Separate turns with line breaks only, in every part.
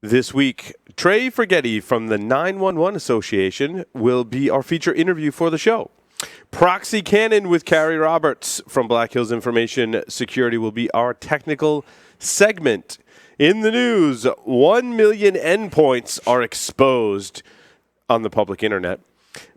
This week, Trey Forgety from the 911 Association will be our feature interview for the show. ProxyCannon with Carrie Roberts from Black Hills Information Security will be our technical segment. In the news, 1 million endpoints are exposed on the public internet.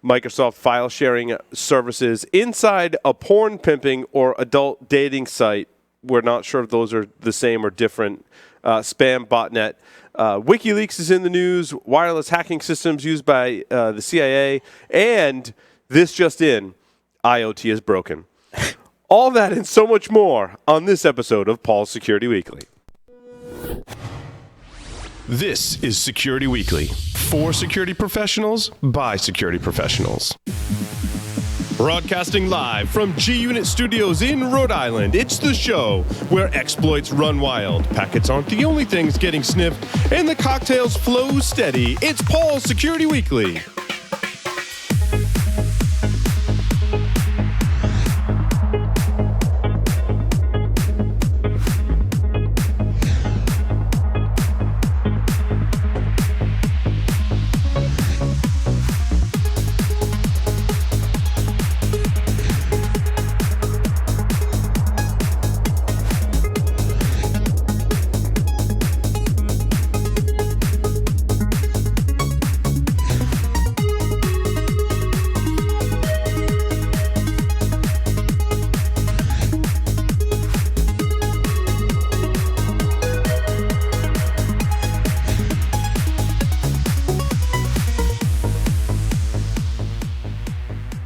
Microsoft file sharing services inside a porn pimping or adult dating site. We're not sure if those are the same or different. Spam botnet. WikiLeaks is in the news. Wireless hacking systems used by the CIA. And this just in, IoT is broken. All that and so much more on this episode of Paul's Security Weekly. This is Security Weekly. For security professionals, by security professionals. Broadcasting live from G-Unit Studios in Rhode Island, it's the show where exploits run wild, packets aren't the only things getting sniffed, and the cocktails flow steady. It's Paul's Security Weekly.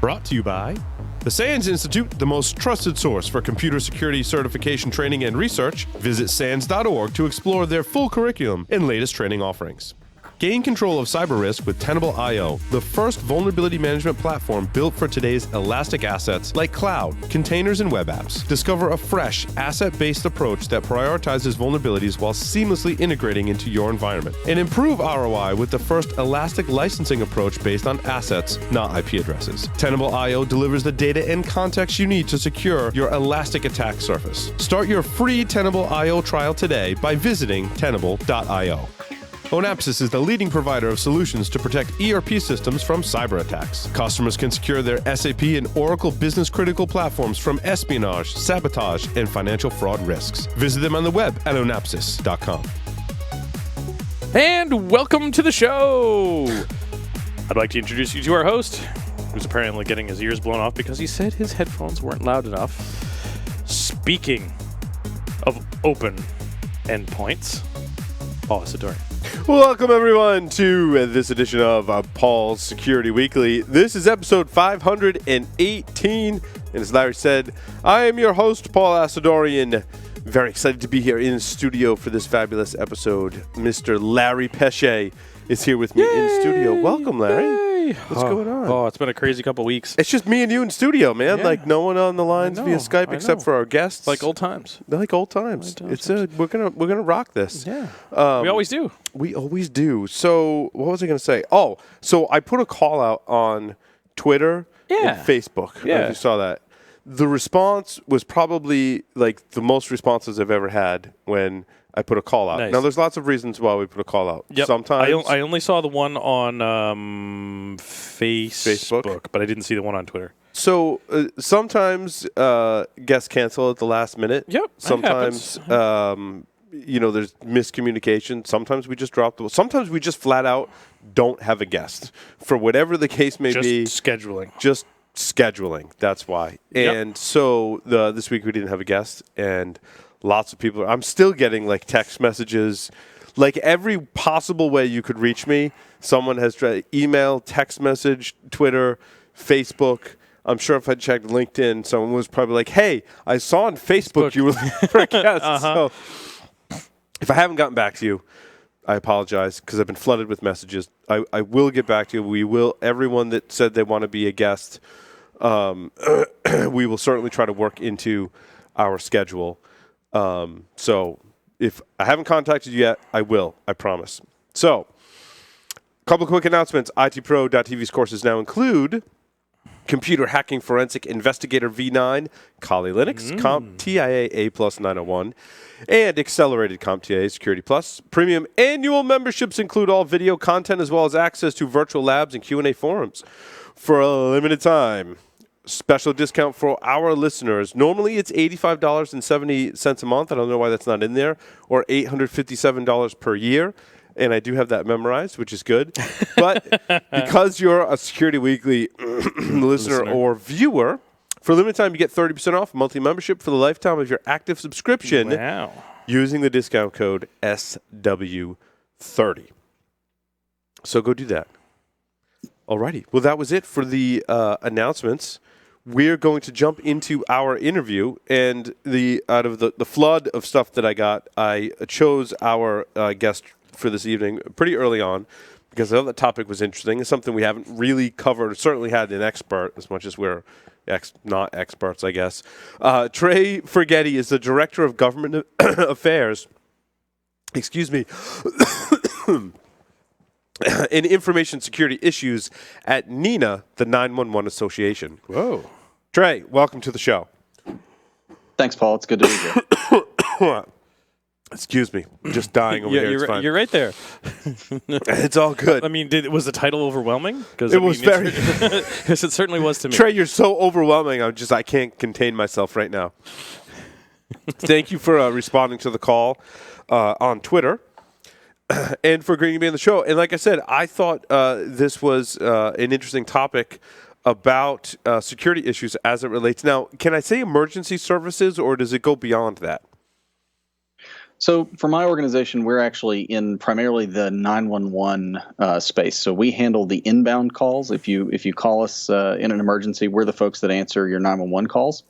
Brought to you by the SANS Institute, the most trusted source for computer security certification training and research. Visit SANS.org to explore their full curriculum and latest training offerings. Gain control of cyber risk with Tenable.io, the first vulnerability management platform built for today's elastic assets like cloud, containers, and web apps. Discover a fresh, asset-based approach that prioritizes vulnerabilities while seamlessly integrating into your environment. And improve ROI with the first elastic licensing approach based on assets, not IP addresses. Tenable.io delivers the data and context you need to secure your elastic attack surface. Start your free Tenable.io trial today by visiting Tenable.io. Onapsis is the leading provider of solutions to protect ERP systems from cyber attacks. Customers can secure their SAP and Oracle business-critical platforms from espionage, sabotage, and financial fraud risks. Visit them on the web at onapsis.com.
And welcome to the show. I'd like to introduce you to our host, who's apparently getting his ears blown off because he said his headphones weren't loud enough. Speaking of open endpoints, Paul Asadorian.
Welcome, everyone, to this edition of Paul's Security Weekly. This is episode 518, and as Larry said, I am your host, Paul Asadorian. Very excited to be here in studio for this fabulous episode. Mr. Larry Pesce is here with me in studio. Welcome, Larry.
Yay.
What's going on?
Oh, it's been a crazy couple weeks.
It's just me and you in studio, man.
Yeah.
Like no one on the lines via Skype except for our guests.
Like old times.
Like old times. We're gonna rock this.
Yeah. We always do.
We always do. So what was I going to say? Oh, so I put a call out on Twitter and Facebook. I don't know if you saw that. The response was probably like the most responses I've ever had when I put a call out.
Nice.
Now, there's lots of reasons why we put a call out.
Yep.
Sometimes
I only saw the one on Facebook, but I didn't see the one on Twitter.
So sometimes guests cancel at the last minute.
Yep.
Sometimes there's miscommunication. Sometimes we just drop the. Sometimes we just flat out don't have a guest for whatever the case may be.
Just
scheduling. That's why.
Yep.
And so this week we didn't have a guest, and lots of people. I'm still getting like text messages, like every possible way you could reach me. Someone has tried email, text message, Twitter, Facebook. I'm sure if I checked LinkedIn, someone was probably like, "Hey, I saw on Facebook you were looking for a guest." So if I haven't gotten back to you, I apologize because I've been flooded with messages. I will get back to you. We will. Everyone that said they want to be a guest, we will certainly try to work into our schedule. So if I haven't contacted you yet, I will. I promise. So a couple of quick announcements. ITPro.tv's courses now include Computer Hacking Forensic Investigator V9, Kali Linux, CompTIA A+ 901, and Accelerated CompTIA Security Plus. Premium annual memberships include all video content as well as access to virtual labs and Q&A forums. For a limited time, special discount for our listeners. Normally it's $85.70 a month. I don't know why that's not in there. Or $857 per year. And I do have that memorized, which is good. But because you're a Security Weekly listener or viewer, for a limited time, you get 30% off monthly membership for the lifetime of your active subscription using the discount code SW30. So go do that. Alrighty. Well, that was it for the announcements. We're going to jump into our interview, and out of the flood of stuff that I got, I chose our guest for this evening pretty early on because I thought the topic was interesting. It's something we haven't really covered, certainly had an expert as much as we're not experts, I guess. Trey Forgety is the Director of Government Affairs, in Information Security Issues at NENA, the 911 Association.
Whoa.
Trey, welcome to the show.
Thanks, Paul. It's good to be here.
Excuse me. I'm just dying over here. It's fine.
You're right there.
It's all good.
I mean, was the title overwhelming?
It was very...
Because it certainly was to me.
Trey, you're so overwhelming. I can't contain myself right now. Thank you for responding to the call on Twitter and for agreeing to be on the show. And like I said, I thought this was an interesting topic about security issues as it relates. Now, can I say emergency services, or does it go beyond that?
So for my organization, we're actually in primarily the 911 space. So we handle the inbound calls. If you call us in an emergency, we're the folks that answer your 911 calls,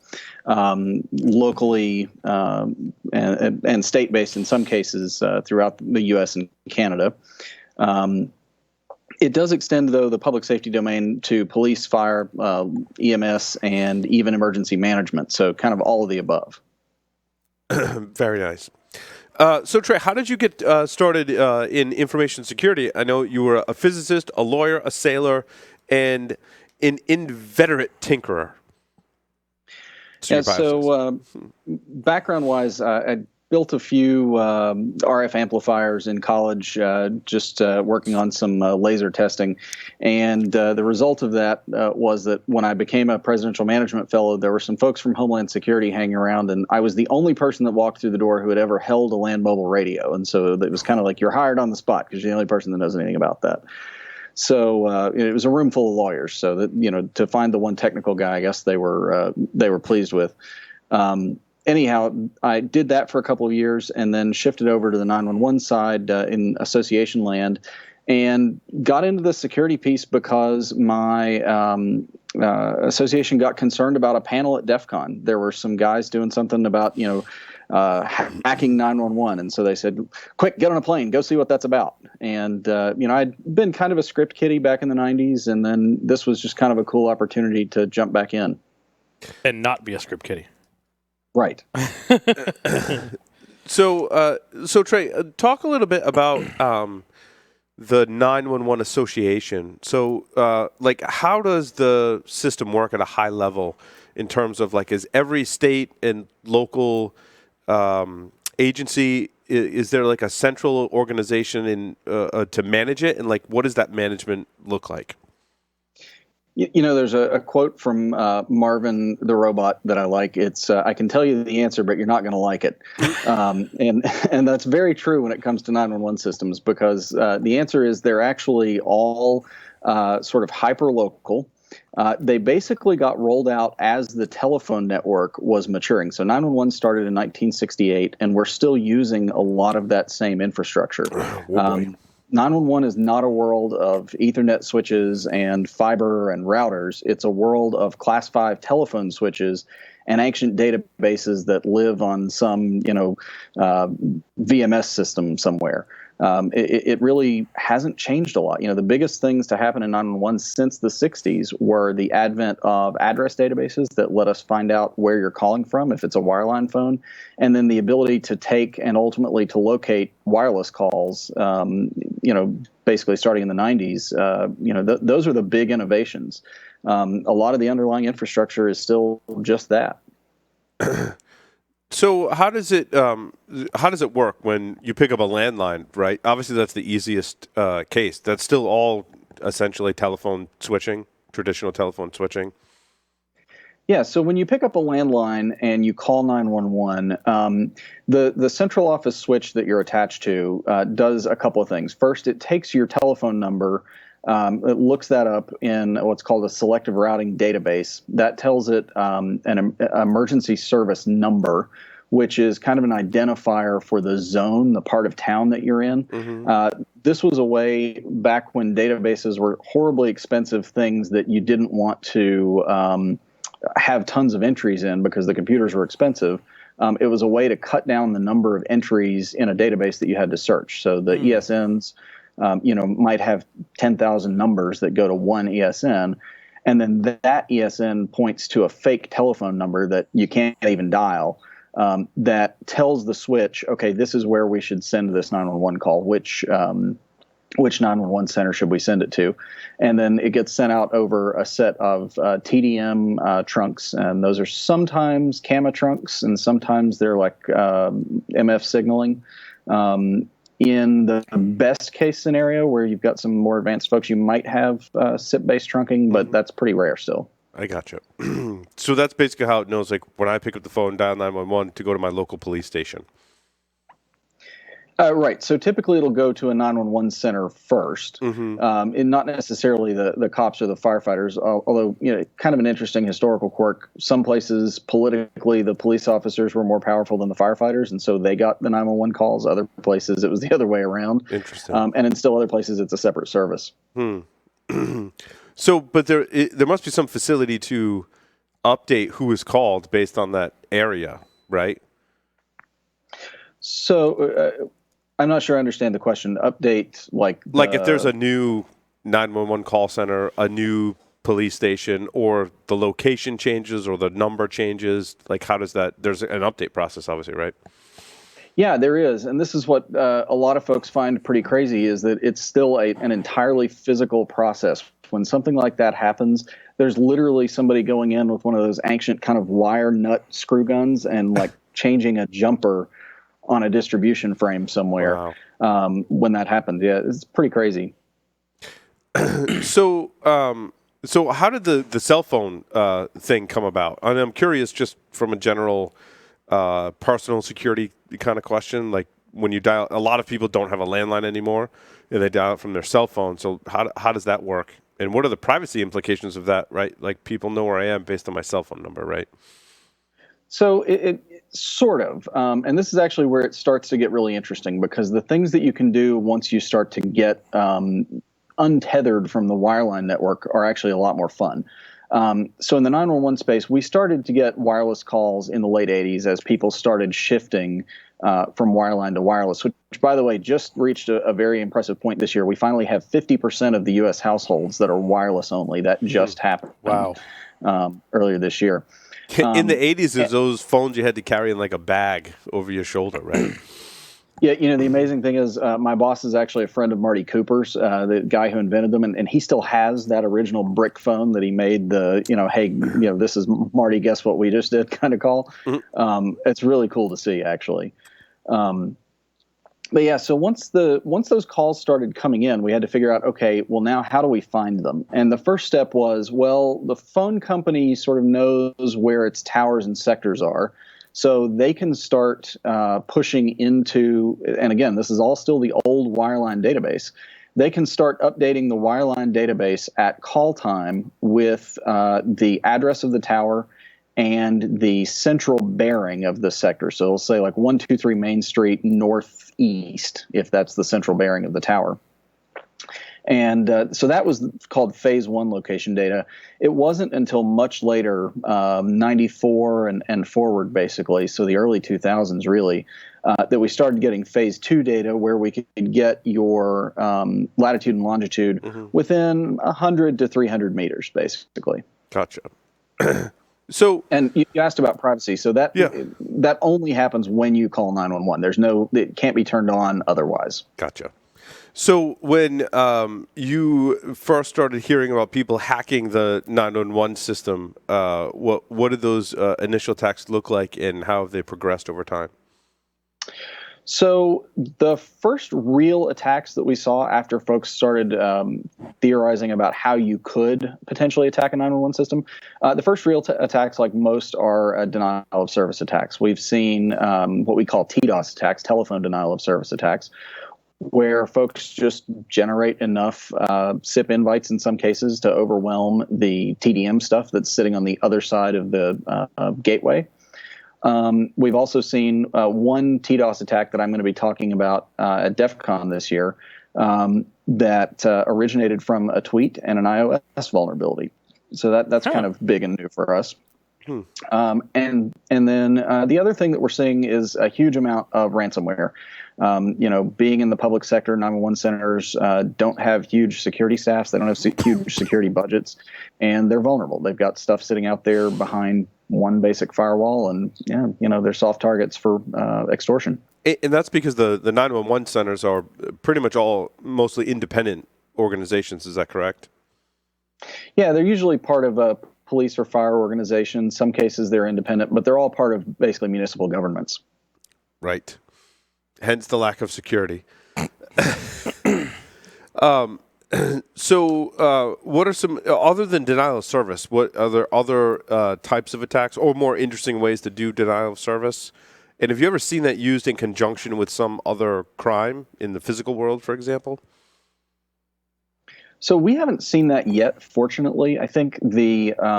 locally and state-based in some cases throughout the U.S. and Canada. It does extend, though, the public safety domain to police, fire, EMS, and even emergency management. So kind of all of the above.
Very nice. So, Trey, how did you get started in information security? I know you were a physicist, a lawyer, a sailor, and an inveterate tinkerer.
So background-wise, I built a few RF amplifiers in college, just working on some laser testing. And the result of that was that when I became a presidential management fellow, there were some folks from Homeland Security hanging around, and I was the only person that walked through the door who had ever held a land mobile radio. And so it was kind of like you're hired on the spot because you're the only person that knows anything about that. So it was a room full of lawyers. So that, to find the one technical guy, I guess they were pleased with. Anyhow, I did that for a couple of years and then shifted over to the 911 side in association land and got into the security piece because my association got concerned about a panel at DEF CON. There were some guys doing something about, hacking 911. And so they said, quick, get on a plane, go see what that's about. And, I'd been kind of a script kiddie back in the 90s, and then this was just kind of a cool opportunity to jump back in.
And not be a script kiddie.
Right.
So Trey, talk a little bit about the 911 Association. So, how does the system work at a high level in terms of, is every state and local agency, is there, a central organization to manage it? And, what does that management look like?
There's a quote from Marvin the robot that I like. It's, I can tell you the answer, but you're not going to like it. And that's very true when it comes to 911 systems, because the answer is they're actually all sort of hyper-local. They basically got rolled out as the telephone network was maturing. So 911 started in 1968, and we're still using a lot of that same infrastructure. 911 is not a world of Ethernet switches and fiber and routers. It's a world of Class 5 telephone switches and ancient databases that live on some, VMS system somewhere. It really hasn't changed a lot. The biggest things to happen in 911 since the 60s were the advent of address databases that let us find out where you're calling from if it's a wireline phone, and then the ability to take and ultimately to locate wireless calls, basically starting in the 90s. Those are the big innovations. A lot of the underlying infrastructure is still just that.
So how does it work when you pick up a landline, right? Obviously, that's the easiest case. That's still all essentially telephone switching, traditional telephone switching.
Yeah, so when you pick up a landline and you call 911, the central office switch that you're attached to does a couple of things. First, it takes your telephone number. It looks that up in what's called a selective routing database. That tells it an emergency service number, which is kind of an identifier for the zone, the part of town that you're in. Mm-hmm. This was a way back when databases were horribly expensive things that you didn't want to have tons of entries in because the computers were expensive. It was a way to cut down the number of entries in a database that you had to search. So the ESNs might have 10,000 numbers that go to one ESN, and then that ESN points to a fake telephone number that you can't even dial, that tells the switch, okay, this is where we should send this 911 call, which 911 center should we send it to? And then it gets sent out over a set of TDM trunks, and those are sometimes CAMA trunks, and sometimes they're like MF signaling. In the best case scenario, where you've got some more advanced folks, you might have SIP-based trunking, but that's pretty rare still.
I gotcha. So that's basically how it knows, like, when I pick up the phone, dial 911 to go to my local police station.
Right. So typically it'll go to a 911 center first, and not necessarily the cops or the firefighters, although, kind of an interesting historical quirk. Some places politically the police officers were more powerful than the firefighters, and so they got the 911 calls. Other places it was the other way around.
Interesting.
And in still other places it's a separate service.
So, but there must be some facility to update who is called based on that area, right?
So I'm not sure I understand the question. Update like
if there's a new 911 call center, a new police station, or the location changes or the number changes, like how does that? There's an update process, obviously, right?
Yeah, there is. And this is what a lot of folks find pretty crazy, is that it's still an entirely physical process. When something like that happens, there's literally somebody going in with one of those ancient kind of wire nut screw guns and like changing a jumper on a distribution frame somewhere. Wow. When that happens. Yeah, it's pretty crazy.
So how did the cell phone thing come about? And I'm curious, just from a general personal security kind of question, like when you dial, a lot of people don't have a landline anymore and they dial it from their cell phone. So how does that work? And what are the privacy implications of that, right? Like, people know where I am based on my cell phone number, right?
So it sort of, and this is actually where it starts to get really interesting, because the things that you can do once you start to get untethered from the wireline network are actually a lot more fun. So in the 911 space, we started to get wireless calls in the late 80s as people started shifting from wireline to wireless, which, by the way, just reached a very impressive point this year. We finally have 50% of the U.S. households that are wireless only. That just happened.
Wow.
Earlier this year.
In the 80s, there's those phones you had to carry in like a bag over your shoulder, right?
Yeah, the amazing thing is my boss is actually a friend of Marty Cooper's, the guy who invented them, and he still has that original brick phone that he made the, hey, this is Marty, guess what we just did kind of call. Mm-hmm. It's really cool to see, actually. But yeah, so once those calls started coming in, we had to figure out, okay, well, now how do we find them? And the first step was, well, the phone company sort of knows where its towers and sectors are. So they can start pushing into, and again, this is all still the old wireline database. They can start updating the wireline database at call time with the address of the tower and the central bearing of the sector. So it'll say like 123 Main Street Northeast, if that's the central bearing of the tower. And so that was called phase one location data. It wasn't until much later, 94 and forward, basically, so the early 2000s, really, that we started getting phase two data where we could get your latitude and longitude within 100 to 300 meters, basically.
Gotcha. So,
and you asked about privacy. So that only happens when you call 911. It can't be turned on otherwise.
Gotcha. So when you first started hearing about people hacking the 911 system, what did those initial attacks look like, and how have they progressed over time?
So the first real attacks that we saw after folks started theorizing about how you could potentially attack a 911 system, the first real attacks, like most, are denial of service attacks. We've seen what we call TDOS attacks, telephone denial of service attacks, where folks just generate enough SIP invites in some cases to overwhelm the TDM stuff that's sitting on the other side of the gateway. We've also seen one TDOS attack that I'm going to be talking about at DEF CON this year that originated from a tweet and an iOS vulnerability. So that's kind of big and new for us. And then the other thing that we're seeing is a huge amount of ransomware. Being in the public sector, 911 centers don't have huge security staffs. They don't have huge security budgets, and they're vulnerable. They've got stuff sitting out there behind one basic firewall, and they're soft targets for extortion.
And that's because the 911 centers are pretty much all mostly independent organizations. Is that correct?
Yeah, they're usually part of a police or fire organization. Some cases they're independent, but they're all part of basically municipal governments.
Right. Hence the lack of security. So what are some, other than denial of service, what are there other types of attacks or more interesting ways to do denial of service? And have you ever seen that used in conjunction with some other crime in the physical world, for example?
So we haven't seen that yet, fortunately. I think in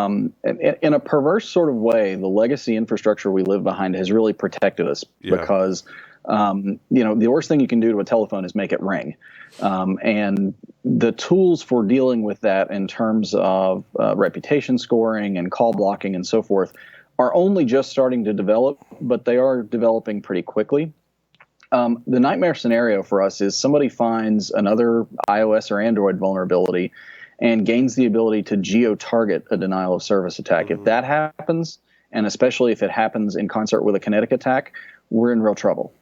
a perverse sort of way, the legacy infrastructure we live behind has really protected us because, the worst thing you can do to a telephone is make it ring. And the tools for dealing with that in terms of reputation scoring and call blocking and so forth are only just starting to develop, but they are developing pretty quickly. The nightmare scenario for us is somebody finds another iOS or Android vulnerability and gains the ability to geo-target a denial of service attack. If that happens, and especially if it happens in concert with a kinetic attack, we're in real trouble.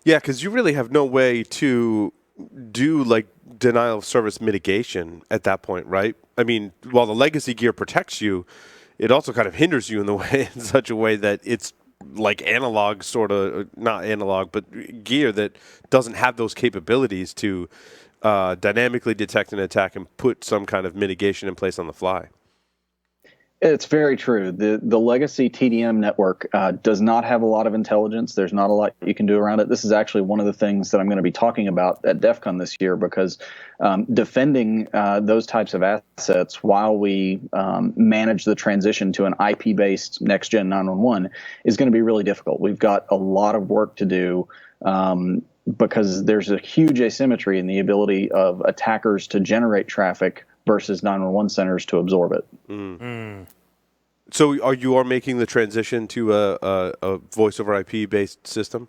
Yeah, because you really have no way to do like denial of service mitigation at that point, right? I mean, while the legacy gear protects you, it also kind of hinders you in such a way that it's like analog, sort of, not analog, but gear that doesn't have those capabilities to dynamically detect an attack and put some kind of mitigation in place on the fly.
It's very true. The legacy TDM network does not have a lot of intelligence. There's not a lot you can do around it. This is actually one of the things that I'm going to be talking about at DEF CON this year, because defending those types of assets while we manage the transition to an IP-based next-gen 911 is going to be really difficult. We've got a lot of work to do because there's a huge asymmetry in the ability of attackers to generate traffic versus 911 centers to absorb it.
So you are making the transition to a voice over IP based system?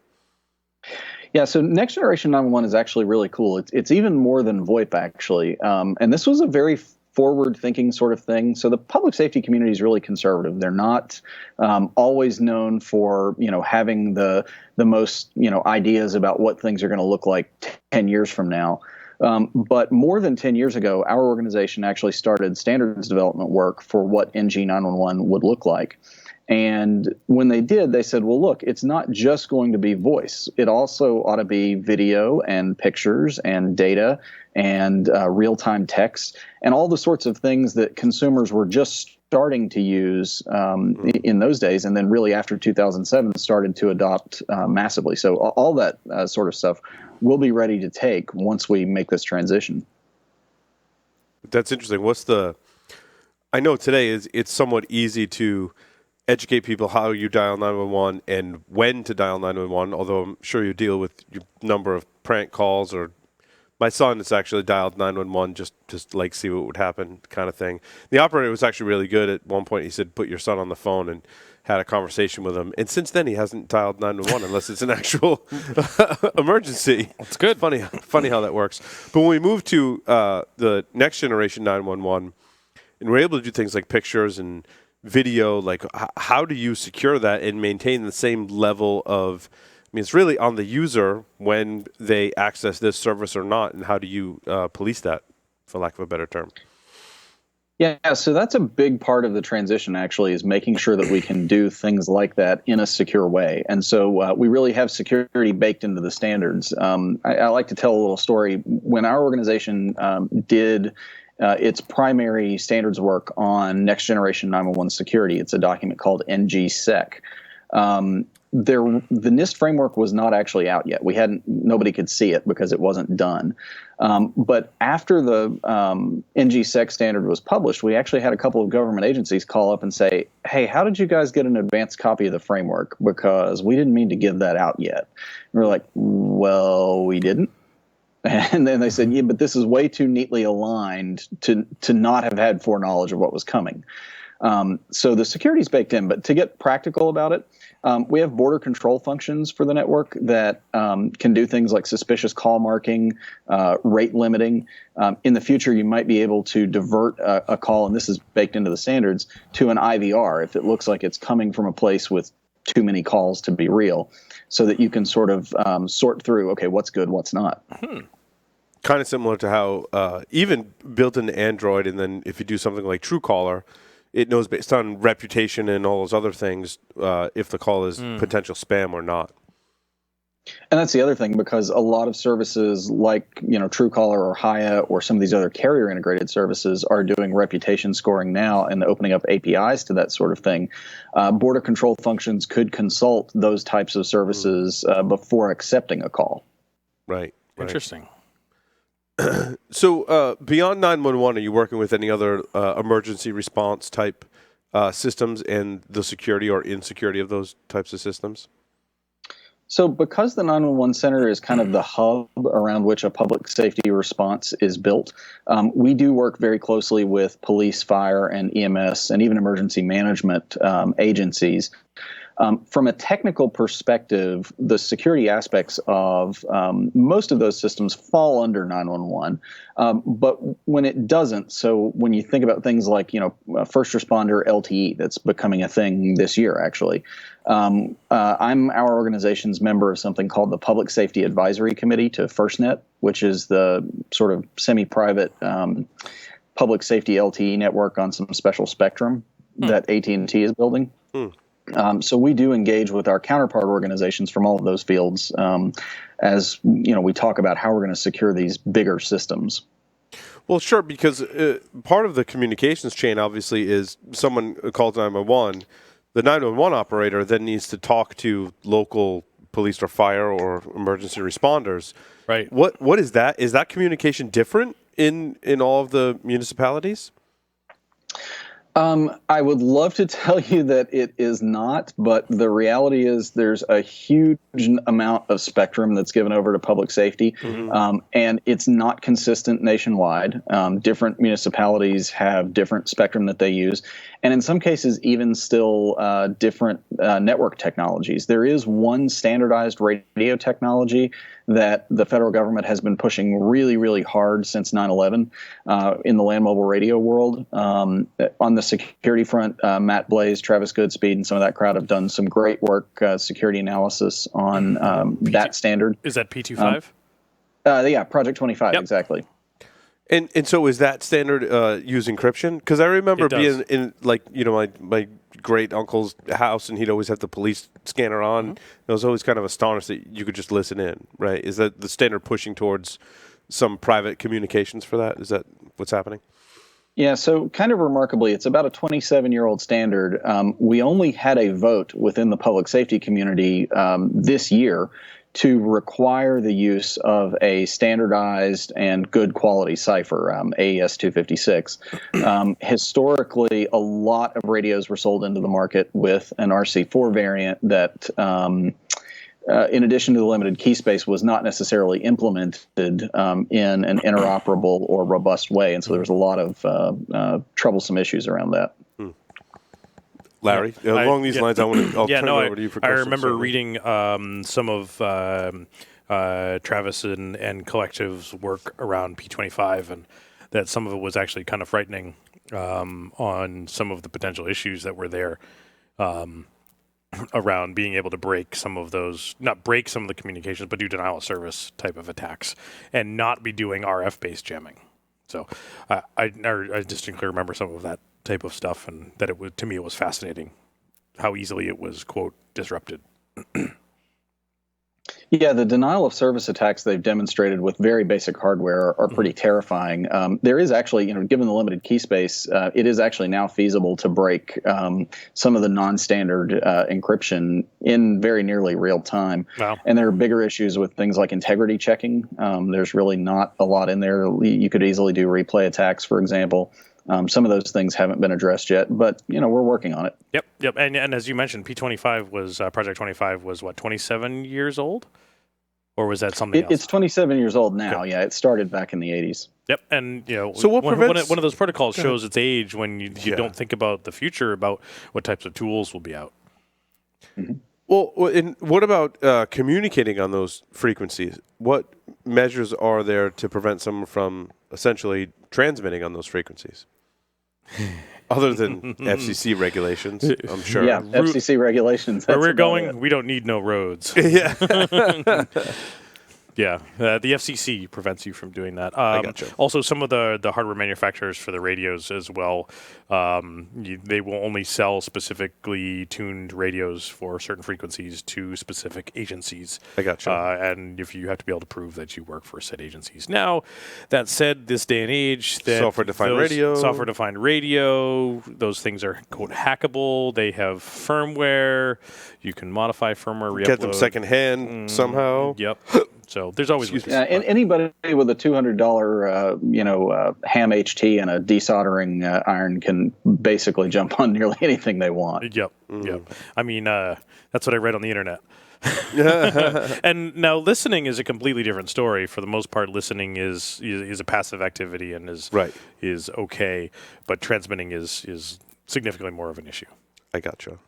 Yeah, so next generation 911 is actually really cool. It's even more than VoIP, actually. And this was a very forward-thinking sort of thing. So the public safety community is really conservative. They're not always known for, having the most, ideas about what things are going to look like 10 years from now. But more than 10 years ago, our organization actually started standards development work for what NG 911 would look like. And when they did, they said, well, look, it's not just going to be voice. It also ought to be video and pictures and data and real-time text and all the sorts of things that consumers were just starting to use in those days, and then really after 2007 started to adopt massively. So all that sort of stuff we'll be ready to take once we make this transition.
That's interesting. I know today it's somewhat easy to educate people how you dial 911 and when to dial 911, although I'm sure you deal with your number of prank calls or my son has actually dialed 911 just like see what would happen kind of thing. The operator was actually really good. At one point he said, put your son on the phone, and had a conversation with him. And since then he hasn't dialed 911 unless it's an actual emergency.
That's good.
Funny how that works. But when we move to the next generation 911, and we're able to do things like pictures and video, like how do you secure that and maintain the same level of, I mean, it's really on the user when they access this service or not, and how do you police that, for lack of a better term?
Yeah, so that's a big part of the transition, actually, is making sure that we can do things like that in a secure way. And so we really have security baked into the standards. I like to tell a little story. When our organization did its primary standards work on next generation 911 security, it's a document called NGSec. The NIST framework was not actually out yet. Nobody could see it because it wasn't done. But after the NGSec standard was published, we actually had a couple of government agencies call up and say, hey, how did you guys get an advanced copy of the framework? Because we didn't mean to give that out yet. And we're like, well, we didn't. And then they said, yeah, but this is way too neatly aligned to not have had foreknowledge of what was coming. So the security is baked in, but to get practical about it, we have border control functions for the network that can do things like suspicious call marking, rate limiting. In the future, you might be able to divert a call, and this is baked into the standards, to an IVR if it looks like it's coming from a place with too many calls to be real, so that you can sort of sort through, okay, what's good, what's not.
Kind of similar to how even built into Android, and then if you do something like Truecaller, it knows based on reputation and all those other things if the call is potential spam or not.
And that's the other thing, because a lot of services like, Truecaller or Hiya or some of these other carrier integrated services are doing reputation scoring now and opening up APIs to that sort of thing. Border control functions could consult those types of services before accepting a call.
Right.
Interesting.
So beyond 911, are you working with any other emergency response type systems and the security or insecurity of those types of systems?
So because the 911 Center is kind of the hub around which a public safety response is built, we do work very closely with police, fire, and EMS, and even emergency management agencies. From a technical perspective, the security aspects of most of those systems fall under 911. But when it doesn't, so when you think about things like, first responder LTE, that's becoming a thing this year, actually. I'm our organization's member of something called the Public Safety Advisory Committee to FirstNet, which is the sort of semi-private public safety LTE network on some special spectrum that AT&T is building. So we do engage with our counterpart organizations from all of those fields as we talk about how we're going to secure these bigger systems.
Well, sure, because part of the communications chain obviously is someone calls 911. The 911 operator then needs to talk to local police or fire or emergency responders.
Right.
What is that? Is that communication different in all of the municipalities?
I would love to tell you that it is not, but the reality is there's a huge amount of spectrum that's given over to public safety, and it's not consistent nationwide. Different municipalities have different spectrum that they use, and in some cases even still different network technologies. There is one standardized radio technology that the federal government has been pushing really, really hard since 9/11 in the land mobile radio world. On the security front, Matt Blaze, Travis Goodspeed, and some of that crowd have done some great work, security analysis on that standard.
Is that P25?
Yeah, Project 25, exactly.
And so is that standard use encryption? Because I remember being in my great uncle's house, and he'd always have the police scanner on. I was always kind of astonished that you could just listen in, right? Is that the standard pushing towards some private communications for that? Is that what's happening?
Yeah, so kind of remarkably, it's about a 27-year-old standard. We only had a vote within the public safety community this year to require the use of a standardized and good quality cipher, AES 256. Historically, a lot of radios were sold into the market with an RC4 variant that in addition to the limited key space, was not necessarily implemented in an interoperable or robust way. And so there was a lot of troublesome issues around that.
Larry, along these lines, I'll turn it over to you for
I
questions.
remember reading some of Travis and Collective's work around P25, and that some of it was actually kind of frightening on some of the potential issues that were there around being able to break some of those, not break some of the communications, but do denial of service type of attacks and not be doing RF-based jamming. So I distinctly remember some of that type of stuff, and that it was, to me, it was fascinating how easily it was, quote, disrupted.
Yeah, the denial of service attacks they've demonstrated with very basic hardware are pretty terrifying. There is actually, given the limited key space, it is actually now feasible to break some of the non-standard encryption in very nearly real time.
Wow.
And there are bigger issues with things like integrity checking. There's really not a lot in there. You could easily do replay attacks, for example. Some of those things haven't been addressed yet, but we're working on it.
Yep. And as you mentioned, P25 was Project 25 was what, 27 years old, or was that something else?
It's 27 years old now. Okay. Yeah, it started back in the 80s.
Yep, and
so what prevents
one of those protocols shows its age when you don't think about the future, about what types of tools will be out.
Mm-hmm.
Well, and what about communicating on those frequencies? What measures are there to prevent someone from essentially transmitting on those frequencies? Other than FCC regulations, I'm sure.
Yeah, FCC regulations.
Where we're going, we don't need no roads.
Yeah.
Yeah, the FCC prevents you from doing that.
I gotcha.
Also, some of the hardware manufacturers for the radios as well, they will only sell specifically tuned radios for certain frequencies to specific agencies.
I gotcha.
And if you have to be able to prove that you work for said agencies. Now, that said, this day and age,
software-defined
radio, those things are, quote, hackable. They have firmware. You can modify firmware, re-upload.
Get them secondhand somehow.
Yep. So there's always
anybody with a $200 ham HT and a desoldering iron can basically jump on nearly anything they want.
Yep. I mean, that's what I read on the internet. And now listening is a completely different story. For the most part, listening is a passive activity and is okay, but transmitting is significantly more of an issue.
I gotcha.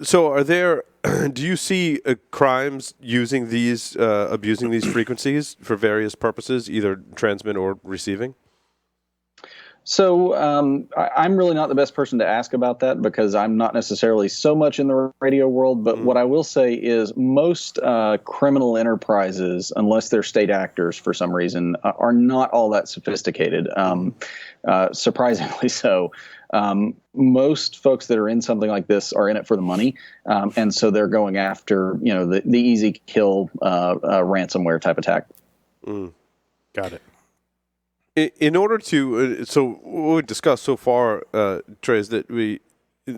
So do you see crimes using these, abusing these frequencies for various purposes, either transmit or receiving?
So I'm really not the best person to ask about that because I'm not necessarily so much in the radio world. But what I will say is most criminal enterprises, unless they're state actors for some reason, are not all that sophisticated, surprisingly so. Most folks that are in something like this are in it for the money, and so they're going after the easy kill ransomware type attack.
Got it.
In order to so what we discussed so far, Trey, is that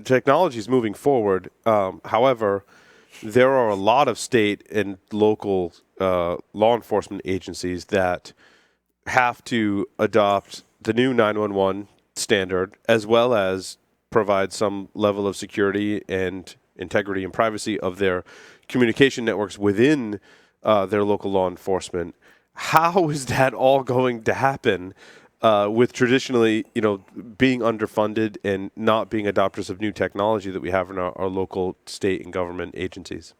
technology is moving forward. However, there are a lot of state and local law enforcement agencies that have to adopt the new 911 standard, as well as provide some level of security and integrity and privacy of their communication networks within their local law enforcement. How is that all going to happen with traditionally, being underfunded and not being adopters of new technology that we have in our local state and government agencies?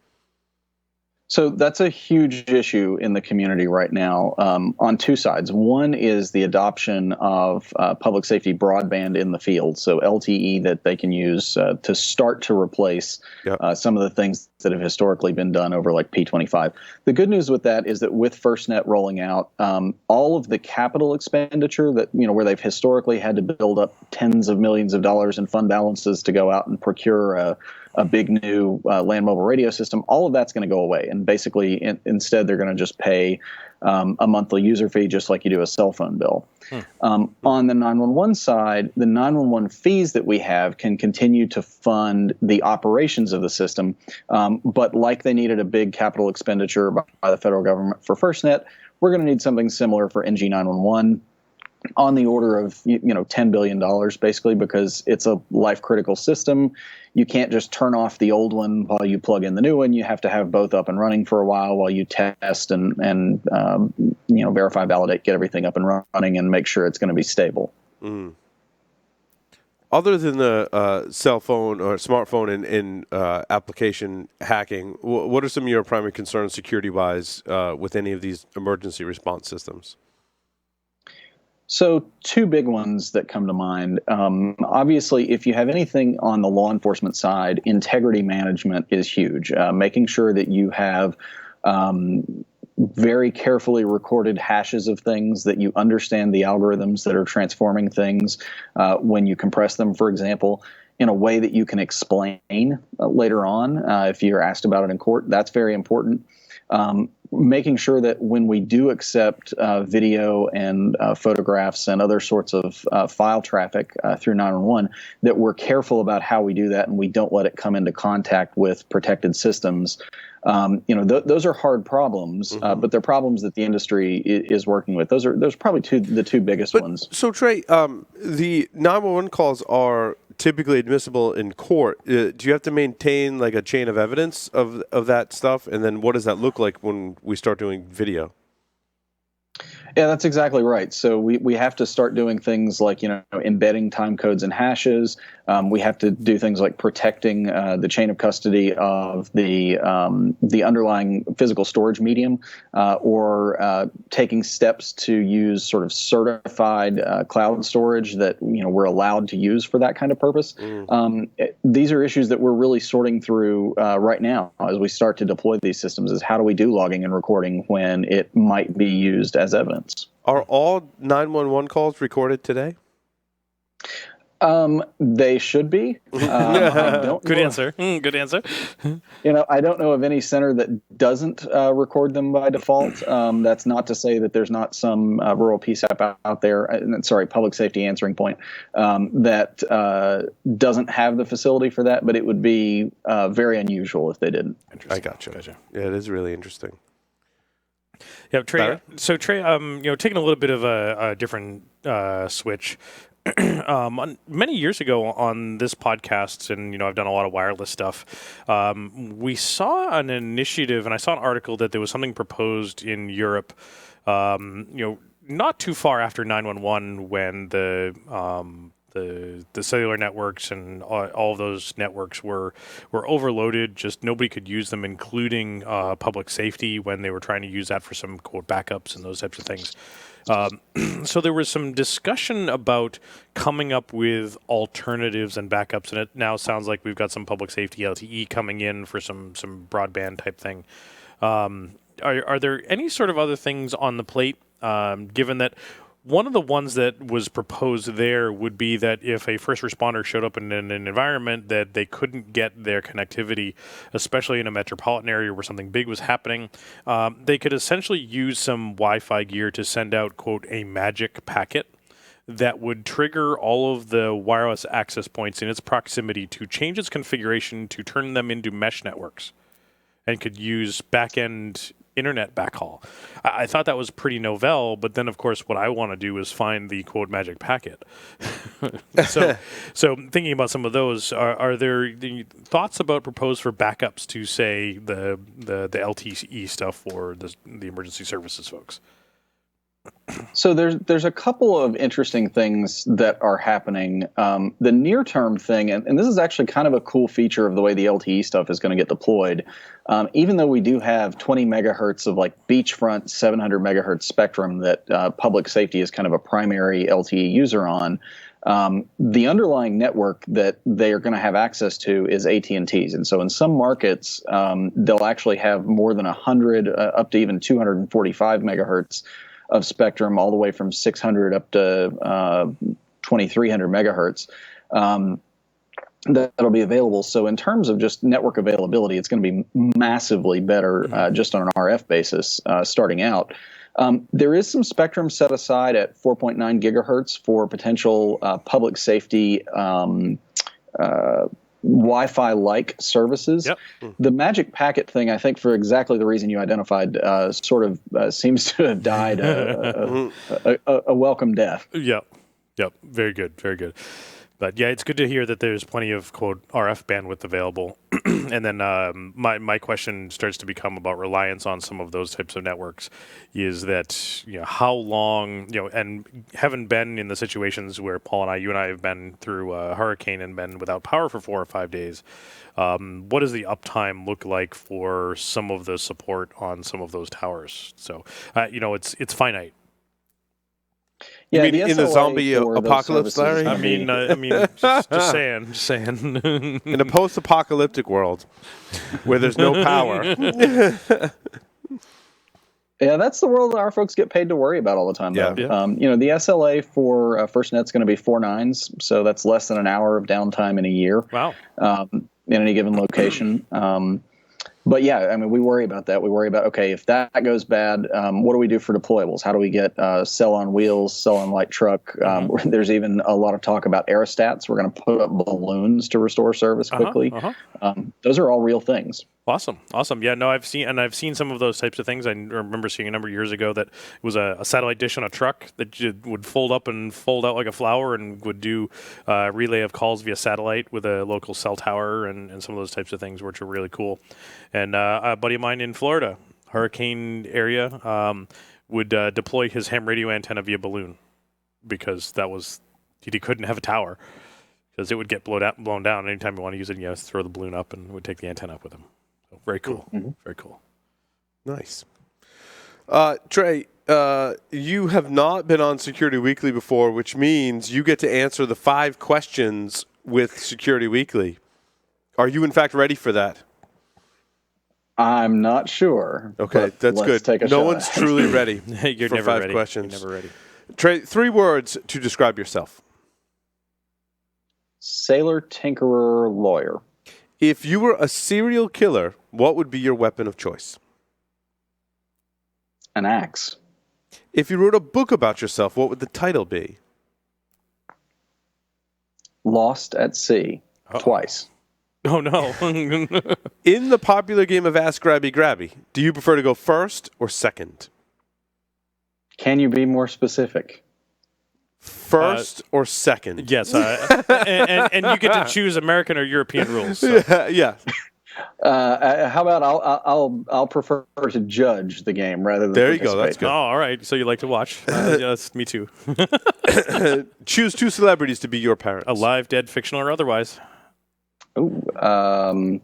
So that's a huge issue in the community right now on two sides. One is the adoption of public safety broadband in the field, so LTE that they can use to start to replace some of the things that have historically been done over like P25. The good news with that is that with FirstNet rolling out, all of the capital expenditure that, where they've historically had to build up tens of millions of dollars in fund balances to go out and procure a big new land mobile radio system, all of that's going to go away. And basically, instead, they're going to just pay a monthly user fee, just like you do a cell phone bill. On the 911 side, the 911 fees that we have can continue to fund the operations of the system. But like they needed a big capital expenditure by the federal government for FirstNet, we're going to need something similar for NG911. on the order of $10 billion, basically, because it's a life critical system. You can't just turn off the old one while you plug in the new one. You have to have both up and running for a while you test and verify, validate, get everything up and running, and make sure it's going to be stable.
Mm. Other than the cell phone or smartphone and application hacking, what are some of your primary concerns security-wise with any of these emergency response systems?
So two big ones that come to mind. Obviously, if you have anything on the law enforcement side, integrity management is huge. Making sure that you have very carefully recorded hashes of things, that you understand the algorithms that are transforming things when you compress them, for example, in a way that you can explain later on if you're asked about it in court. That's very important. Making sure that when we do accept video and photographs and other sorts of file traffic through 911, that we're careful about how we do that and we don't let it come into contact with protected systems. Those are hard problems, but they're problems that the industry is working with. Those are probably the two biggest ones.
So Trey, the 911 calls are typically admissible in court. Do you have to maintain like a chain of evidence of that stuff? And then what does that look like when we start doing video?
Yeah, that's exactly right. So we have to start doing things like, embedding time codes and hashes. We have to do things like protecting the chain of custody of the underlying physical storage medium, or taking steps to use sort of certified cloud storage that we're allowed to use for that kind of purpose. These are issues that we're really sorting through right now as we start to deploy these systems. Is how do we do logging and recording when it might be used as evidence?
Are all 911 calls recorded today?
They should be.
Good answer. Good answer.
I don't know of any center that doesn't record them by default. That's not to say that there's not some rural PSAP out there, public safety answering point, that doesn't have the facility for that, but it would be very unusual if they didn't.
I gotcha. Yeah, it is really interesting.
Yeah, Trey. So Trey, taking a little bit of a different switch. Many years ago on this podcast, and I've done a lot of wireless stuff. We saw an initiative, and I saw an article that there was something proposed in Europe. Not too far after 911, when the cellular networks and all of those networks were overloaded. Just nobody could use them, including public safety, when they were trying to use that for some quote backups and those types of things. So there was some discussion about coming up with alternatives and backups, and it now sounds like we've got some public safety LTE coming in for some broadband type thing. Are there any sort of other things on the plate, given that one of the ones that was proposed there would be that if a first responder showed up in an environment that they couldn't get their connectivity, especially in a metropolitan area where something big was happening, they could essentially use some Wi-Fi gear to send out, quote, a magic packet that would trigger all of the wireless access points in its proximity to change its configuration to turn them into mesh networks, and could use back-end internet backhaul. I thought that was pretty novel, but then of course what I want to do is find the quote magic packet. So thinking about some of those, are there thoughts about proposed for backups to say the LTE stuff for the emergency services folks?
So there's a couple of interesting things that are happening. The near-term thing, and this is actually kind of a cool feature of the way the LTE stuff is going to get deployed. Even though we do have 20 megahertz of like beachfront 700 megahertz spectrum that public safety is kind of a primary LTE user on, the underlying network that they are going to have access to is AT&T's. And so in some markets, they'll actually have more than 100, up to even 245 megahertz of spectrum, all the way from 600 up to 2300 megahertz. That'll be available. So in terms of just network availability, it's going to be massively better just on an RF basis starting out. There is some spectrum set aside at 4.9 gigahertz for potential public safety Wi-Fi-like services.
Yep.
The magic packet thing, I think, for exactly the reason you identified, sort of seems to have died a welcome death.
Yep. Very good. Very good. But yeah, it's good to hear that there's plenty of quote RF bandwidth available. And then my question starts to become about reliance on some of those types of networks. Is that how long and haven't been in the situations where you and I have been through a hurricane and been without power for 4 or 5 days. What does the uptime look like for some of the support on some of those towers? So it's finite.
Yeah,
you mean in the zombie apocalypse, Larry?
I mean, just saying.
In a post-apocalyptic world where there's no power.
Yeah, that's the world that our folks get paid to worry about all the time. Though.
Yeah.
The SLA for FirstNet's going to be 4 nines, so that's less than an hour of downtime in a year.
Wow.
In any given location. But yeah, I mean, we worry about that. We worry about, okay, if that goes bad, what do we do for deployables? How do we get cell on wheels, cell on light truck? There's even a lot of talk about aerostats. We're going to put up balloons to restore service quickly. Those are all real things.
Awesome. Yeah, no, I've seen some of those types of things. I remember seeing a number of years ago that it was a satellite dish on a truck that would fold up and fold out like a flower and would do relay of calls via satellite with a local cell tower and some of those types of things, which are really cool. And a buddy of mine in Florida, hurricane area, would deploy his ham radio antenna via balloon because he couldn't have a tower because it would get blown down. Anytime you want to use it, you have to throw the balloon up and it would take the antenna up with him. So very cool. Very cool.
Nice. Trey, you have not been on Security Weekly before, which means you get to answer the 5 questions with Security Weekly. Are you, in fact, ready for that?
I'm not sure.
Okay, that's good.
Take a
no
shot.
one's truly ready
You're
for
never
5
ready.
questions.
You're never ready.
Trey, 3 words to describe yourself.
Sailor, tinkerer, lawyer.
If you were a serial killer, what would be your weapon of choice?
An axe.
If you wrote a book about yourself, what would the title be?
Lost at sea. Twice.
Oh, no.
In the popular game of Ask Grabby Grabby, do you prefer to go first or second?
Can you be more specific?
First or second?
Yes. And you get to choose American or European rules. So.
Yeah.
How about I'll prefer to judge the game rather than
There you go. That's
participate.
good.
Oh, all right. So you like to watch? Yes, me too.
Choose 2 celebrities to be your parents.
Alive, dead, fictional, or otherwise.
Ooh,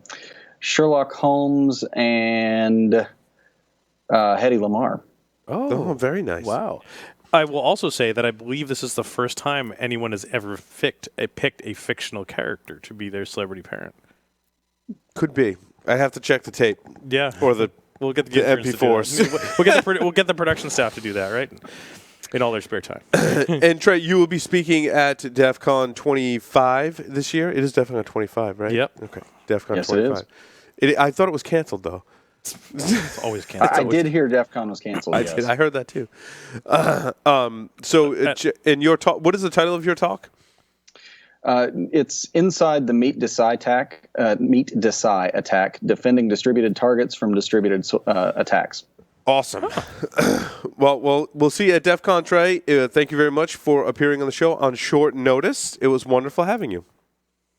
Sherlock Holmes and Hedy Lamarr.
Oh, very nice.
Wow. I will also say that I believe this is the first time anyone has ever picked a fictional character to be their celebrity parent.
Could be. I have to check the tape.
Yeah.
Or we'll get the MP4s.
We'll get the production staff to do that, right? In all their spare time.
And Trey, you will be speaking at DEF CON 25 this year. It is DEF CON 25, right?
Yep.
Okay. DEF CON
Yes,
25.
it is.
I thought it was canceled, though.
It's always canceled.
I did hear DEF CON was canceled.
I
yes.
did. I heard that too. In your talk, what is the title of your talk?
It's inside the Meet Decide attack, defending distributed targets from distributed attacks.
Awesome. Well, we'll see you at DEF CON, Trey. Thank you very much for appearing on the show on short notice. It was wonderful having you.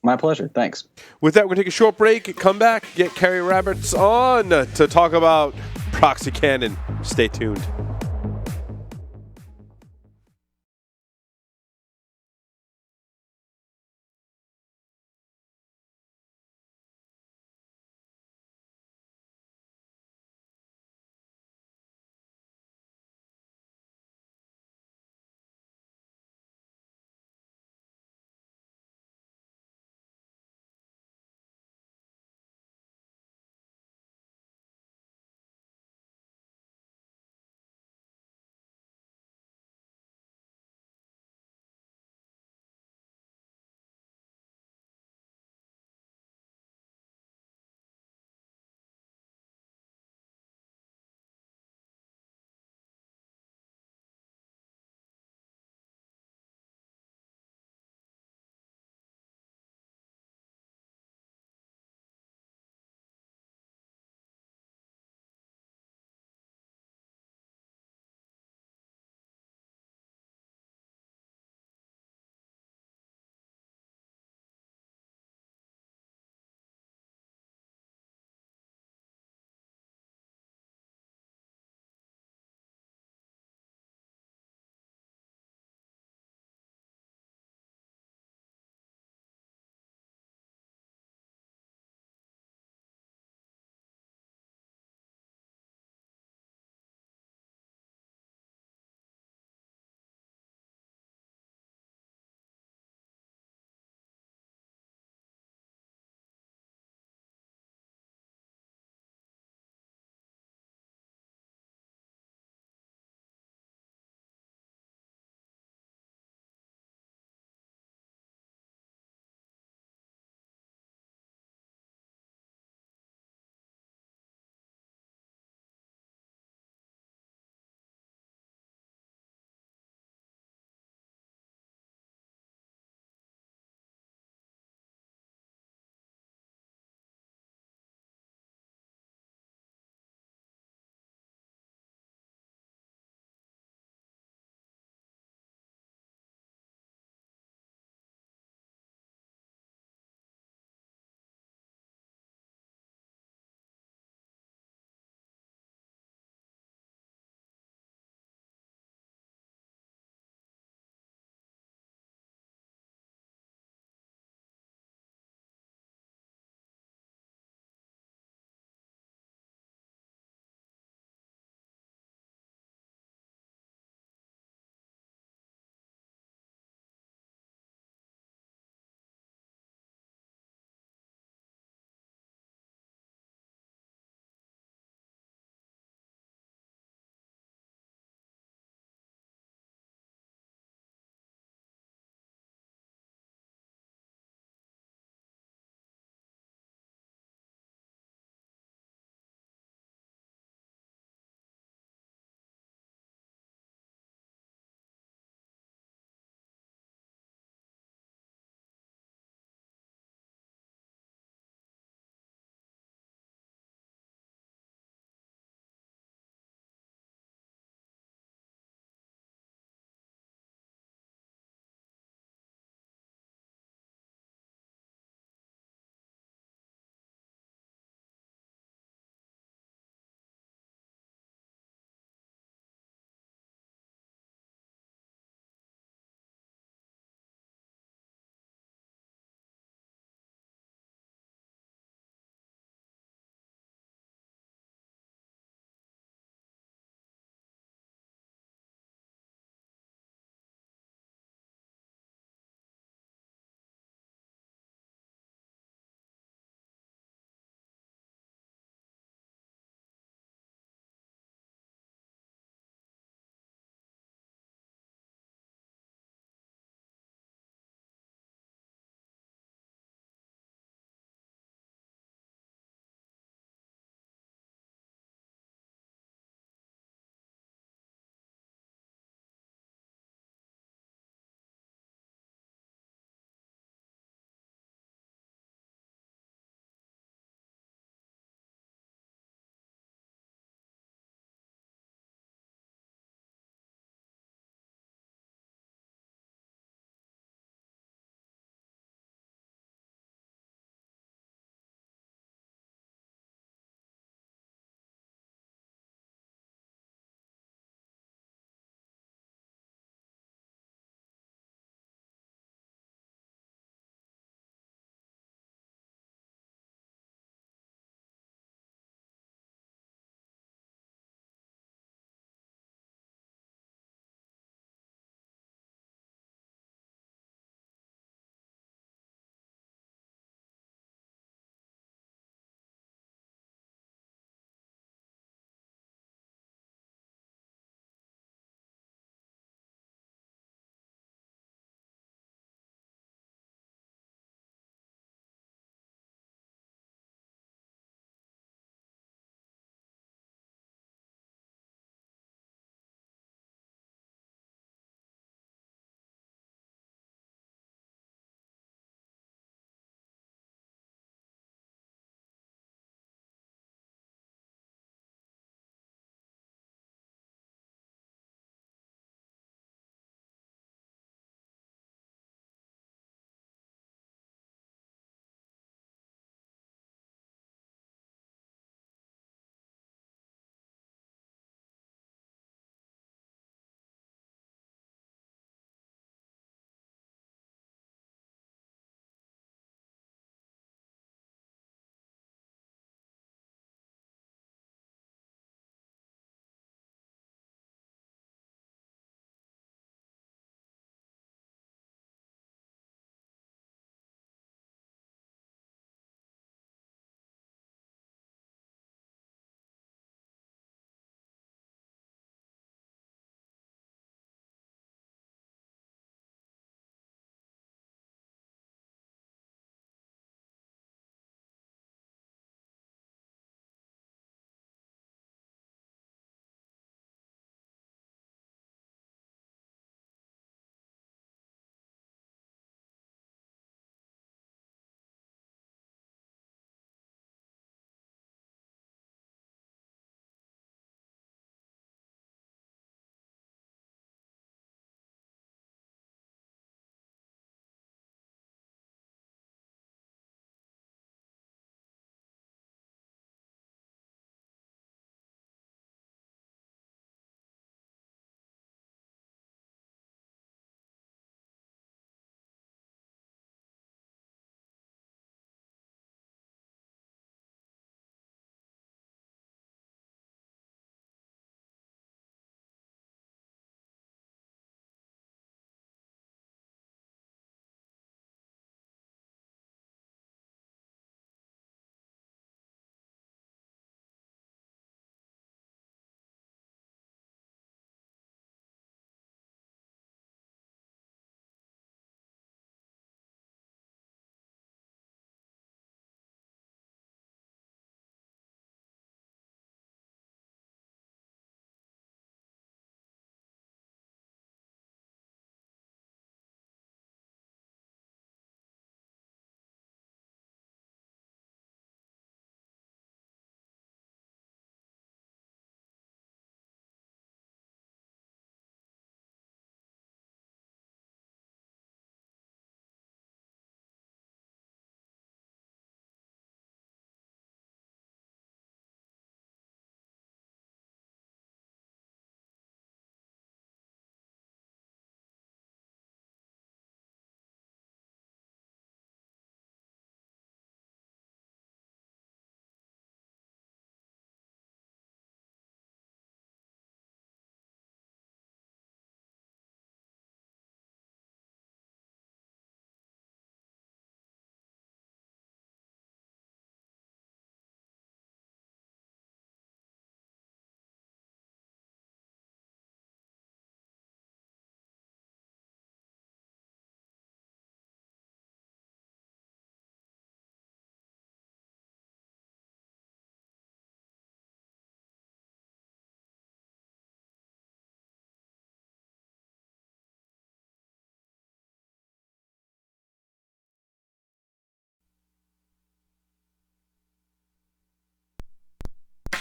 My pleasure. Thanks.
With that, we're going to take a short break, come back, get Carrie Roberts on to talk about ProxyCannon. Stay tuned.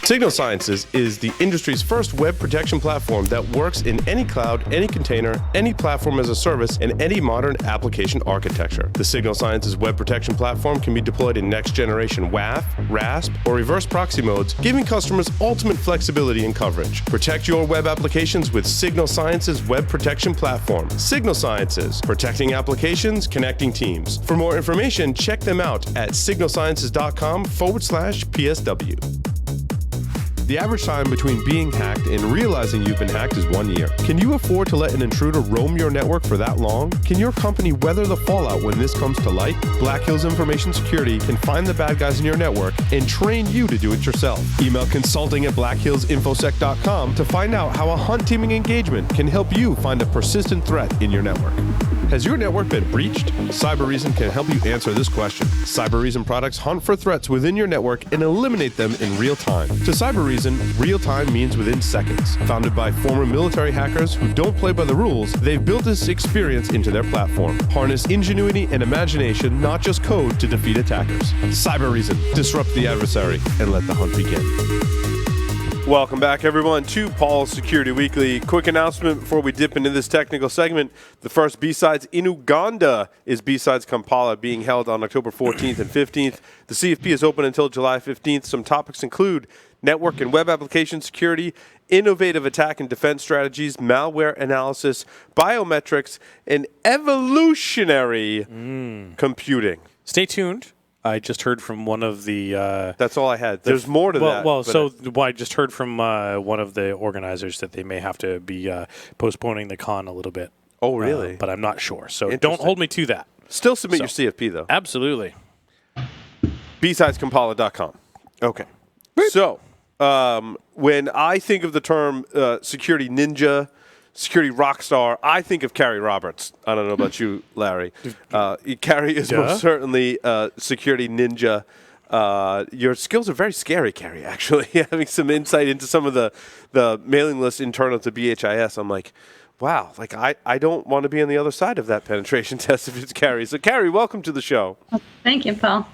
Signal Sciences is the industry's first web protection platform that works in any cloud, any container, any platform as a service, and any modern application architecture. The Signal Sciences web protection platform can be deployed in next-generation WAF, RASP, or reverse proxy modes, giving customers ultimate flexibility and coverage. Protect your web applications with Signal Sciences web protection platform. Signal Sciences, protecting applications, connecting teams. For more information, check them out at signalsciences.com/PSW. The average time between being hacked and realizing you've been hacked is 1 year. Can you afford to let an intruder roam your network for that long? Can your company weather the fallout when this comes to light? Black Hills Information Security can find the bad guys in your network and train you to do it yourself. Email consulting@blackhillsinfosec.com to find out how a hunt teaming engagement can help you find a persistent threat in your network. Has your network been breached? Cybereason can help you answer this question. Cybereason products hunt for threats within your network and eliminate them in real time. To Cybereason, real time means within seconds. Founded by former military hackers who don't play by the rules, they've built this experience into their platform. Harness ingenuity and imagination, not just code, to defeat attackers. Cybereason, disrupt the adversary and let the hunt begin. Welcome back, everyone, to Paul's Security Weekly. Quick announcement before we dip into this technical segment. The first B-Sides in Uganda is B-Sides Kampala, being held on October 14th and 15th. The CFP is open until July 15th. Some topics include network and web application security, innovative attack and defense strategies, malware analysis, biometrics, and evolutionary computing.
Stay tuned. I just heard from one of the...
That's all I had. There's more to that.
I just heard from one of the organizers that they may have to be postponing the con a little bit.
Oh, really?
But I'm not sure. So don't hold me to that.
Still submit your CFP, though.
Absolutely.
bsideskampala.com. Okay. So, when I think of the term security ninja, security rock star, I think of Carrie Roberts. I don't know about you, Larry. Carrie is most certainly security ninja. Your skills are very scary, Carrie, actually. Having some insight into some of the mailing lists internal to BHIS, I'm like, wow, like I don't want to be on the other side of that penetration test if it's Carrie. So, Carrie, welcome to the show.
Thank you, Paul.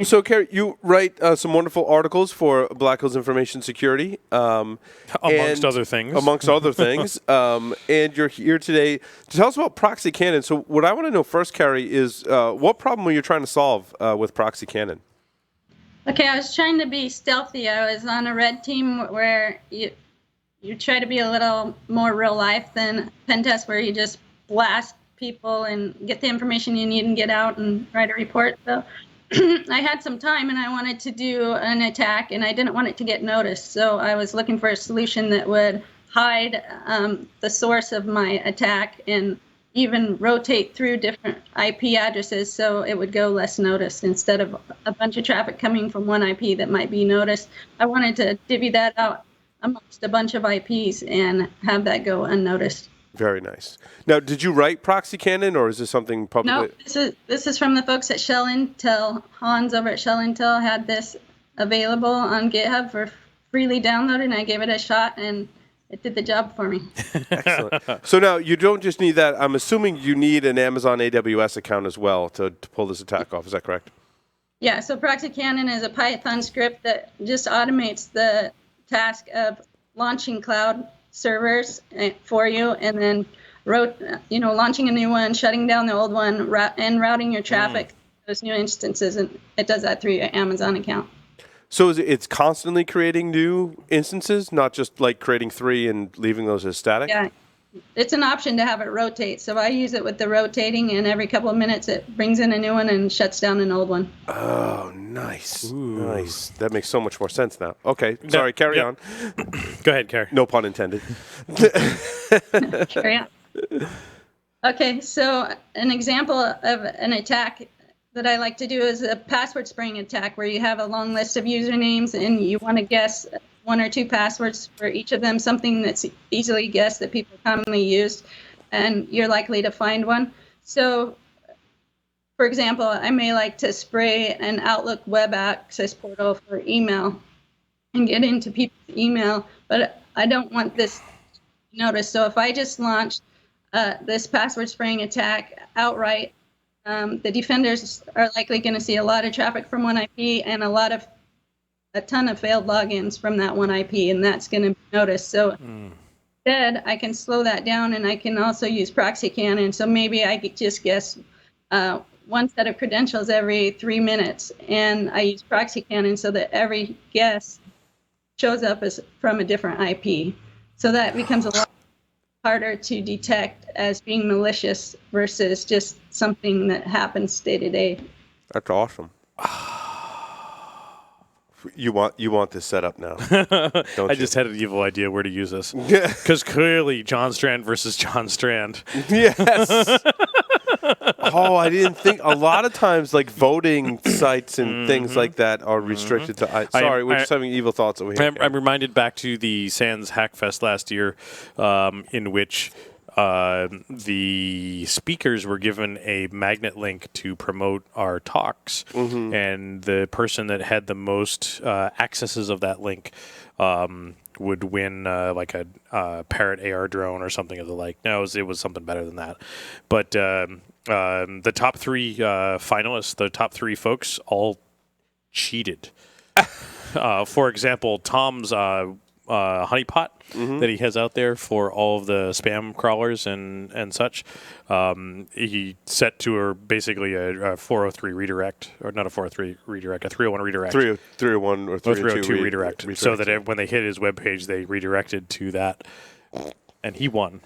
So, Carrie, you write some wonderful articles for Black Hills Information Security.
Amongst other things. And you're here today to tell us about ProxyCannon. So what I want to know first, Carrie, is what problem were you trying to solve with ProxyCannon?
Okay, I was trying to be stealthy. I was on a red team where you try to be a little more real life than pen test, where you just blast people and get the information you need and get out and write a report. So I had some time and I wanted to do an attack and I didn't want it to get noticed. So I was looking for a solution that would hide the source of my attack and even rotate through different IP addresses so it would go less noticed instead of a bunch of traffic coming from one IP that might be noticed. I wanted to divvy that out amongst a bunch of IPs and have that go unnoticed.
Very nice. Now, did you write ProxyCannon, or is this something publicly?
No, this is from the folks at Shell Intel. Hans over at Shell Intel had this available on GitHub for freely downloaded, and I gave it a shot, and it did the job for me.
Excellent. So now, you don't just need that. I'm assuming you need an Amazon AWS account as well to pull this attack off. Is that correct?
Yeah, so ProxyCannon is a Python script that just automates the task of launching cloud servers for you, and then launching a new one, shutting down the old one, and routing your traffic to those new instances, and it does that through your Amazon account.
So it's constantly creating new instances, not just like creating 3 and leaving those as static?
Yeah, it's an option to have it rotate. So I use it with the rotating, and every couple of minutes it brings in a new one and shuts down an old one.
Oh, nice. Ooh. Nice. That makes so much more sense now. Okay, sorry, carry on.
Go ahead, Carrie.
No pun intended.
Carry on. Okay, so an example of an attack that I like to do is a password spraying attack, where you have a long list of usernames and you want to guess 1 or 2 passwords for each of them, something that's easily guessed that people commonly use, and you're likely to find one. So, for example, I may like to spray an Outlook web access portal for email and get into people's email, but I don't want this noticed. So if I just launch this password spraying attack outright, the defenders are likely going to see a lot of traffic from one IP and a lot of a ton of failed logins from that one IP, and that's going to be noticed. So instead, I can slow that down, and I can also use ProxyCannon. So maybe I could just guess one set of credentials every 3 minutes, and I use ProxyCannon so that every guess shows up as from a different IP. So that becomes a lot harder to detect as being malicious versus just something that happens day to day.
That's awesome. You want this set up now? Don't
I just had an evil idea where to use this.
Yeah.
Because clearly John Strand versus John Strand.
Yes. Oh, I didn't think. A lot of times, like voting sites and things like that are restricted to. Sorry, we're just having evil thoughts over here.
I'm reminded back to the Sans Hackfest last year, in which the speakers were given a magnet link to promote our talks, and the person that had the most accesses of that link would win like a Parrot AR drone or something of the like. No, it was something better than that. But the top three finalists, the top three folks, all cheated. For example, Tom's honeypot that he has out there for all of the spam crawlers and such, he set to basically a 403 redirect, or not a 403 redirect, a 301 redirect.
301 or
302 redirect. So that when they hit his webpage, they redirected to that. And he won.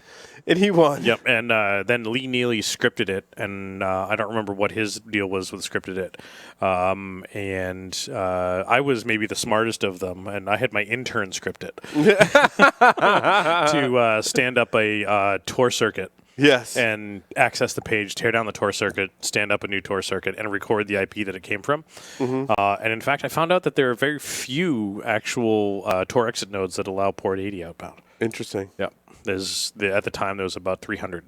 Yep. And then Lee Neely scripted it, and I don't remember what his deal was with scripted it. And I was maybe the smartest of them, and I had my intern script it to stand up a Tor circuit.
Yes.
And access the page, tear down the Tor circuit, stand up a new Tor circuit, and record the IP that it came from. And in fact, I found out that there are very few actual Tor exit nodes that allow port 80 outbound.
Interesting.
Yep. At the time, there was about 300.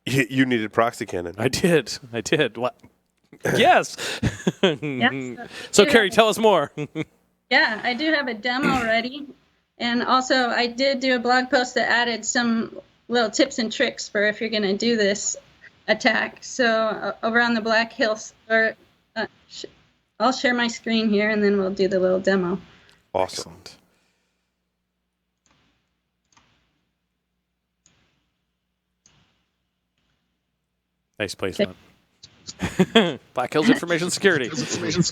You needed ProxyCannon.
I did. What? Yes.
Yes.
So, Carrie, tell us more.
Yeah, I do have a demo ready. And also, I did do a blog post that added some little tips and tricks for if you're going to do this attack. So, over on the Black Hills, I'll share my screen here, and then we'll do the little demo.
Awesome.
Nice placement. Black Hills Information Security.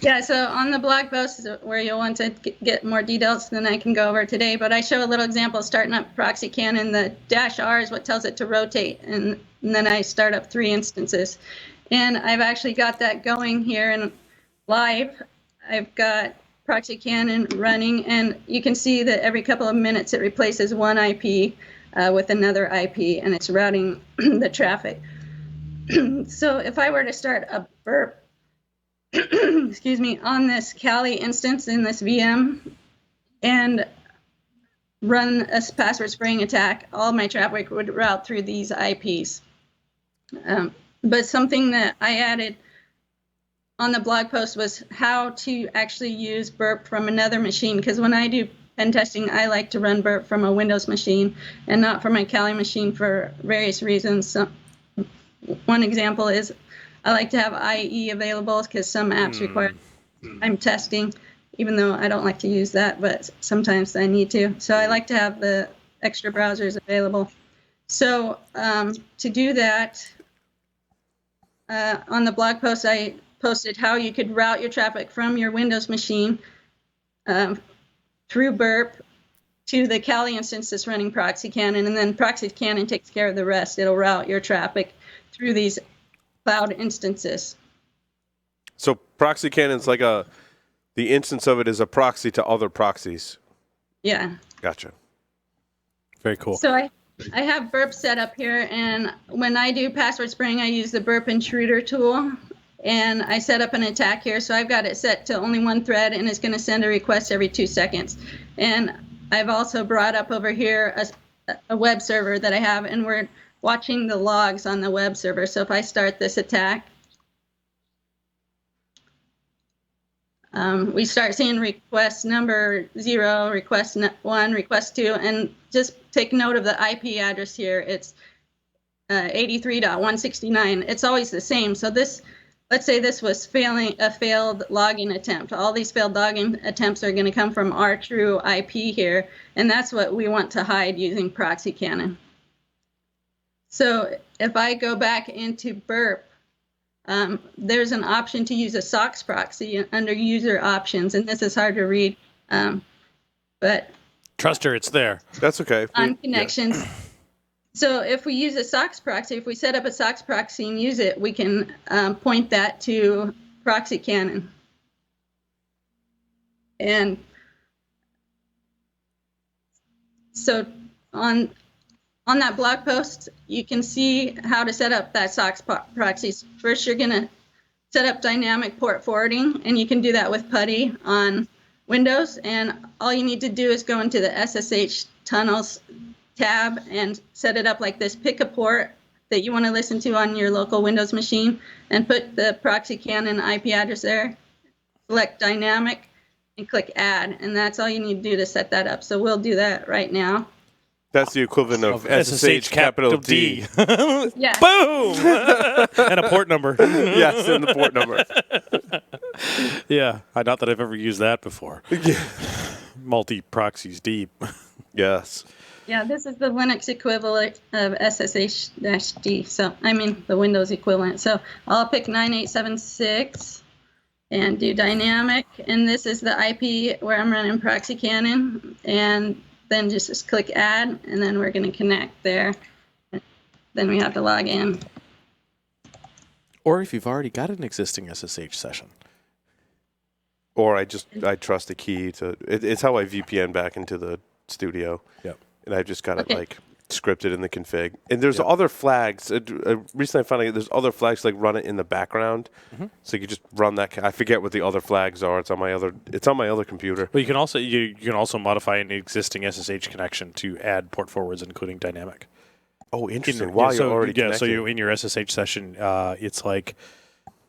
Yeah, so on the blog post is where you'll want to get more details than I can go over today, but I show a little example starting up ProxyCannon. The -R is what tells it to rotate, and then I start up 3 instances. And I've actually got that going here in live. I've got ProxyCannon running, and you can see that every couple of minutes it replaces one IP with another IP, and it's routing the traffic. So if I were to start a burp, excuse me, on this Kali instance in this VM and run a password spraying attack, all my traffic would route through these IPs. But something that I added on the blog post was how to actually use burp from another machine, because when I do pen testing, I like to run burp from a Windows machine and not from my Kali machine for various reasons. One example is I like to have IE available because some apps require I'm testing, even though I don't like to use that, but sometimes I need to. So I like to have the extra browsers available. So to do that, on the blog post, I posted how you could route your traffic from your Windows machine through burp to the Kali instance that's running ProxyCannon, and then ProxyCannon takes care of the rest. It'll route your traffic through these cloud instances.
So ProxyCannon's like the instance of it is a proxy to other proxies.
Yeah.
Gotcha.
Very cool.
So I have burp set up here, and when I do password spraying, I use the burp intruder tool, and I set up an attack here. So I've got it set to only one thread, and it's going to send a request every 2 seconds. And I've also brought up over here a web server that I have, and we're watching the logs on the web server. So if I start this attack, we start seeing request number 0, request 1, request 2, and just take note of the IP address here. It's 83.169. It's always the same. So this let's say this was a failed logging attempt. All these failed logging attempts are going to come from our true IP here, and that's what we want to hide using ProxyCannon. So if I go back into Burp, there's an option to use a SOX proxy under user options, and this is hard to read, but
Trust her, it's there.
That's okay.
On connections. Yeah. So if we use a SOX proxy, if we set up a SOX proxy and use it, we can point that to ProxyCannon. And so on that blog post, you can see how to set up that SOX proxies. First, you're going to set up dynamic port forwarding, and you can do that with PuTTY on Windows. And all you need to do is go into the SSH tunnels tab and set it up like this. Pick a port that you want to listen to on your local Windows machine and put the ProxyCannon IP address there. Select dynamic and click add, and that's all you need to do to set that up. So we'll do that right now.
That's the equivalent of SSH capital D.
Yeah.
Boom! And a port number.
Yes, and the port number.
Yeah, not that I've ever used that before. Multi-proxies deep.
Yes.
Yeah, this is the Linux equivalent of SSH-D. So, I mean, the Windows equivalent. So I'll pick 9876 and do dynamic. And this is the IP where I'm running ProxyCannon. And then just click add, and then we're going to connect there. Then we have to log in.
Or if you've already got an existing SSH session.
Or I trust the key to, it's how I VPN back into the studio.
Yep.
And I've just got it like scripted in the config. And there's other flags. Recently I found out there's other flags like run it in the background. Mm-hmm. So you can just run that. I forget what the other flags are. It's on my other computer.
But you can also modify an existing SSH connection to add port forwards, including dynamic.
Oh, interesting. Wow, you're already connected.
So you in your SSH session, it's like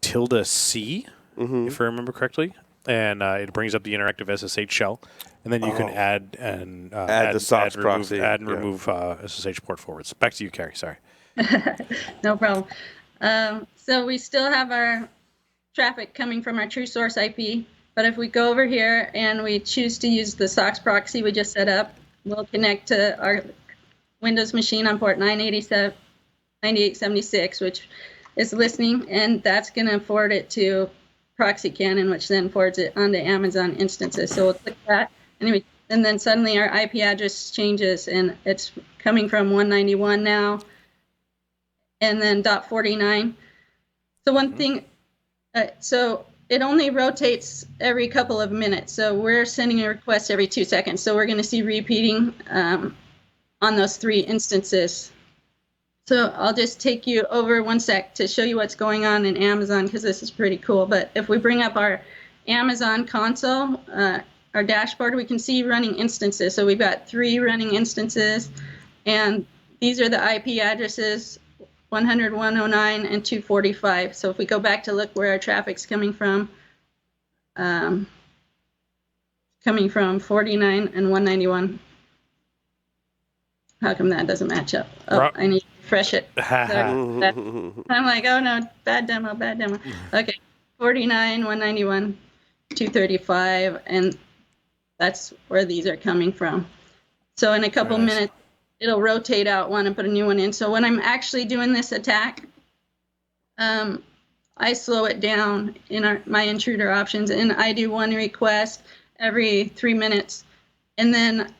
~C, if I remember correctly. And it brings up the interactive SSH shell, and then you can add the SOX proxy, remove SSH port forwards. Back to you, Carrie. Sorry.
No problem. So we still have our traffic coming from our true source IP, but if we go over here and we choose to use the SOX proxy we just set up, we'll connect to our Windows machine on port 9876, which is listening, and that's going to forward it to ProxyCannon, which then forwards it onto Amazon instances. So we'll click that, and then suddenly our IP address changes, and it's coming from 191 now, and then .49. So one thing, so it only rotates every couple of minutes. So we're sending a request every 2 seconds. So we're going to see repeating on those 3 instances. So I'll just take you over 1 sec to show you what's going on in Amazon, because this is pretty cool. But if we bring up our Amazon console, our dashboard, we can see running instances. So we've got 3 running instances, and these are the IP addresses, 100, 109, and 245. So if we go back to look where our traffic's coming from 49 and 191. How come that doesn't match up? Oh, I need to refresh it. I'm like, oh no, bad demo. Okay, 49, 191, 235, and that's where these are coming from. So in a couple minutes, it'll rotate out one and put a new one in. So when I'm actually doing this attack, I slow it down in my intruder options, and I do 1 request every 3 minutes, and then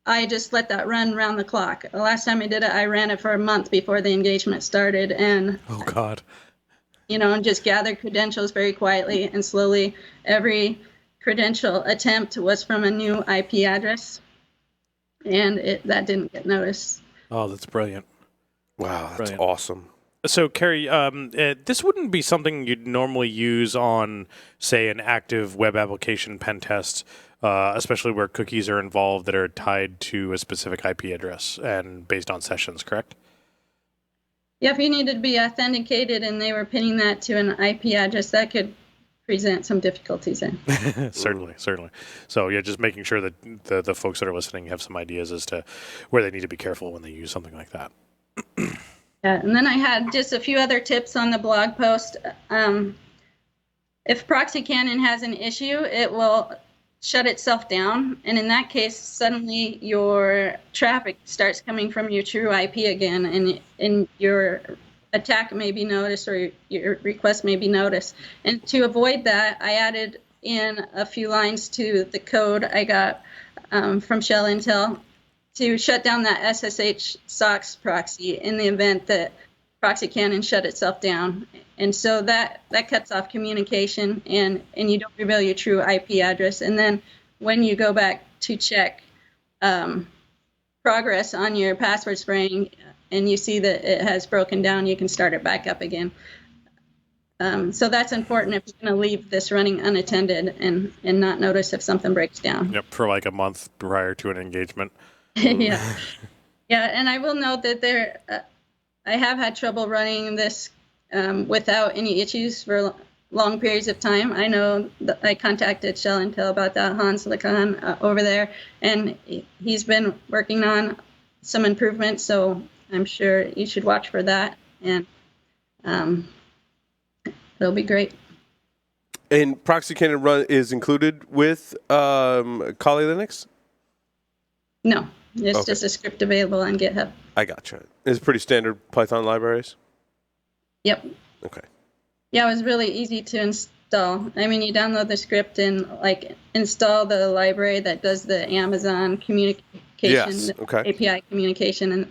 I just let that run around the clock. The last time I did it, I ran it for a month before the engagement started, and
oh god,
and just gathered credentials very quietly and slowly. Every credential attempt was from a new IP address, and that didn't get noticed.
Oh, that's brilliant!
Wow, that's awesome.
So, Carrie, this wouldn't be something you'd normally use on, say, an active web application pen test, especially where cookies are involved that are tied to a specific IP address and based on sessions, correct?
Yeah, if you needed to be authenticated and they were pinning that to an IP address, that could present some difficulties in.
Certainly. So, yeah, just making sure that the folks that are listening have some ideas as to where they need to be careful when they use something like that.
Yeah, and then I had just a few other tips on the blog post. If ProxyCannon has an issue, it will shut itself down. And in that case, suddenly your traffic starts coming from your true IP again, and your attack may be noticed or your request may be noticed. And to avoid that, I added in a few lines to the code I got from Shell Intel to shut down that SSH SOCKS proxy in the event that ProxyCannon shut itself down. And so that cuts off communication, and you don't reveal your true IP address. And then when you go back to check progress on your password spraying and you see that it has broken down, you can start it back up again. So that's important if you're going to leave this running unattended and not notice if something breaks down.
Yep, for like a month prior to an engagement.
Yeah. Yeah, and I will note that I have had trouble running this without any issues for long periods of time. I know that I contacted Shell Intel about that, Hans Lacan over there, and he's been working on some improvements, so I'm sure you should watch for that, and it'll be great.
And ProxyCannon run is included with Kali Linux?
No, it's just a script available on GitHub.
I gotcha. It's pretty standard Python libraries?
Yep.
Okay.
Yeah, it was really easy to install. I mean, you download the script and install the library that does the Amazon communication, API communication,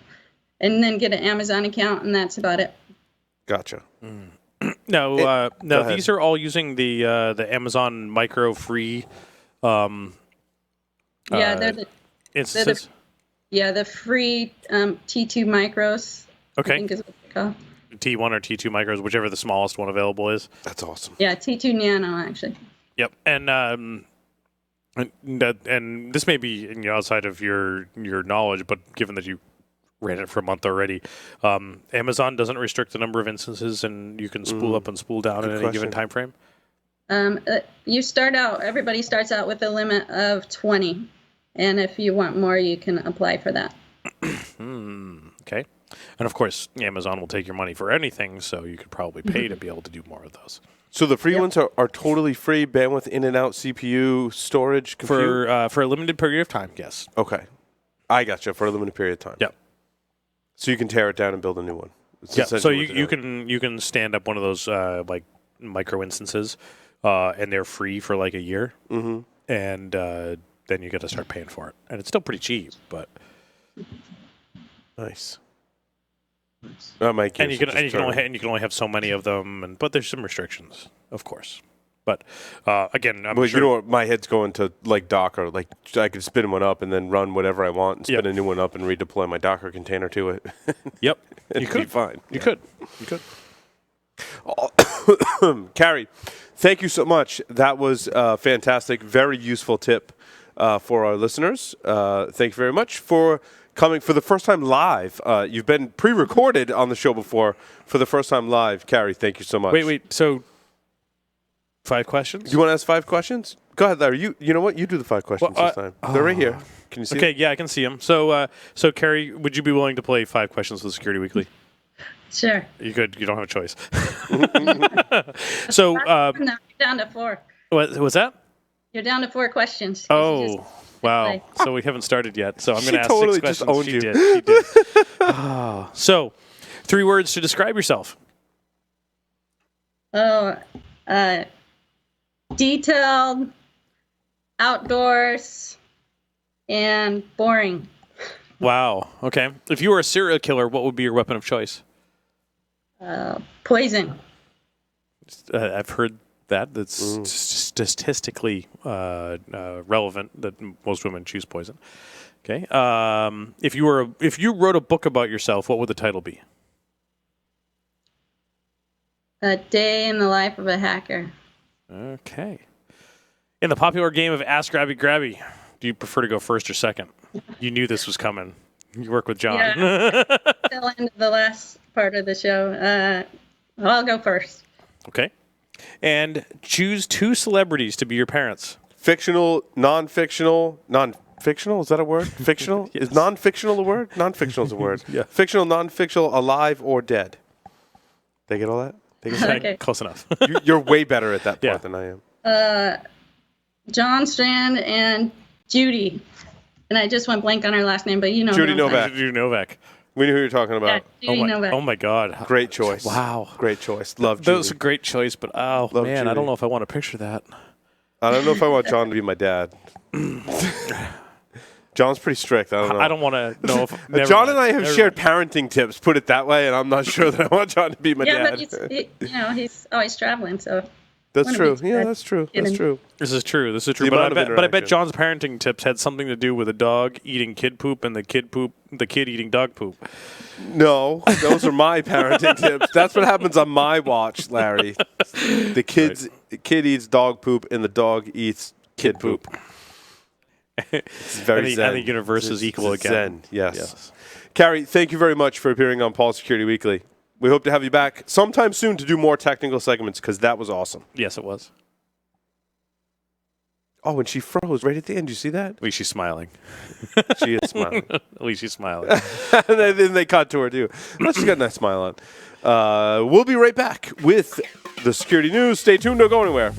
and then get an Amazon account, and that's about it.
Gotcha.
No, these are all using the Amazon micro free.
They're the
instances.
The free T2 micros.
Okay.
I think is what they're called.
T1 or T2 micros, whichever the smallest one available is.
That's awesome.
Yeah, T2 Nano actually.
Yep, and this may be outside of your knowledge, but given that you ran it for a month already, Amazon doesn't restrict the number of instances, and you can spool up and spool down in any given time frame. Everybody starts out with a limit of 20, and if you want more, you can apply for that. Okay. And of course, Amazon will take your money for anything, so you could probably pay to be able to do more of those.
So the free ones are totally free, bandwidth in and out, CPU, storage, compute?
For a limited period of time, yes.
Okay. I gotcha, for a limited period of time.
Yep.
So you can tear it down and build a new one.
Yeah. So you can stand up one of those like micro instances, and they're free for like a year, and then you get to start paying for it, and it's still pretty cheap, but
nice.
And you can only have so many of them, but there's some restrictions, of course. But again, I'm sure
you know what, my head's going to like Docker. Like I could spin one up and then run whatever I want, and spin a new one up and redeploy my Docker container to it.
Yep,
you could be fine.
You could.
Carrie, thank you so much. That was a fantastic, very useful tip for our listeners. Thank you very much for coming for the first time live. You've been pre-recorded on the show before. For the first time live, Carrie, thank you so much.
Wait. So 5 questions?
You want to ask 5 questions? Go ahead, Larry. You know what? You do the 5 questions this time. They're right here. Can you see them?
Yeah, I can see them. So, Carrie, would you be willing to play 5 questions with Security Weekly?
Sure.
You could. You don't have a choice. So,
you're down to 4.
What was that?
You're down to 4 questions.
Oh, wow. So we haven't started yet. So I'm going to ask
totally
6 questions.
Just owned
She
you.
did. She did. So, 3 words to describe yourself.
Detailed, outdoors, and boring.
Wow. Okay. If you were a serial killer, what would be your weapon of choice?
Poison.
I've heard that. That's statistically relevant that most women choose poison. Okay. If you wrote a book about yourself, what would the title be?
A Day in the Life of a Hacker.
Okay. In the popular game of Ask Grabby Grabby, do you prefer to go first or second? You knew this was coming. You work with John.
Yeah. Still into the last part of the show. I'll go first.
Okay. And choose 2 celebrities to be your parents.
Fictional, non-fictional, fictional? Is that a word? Fictional?
Yes.
Is non-fictional a word? Non-fictional is a word.
Yeah.
Fictional, non-fictional, alive or dead. They get all that? They get
Okay.
Close enough.
You're way better at that part
Yeah.
than I am.
John Strand and Judy. And I just went blank on her last name, but you know
Judy
who I'm
Novak.
talking
Judy Novak.
We knew who you're talking
about.
about.
Yeah, Judy Novak.
Oh my God.
Great choice.
Wow.
Great choice. Love
That was
Judy.
a great choice, but
Love
man, I
Judy.
don't know if I want to picture that.
I don't know if I want John to be my dad. John's pretty strict. I don't know.
I don't want to know if never
John
mind.
and I have
Never
shared
mind.
parenting tips, put it that way, and I'm not sure that I want John to be my
Yeah,
dad.
but he's always traveling, so.
That's
Wanna
true.
be
Yeah,
bad
that's true.
kid
That's
and-
true.
This is true. This is
The
true. But I
amount of
bet
interaction.
John's parenting tips had something to do with a dog eating kid poop and the kid eating dog poop.
No, those are my parenting tips. That's what happens on my watch, Larry. The kid eats dog poop, and the dog eats kid poop. It's very zen.
And the universe is equal
It's
again.
Zen, yes. Carrie, thank you very much for appearing on Paul Security Weekly. We hope to have you back sometime soon to do more technical segments because that was awesome.
Yes, it was.
Oh, and she froze right at the end. You see that?
At least she's smiling.
She is smiling.
At least she's smiling.
And then they cut to her, too. But she's got a nice smile on. We'll be right back with the security news. Stay tuned. Don't go anywhere.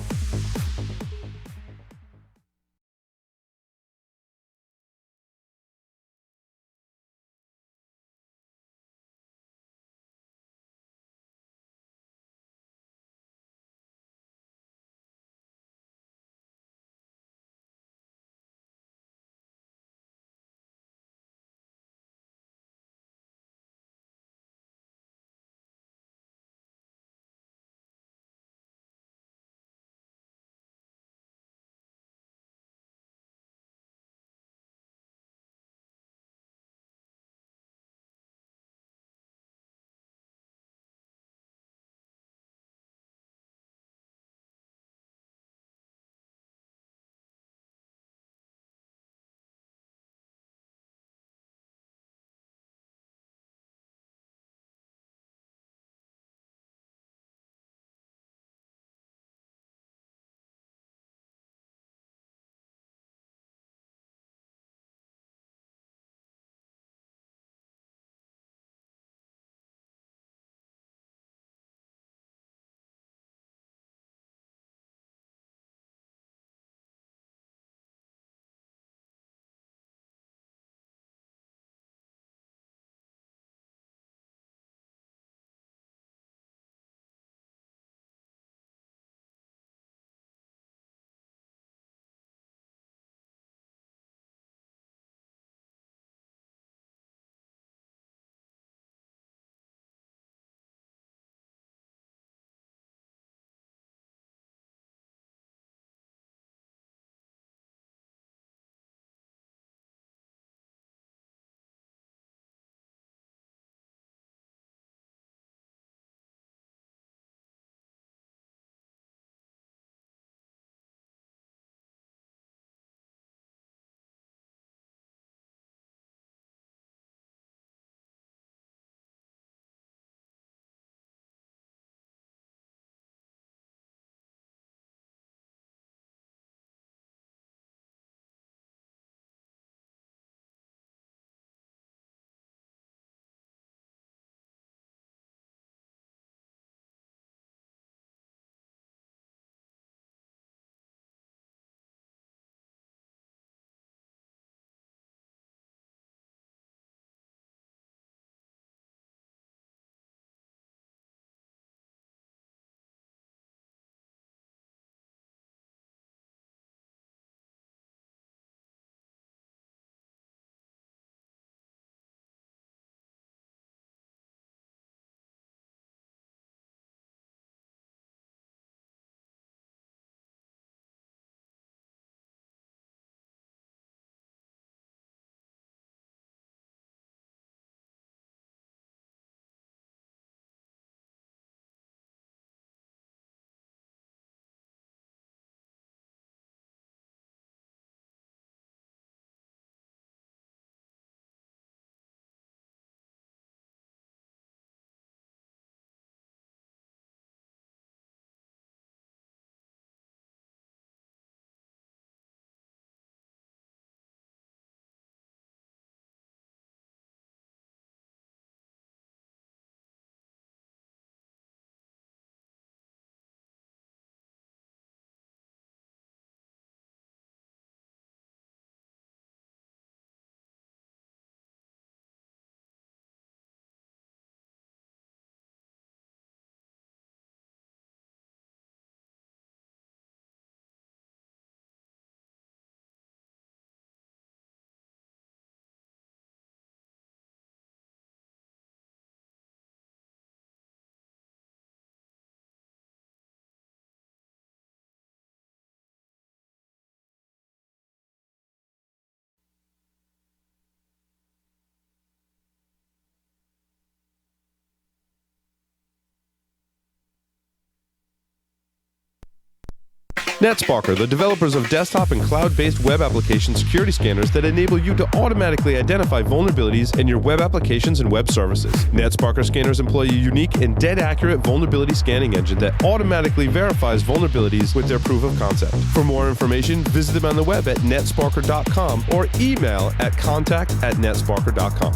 NetSparker, the developers of desktop and cloud-based web application security scanners that enable you to automatically identify vulnerabilities in your web applications and web services. NetSparker scanners employ a unique and dead-accurate vulnerability scanning engine that automatically verifies vulnerabilities with their proof of concept. For more information, visit them on the web at netsparker.com or email at contact@netsparker.com.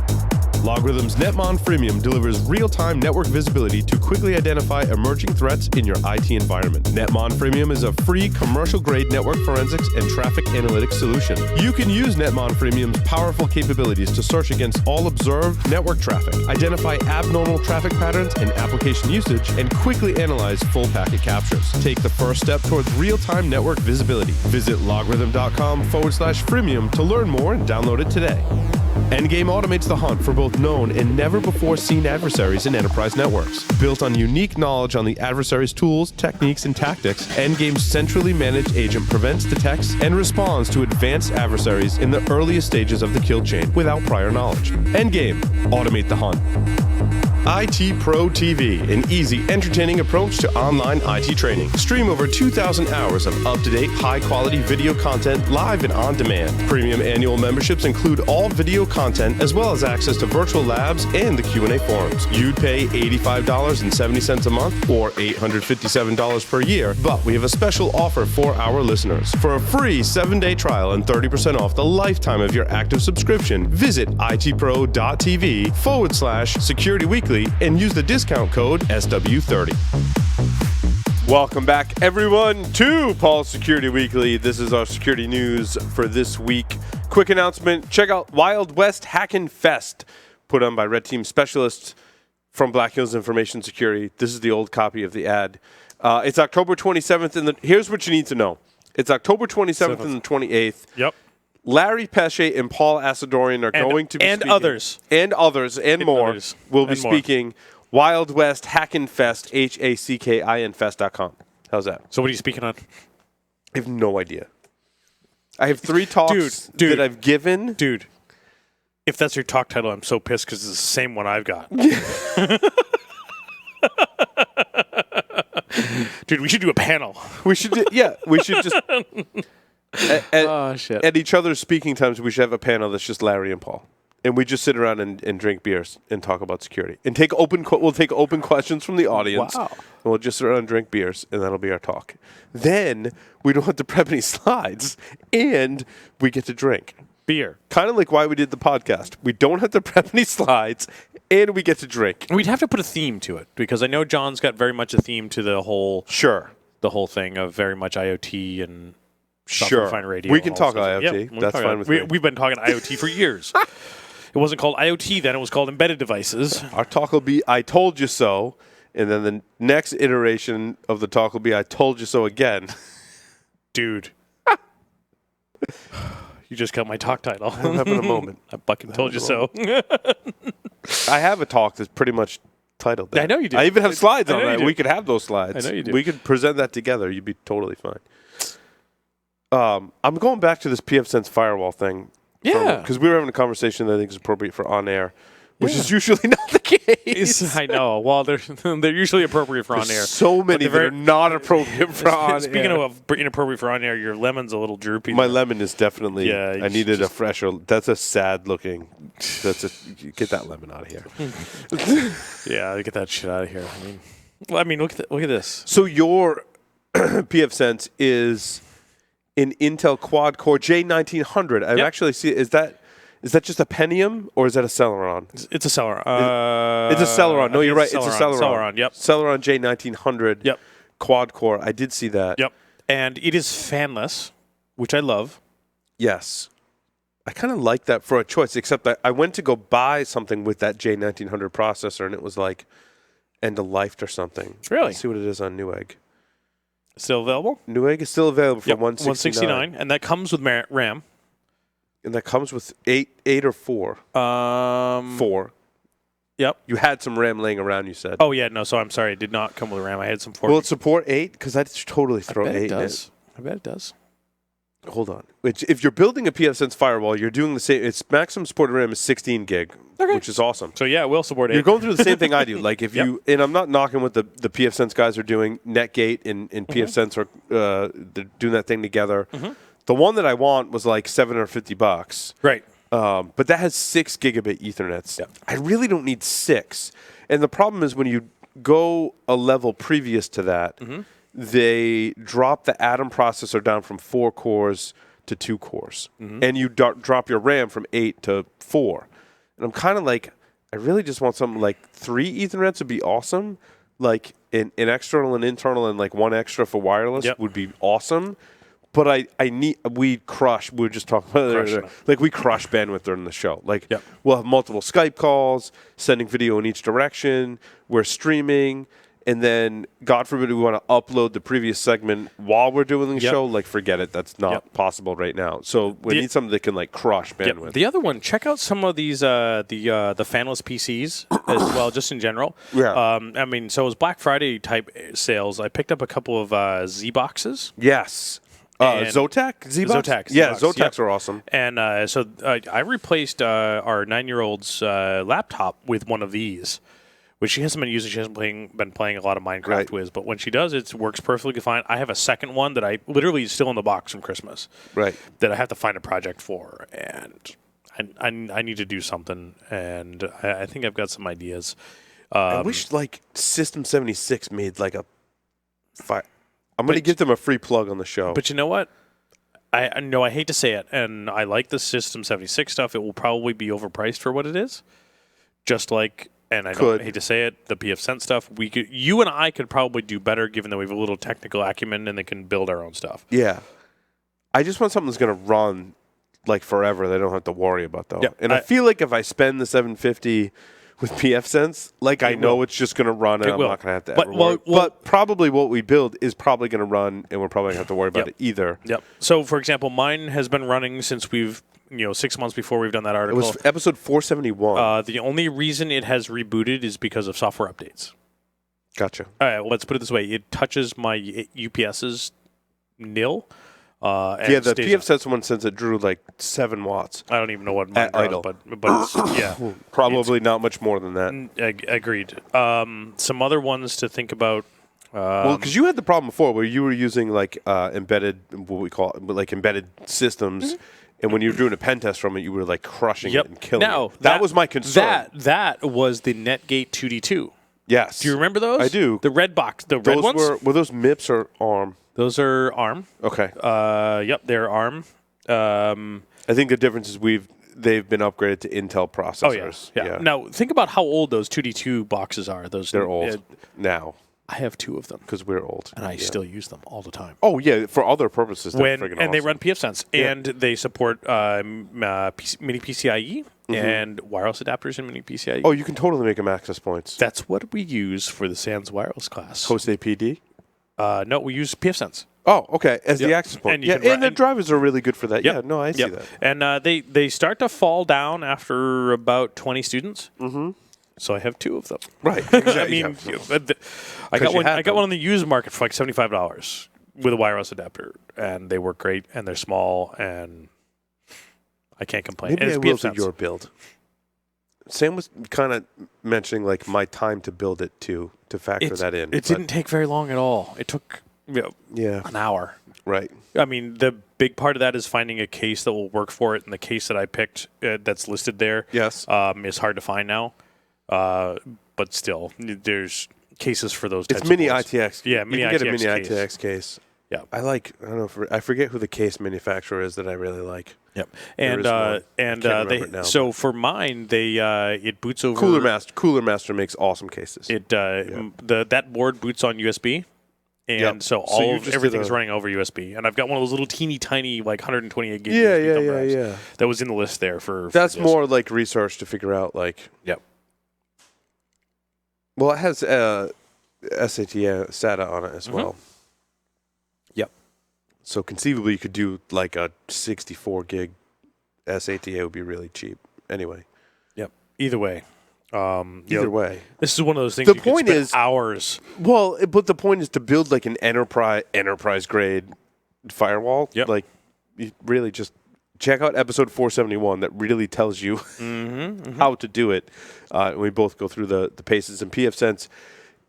Logarithm's Netmon Freemium delivers real-time network visibility to quickly identify emerging threats in your IT environment. Netmon Freemium is a free commercial-grade network forensics and traffic analytics solution. You can use Netmon Freemium's powerful capabilities to search against all observed network traffic, identify abnormal traffic patterns and application usage, and quickly analyze full packet captures. Take the first step towards real-time network visibility. Visit logarithm.com/freemium to learn more and download it today. Endgame automates the hunt for both known and never-before-seen adversaries in enterprise networks. Built on unique knowledge on the adversary's tools, techniques, and tactics, Endgame's centrally managed agent prevents, detects, and responds to advanced adversaries in the earliest stages of the kill chain without prior knowledge. Endgame, automate the hunt. IT Pro TV, an easy, entertaining approach to online IT training. Stream over 2,000 hours of up-to-date, high-quality video content live and on demand. Premium annual memberships include all video content as well as access to virtual labs and the Q&A forums. You'd pay $85.70 a month or $857 per year, but we have a special offer for our listeners. For a free 7-day trial and 30% off the lifetime of your active subscription, visit itpro.tv/Security Weekly and use the discount code SW30.
Welcome back, everyone, to Paul's Security Weekly. This is our security news for this week. Quick announcement, check out Wild West Hackin' Fest, put on by Red Team specialists from Black Hills Information Security. This is the old copy of the ad. It's October 27th, and here's what you need to know. It's October 27th and the 28th.
Yep.
Larry Pesce and Paul Asadorian are going to be speaking. And others more will be speaking. Wild West Hackin' Fest, HACKIN Fest.com. How's that?
So what are you speaking on?
I have no idea. I have 3 talks that I've given.
Dude, if that's your talk title, I'm so pissed because it's the same one I've got. Dude, we should do a panel.
We should just... At each other's speaking times, we should have a panel that's just Larry and Paul. And we just sit around and drink beers and talk about security. And we'll take open questions from the audience.
Wow.
And we'll just sit around and drink beers, and that'll be our talk. Then we don't have to prep any slides, and we get to drink.
Beer.
Kind of like why we did the podcast. We don't have to prep any slides, and we get to drink.
We'd have to put a theme to it, because I know John's got very much a theme to the whole thing of very much IoT and software-defined radio.
We can talk IoT.
Yep,
that's fine with me.
We've been talking IoT for years. It wasn't called IoT then. It was called embedded devices.
Our talk will be I told you so. And then the next iteration of the talk will be I told you so again.
Dude. You just got my talk title.
I'm having a moment.
I fucking told you so.
I have a talk that's pretty much titled that.
I know you do.
I even have slides on that.
Do.
We could have those slides.
I know you do.
We could present that together. You'd be totally fine. I'm going back to this pfSense firewall thing.
Yeah.
Because we were having a conversation that I think is appropriate for on-air, which is usually not the case.
I know. Well, they're usually appropriate for on-air.
So many that are not appropriate for on-air.
Speaking of inappropriate for on-air, your lemon's a little droopy.
My lemon is definitely, I needed a fresher. That's a sad looking, get that lemon out of here.
Yeah, get that shit out of here. I mean, look at this.
So your pfSense is an Intel quad-core J1900. I've actually seen. Is that just a Pentium or is that a Celeron?
It's a Celeron.
It's a Celeron. No, you're right. It's a Celeron.
Celeron. Yep.
Celeron J1900.
Yep.
Quad-core. I did see that.
Yep. And it is fanless, which I love.
Yes. I kind of like that for a choice, except I went to go buy something with that J1900 processor, and it was like end of life or something.
Really?
Let's see what it is on Newegg.
Still available?
Newegg is still available for
$169, and that comes with RAM.
And that comes with 8 or 4? 4.
Yep.
You had some RAM laying around, you said.
Oh, yeah. No, so I'm sorry. It did not come with RAM. I had some 4.
Will it support 8? Because I'd totally throw 8 in it.
I bet it does.
hold on. Which, if you're building a pfSense firewall, you're doing the same. Its maximum supported RAM is 16 gig, which is awesome.
So yeah, we'll support 8.
You're going through the same thing I do. Like if you, and I'm not knocking what the pfSense guys are doing. Netgate and pfSense are they're doing that thing together. The one that I want was like $750.
Right.
But that has 6 gigabit Ethernets.
Yep.
I really don't need 6. And the problem is when you go a level previous to that, they drop the Atom processor down from 4 cores to 2 cores. And you drop your RAM from 8 to 4. And I'm kind of like, I really just want something like 3 Ethernets would be awesome. Like an external and internal and like 1 extra for wireless would be awesome. But we were just talking about it earlier. Like we crush bandwidth during the show. Like we'll have multiple Skype calls, sending video in each direction. We're streaming. And then, God forbid, we want to upload the previous segment while we're doing the show. Like, forget it. That's not possible right now. So we need something that can like crush bandwidth.
The other one, check out some of these the fanless PCs as well, just in general.
Yeah.
I mean, so it was Black Friday type sales. I picked up a couple of Z boxes.
Yes. Zotac? Z-Box?
Zotac.
Yeah, Zotacs are awesome.
And so I replaced our 9-year-old's laptop with one of these, which she hasn't been using. She hasn't been playing a lot of Minecraft with. But when she does, it works perfectly fine. I have a second one that I literally is still in the box from Christmas.
Right.
That I have to find a project for. And I need to do something. And I think I've got some ideas.
I wish like System 76 made like a... I'm going to give them a free plug on the show.
But you know what? I know I hate to say it, and I like the System 76 stuff. It will probably be overpriced for what it is. Just like, and I hate to say it, the pfSense stuff. You and I could probably do better, given that we have a little technical acumen and they can build our own stuff.
Yeah, I just want something that's going to run like forever. That I don't have to worry about though.
Yep.
And I feel like if I spend the $750 with pfSense, like I know it's just going to run, and I'm not going to have to ever worry. But probably what we build is probably going to run, and we're probably going to have to worry about it either.
Yep. So, for example, mine has been running since 6 months before we've done that article.
It was episode 471.
The only reason it has rebooted is because of software updates.
Gotcha.
All right, well, let's put it this way. It touches my UPS's nil.
Yeah, the pfSense one, since it drew like 7 watts.
I don't even know what mine
idle,
but it's, yeah,
probably not much more than that.
Agreed. Some other ones to think about.
Well, because you had the problem before where you were using like embedded, what we call it, like embedded systems, and when you were doing a pen test from it, you were like crushing it and killing it. That was my concern.
That was the Netgate 2D2.
Yes.
Do you remember those?
I do.
The red box, the red ones.
Were those MIPS or ARM?
Those are ARM.
Okay.
Yep, they're ARM.
I think the difference is they've been upgraded to Intel processors.
Oh, yeah. Now, think about how old those 2D2 boxes are.
They're old now.
I have 2 of them.
Because we're old.
And I still use them all the time.
Oh, yeah, for other purposes. They're friggin' awesome.
They run pfSense. Yeah. And they support mini PCIe and wireless adapters in mini PCIe.
Oh, you can totally make them access points.
That's what we use for the SANS wireless class.
Host APD?
No, we use pfSense.
Oh, okay, as the access point. And the drivers are really good for that. Yep. Yeah, no, I see that.
And they start to fall down after about 20 students. Mm-hmm. So I have 2 of them.
Right. Exactly.
I mean, I got one on the used market for like $75 with a wireless adapter, and they work great, and they're small, and I can't complain.
Maybe
and
I will do your build. Sam was kind of mentioning like my time to build it to factor that in.
It didn't take very long at all. It took an hour.
Right.
I mean, the big part of that is finding a case that will work for it, and the case that I picked that's listed there is hard to find now. But still, there's cases for those types
of mini
boards.
ITX.
Yeah, mini
you can
ITX
get a mini
case.
ITX case.
Yeah.
I don't know I forget who the case manufacturer is that I really like.
Yep. So for mine, it boots over
Cooler Master makes awesome cases.
That board boots on USB. And so everything's running over USB. And I've got one of those little teeny tiny, like 128 gig USB thumb drives that was in the list there for
That's more like research to figure out, like...
Yep.
Well, it has SATA on it as well.
Yep.
So conceivably, you could do like a 64 gig SATA would be really cheap. Anyway.
Yep. Either way.
Either way.
This is one of those things
the point is
hours.
Well, but the point is to build like an enterprise grade firewall.
Yep.
Like you really just check out episode 471. That really tells you how to do it. We both go through the paces, and pfSense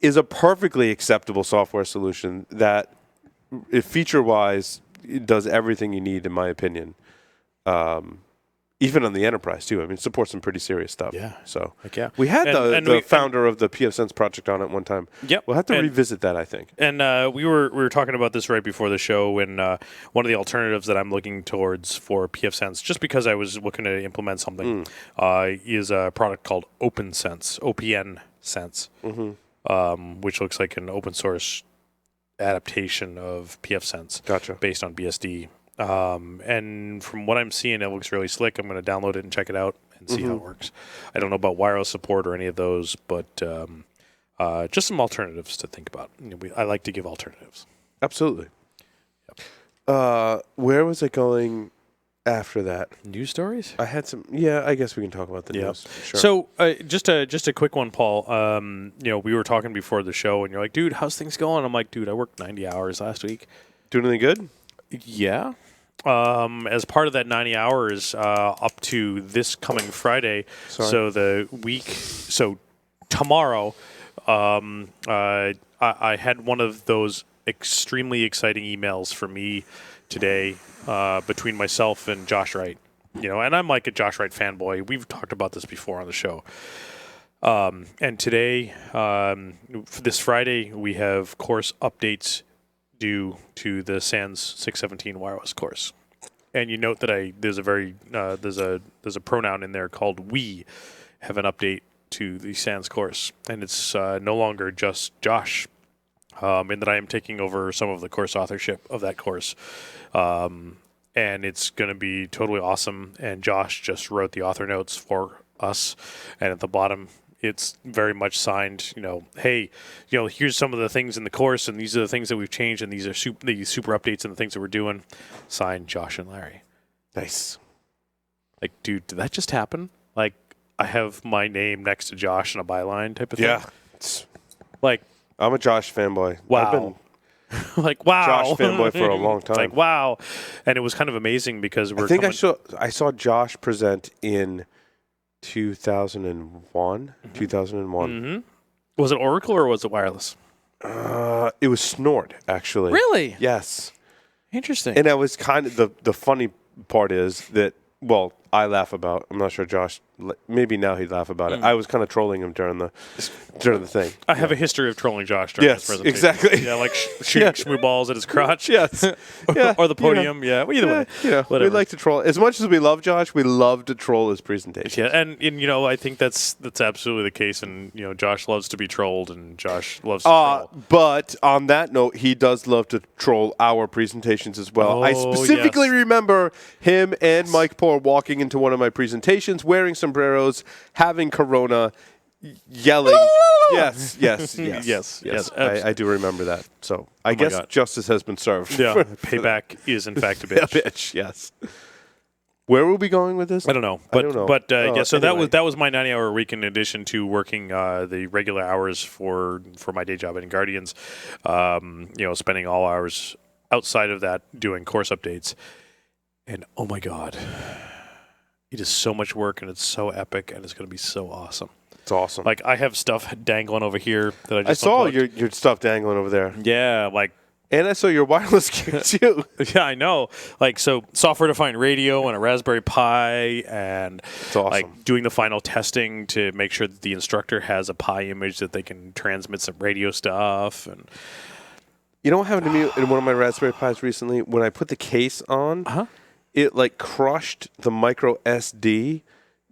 is a perfectly acceptable software solution that, feature-wise, it does everything you need, in my opinion. Even on the enterprise, too. I mean, it supports some pretty serious stuff.
Yeah.
So
yeah.
we had
And
the founder of the pfSense project on it one time.
Yep.
We'll have to revisit that, I think.
And we were talking about this right before the show, and one of the alternatives that I'm looking towards for pfSense, just because I was looking to implement something, is a product called OpenSense, OPN Sense, which looks like an open source adaptation of pfSense.
Gotcha.
Based on BSD. And from what I'm seeing, it looks really slick. I'm going to download it and check it out and see how it works. I don't know about wireless support or any of those, but just some alternatives to think about. I like to give alternatives.
Absolutely. Yep. Where was I going after that?
News stories?
I had some. Yeah, I guess we can talk about the news. Sure.
So just a quick one, Paul. We were talking before the show, and you're like, "Dude, how's things going?" I'm like, "Dude, I worked 90 hours last week."
Doing anything good?
Yeah. As part of that 90 hours, up to this coming Friday, so tomorrow, I had one of those extremely exciting emails for me today between myself and Josh Wright. And I'm like a Josh Wright fanboy. We've talked about this before on the show. And today, this Friday, we have course updates due to the SANS 617 wireless course. And you note that there's a pronoun in there called we have an update to the SANS course, and it's no longer just Josh, in that I am taking over some of the course authorship of that course, and it's going to be totally awesome. And Josh just wrote the author notes for us, and at the bottom it's very much signed, hey, here's some of the things in the course, and these are the things that we've changed, and these are super updates and the things that we're doing. Signed, Josh and Larry.
Nice.
Like, dude, did that just happen? Like, I have my name next to Josh in a byline type of thing?
Yeah.
Like,
I'm a Josh fanboy.
Wow.
I've been
like, wow.
Josh fanboy for a long time.
Like, wow. And it was kind of amazing because
I saw Josh present in 2001. 2001.
Mm-hmm. Was it Oracle or was it wireless?
It was Snort, actually.
Really?
Yes.
Interesting.
And that was kind of the funny part is that, well, I laugh about. I'm not sure Josh. Maybe now he'd laugh about it. I was kind of trolling him during the thing.
I have a history of trolling Josh during this presentation.
Exactly.
Yeah, like shooting shmoo balls at his crotch.
Yes.
Or the podium. Yeah. Well, either way.
We like to troll. As much as we love Josh, we love to troll his presentation.
Yeah, and I think that's absolutely the case. And Josh loves to be trolled, and Josh loves to troll.
But on that note, he does love to troll our presentations as well. I specifically remember him and Mike Poor walking into one of my presentations, wearing sombreros, having Corona, yelling. Yes. I do remember that. So I guess justice has been served.
Yeah, payback is in fact a bitch.
A bitch, yes. Where were we going with this?
I don't know. But so anyway. that was my 90-hour week in addition to working the regular hours for my day job at Guardians. Spending all hours outside of that doing course updates. And oh my God, it is so much work and it's so epic and it's going to be so awesome.
It's awesome.
Like I have stuff dangling over here that I
saw your stuff dangling over there.
Yeah, like.
And I saw your wireless gear too.
Yeah, I know. Like, so software-defined radio and a Raspberry Pi and
awesome.
Like doing the final testing to make sure that the instructor has a Pi image that they can transmit some radio stuff. And
you know what happened to me in one of my Raspberry Pis recently? When I put the case on, it like crushed the micro SD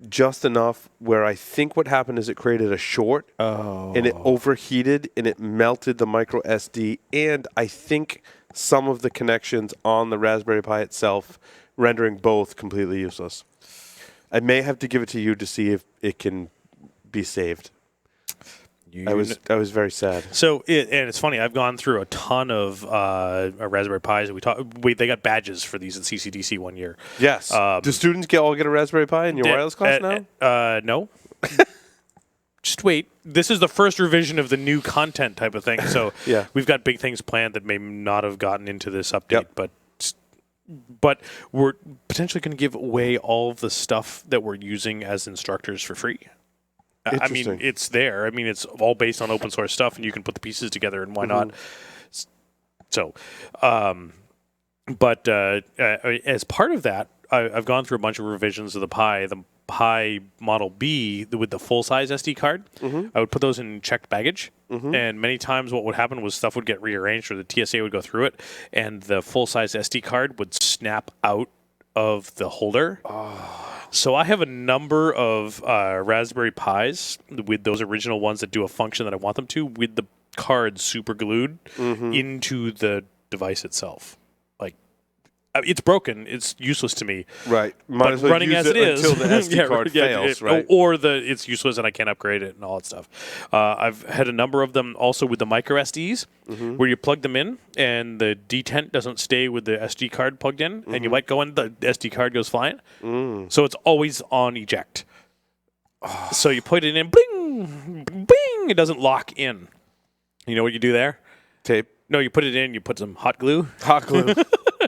just enough where I think what happened is it created a short and it overheated and it melted the micro SD and I think some of the connections on the Raspberry Pi itself, rendering both completely useless. I may have to give it to you to see if it can be saved. I was very sad.
So and it's funny. I've gone through a ton of Raspberry Pis. They got badges for these at CCDC one year.
Yes. Do students all get a Raspberry Pi in your wireless class now?
No. Just wait. This is the first revision of the new content type of thing. So we've got big things planned that may not have gotten into this update, but but we're potentially going to give away all of the stuff that we're using as instructors for free. I mean,
Interesting.
it's there. I mean, it's all based on open source stuff, and you can put the pieces together, and why not? So, but as part of that, I've gone through a bunch of revisions of the Pi. The Pi Model B with the full-size SD card, I would put those in checked baggage, and many times what would happen was stuff would get rearranged, or the TSA would go through it, and the full-size SD card would snap out of the holder. So I have a number of Raspberry Pis with those original ones that do a function that I want them to, with the card super glued into the device itself. Like, it's broken. It's useless to me.
Right. Might
But
as well
running
use
as it is,
until the SD card fails, right?
Or it's useless and I can't upgrade it and all that stuff. I've had a number of them also with the micro SDs, where you plug them in and the detent doesn't stay with the SD card plugged in, and you let go and the SD card goes flying. So it's always on eject. So you put it in, bling, bing, it doesn't lock in. You know what you do there?
Tape.
No, you put it in, you put some hot glue.
Hot glue.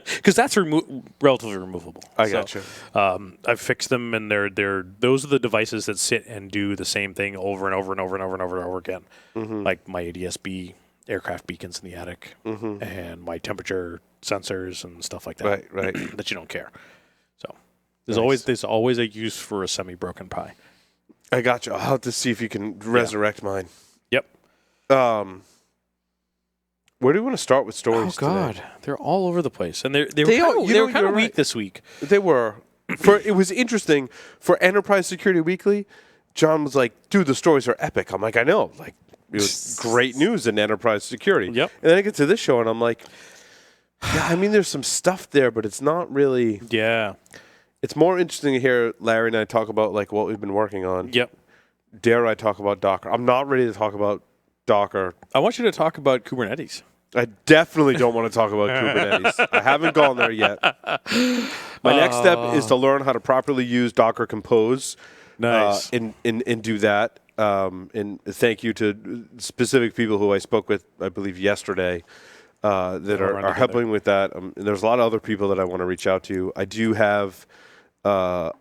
Because that's relatively removable.
I gotcha.
I've fixed them, and those are the devices that sit and do the same thing over and over and over and over and over and over again. Like my ADS-B aircraft beacons in the attic, and my temperature sensors and stuff like that.
Right.
That you don't care. So
Nice.
there's always a use for a semi-broken Pi.
I gotcha. I'll have to see if you can resurrect mine.
Yep.
Where do we want to start with stories
today? They're all over the place, and they
are-
were
you know,
kind
you're
of weak
right.
this week.
They were. It was interesting. For Enterprise Security Weekly, John was like, dude, the stories are epic. I'm like, I know. Like, it was great news in Enterprise Security.
Yep.
And then I get to this show, and I'm like, yeah, I mean, there's some stuff there, but it's not really.
Yeah.
It's more interesting to hear Larry and I talk about, like, what we've been working on.
Yep.
Dare I talk about Docker? I'm not ready to talk about Docker.
I want you to talk about Kubernetes.
I definitely don't want to talk about Kubernetes. I haven't gone there yet. My next step is to learn how to properly use Docker Compose.
Nice.
And do that. And thank you to specific people who I spoke with, I believe, yesterday that are helping with that. And there's a lot of other people that I want to reach out to. I do have an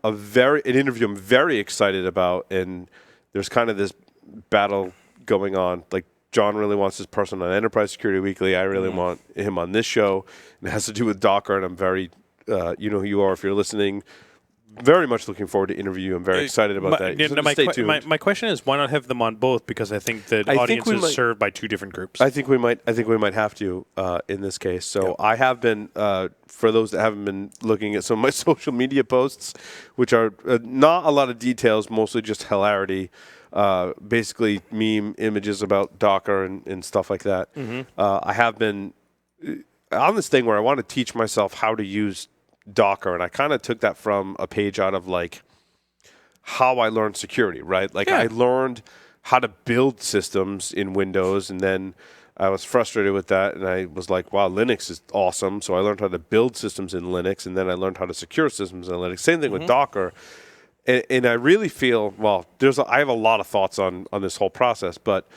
interview I'm very excited about, and there's kind of this battle going on. Like, John really wants this person on Enterprise Security Weekly. I really want him on this show. And it has to do with Docker, and I'm very, you know who you are if you're listening, very much looking forward to interview you. I'm very excited about that. So stay tuned.
My question is, why not have them on both? Because I think the audience is served by two different groups.
I think we might have to in this case. So I have been, for those that haven't been looking at some of my social media posts, which are not a lot of details, mostly just hilarity. Basically meme images about Docker and stuff like that. I have been on this thing where I want to teach myself how to use Docker, and I kind of took that from a page out of, like, how I learned security, right? Like, I learned how to build systems in Windows, and then I was frustrated with that, and I was like, wow, Linux is awesome. So I learned how to build systems in Linux, and then I learned how to secure systems in Linux. Same thing with Docker. And I really feel, well, I have a lot of thoughts on this whole process, but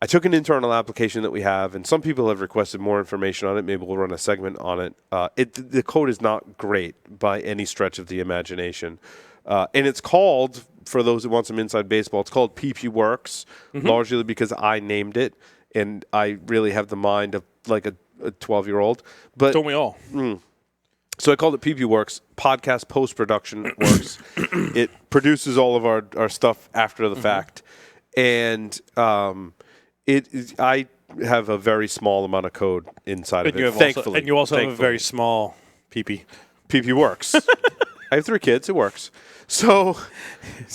I took an internal application that we have, and some people have requested more information on it. Maybe we'll run a segment on it. The code is not great by any stretch of the imagination. And it's called, for those who want some inside baseball, it's called PP Works, largely because I named it, and I really have the mind of like a 12-year-old. But
don't we all?
So I called it PP Works, Podcast Post-Production Works. It produces all of our stuff after the fact. And I have a very small amount of code inside of it, thankfully.
And you also have a very small PP.
PP Works. I have 3 kids. It works. So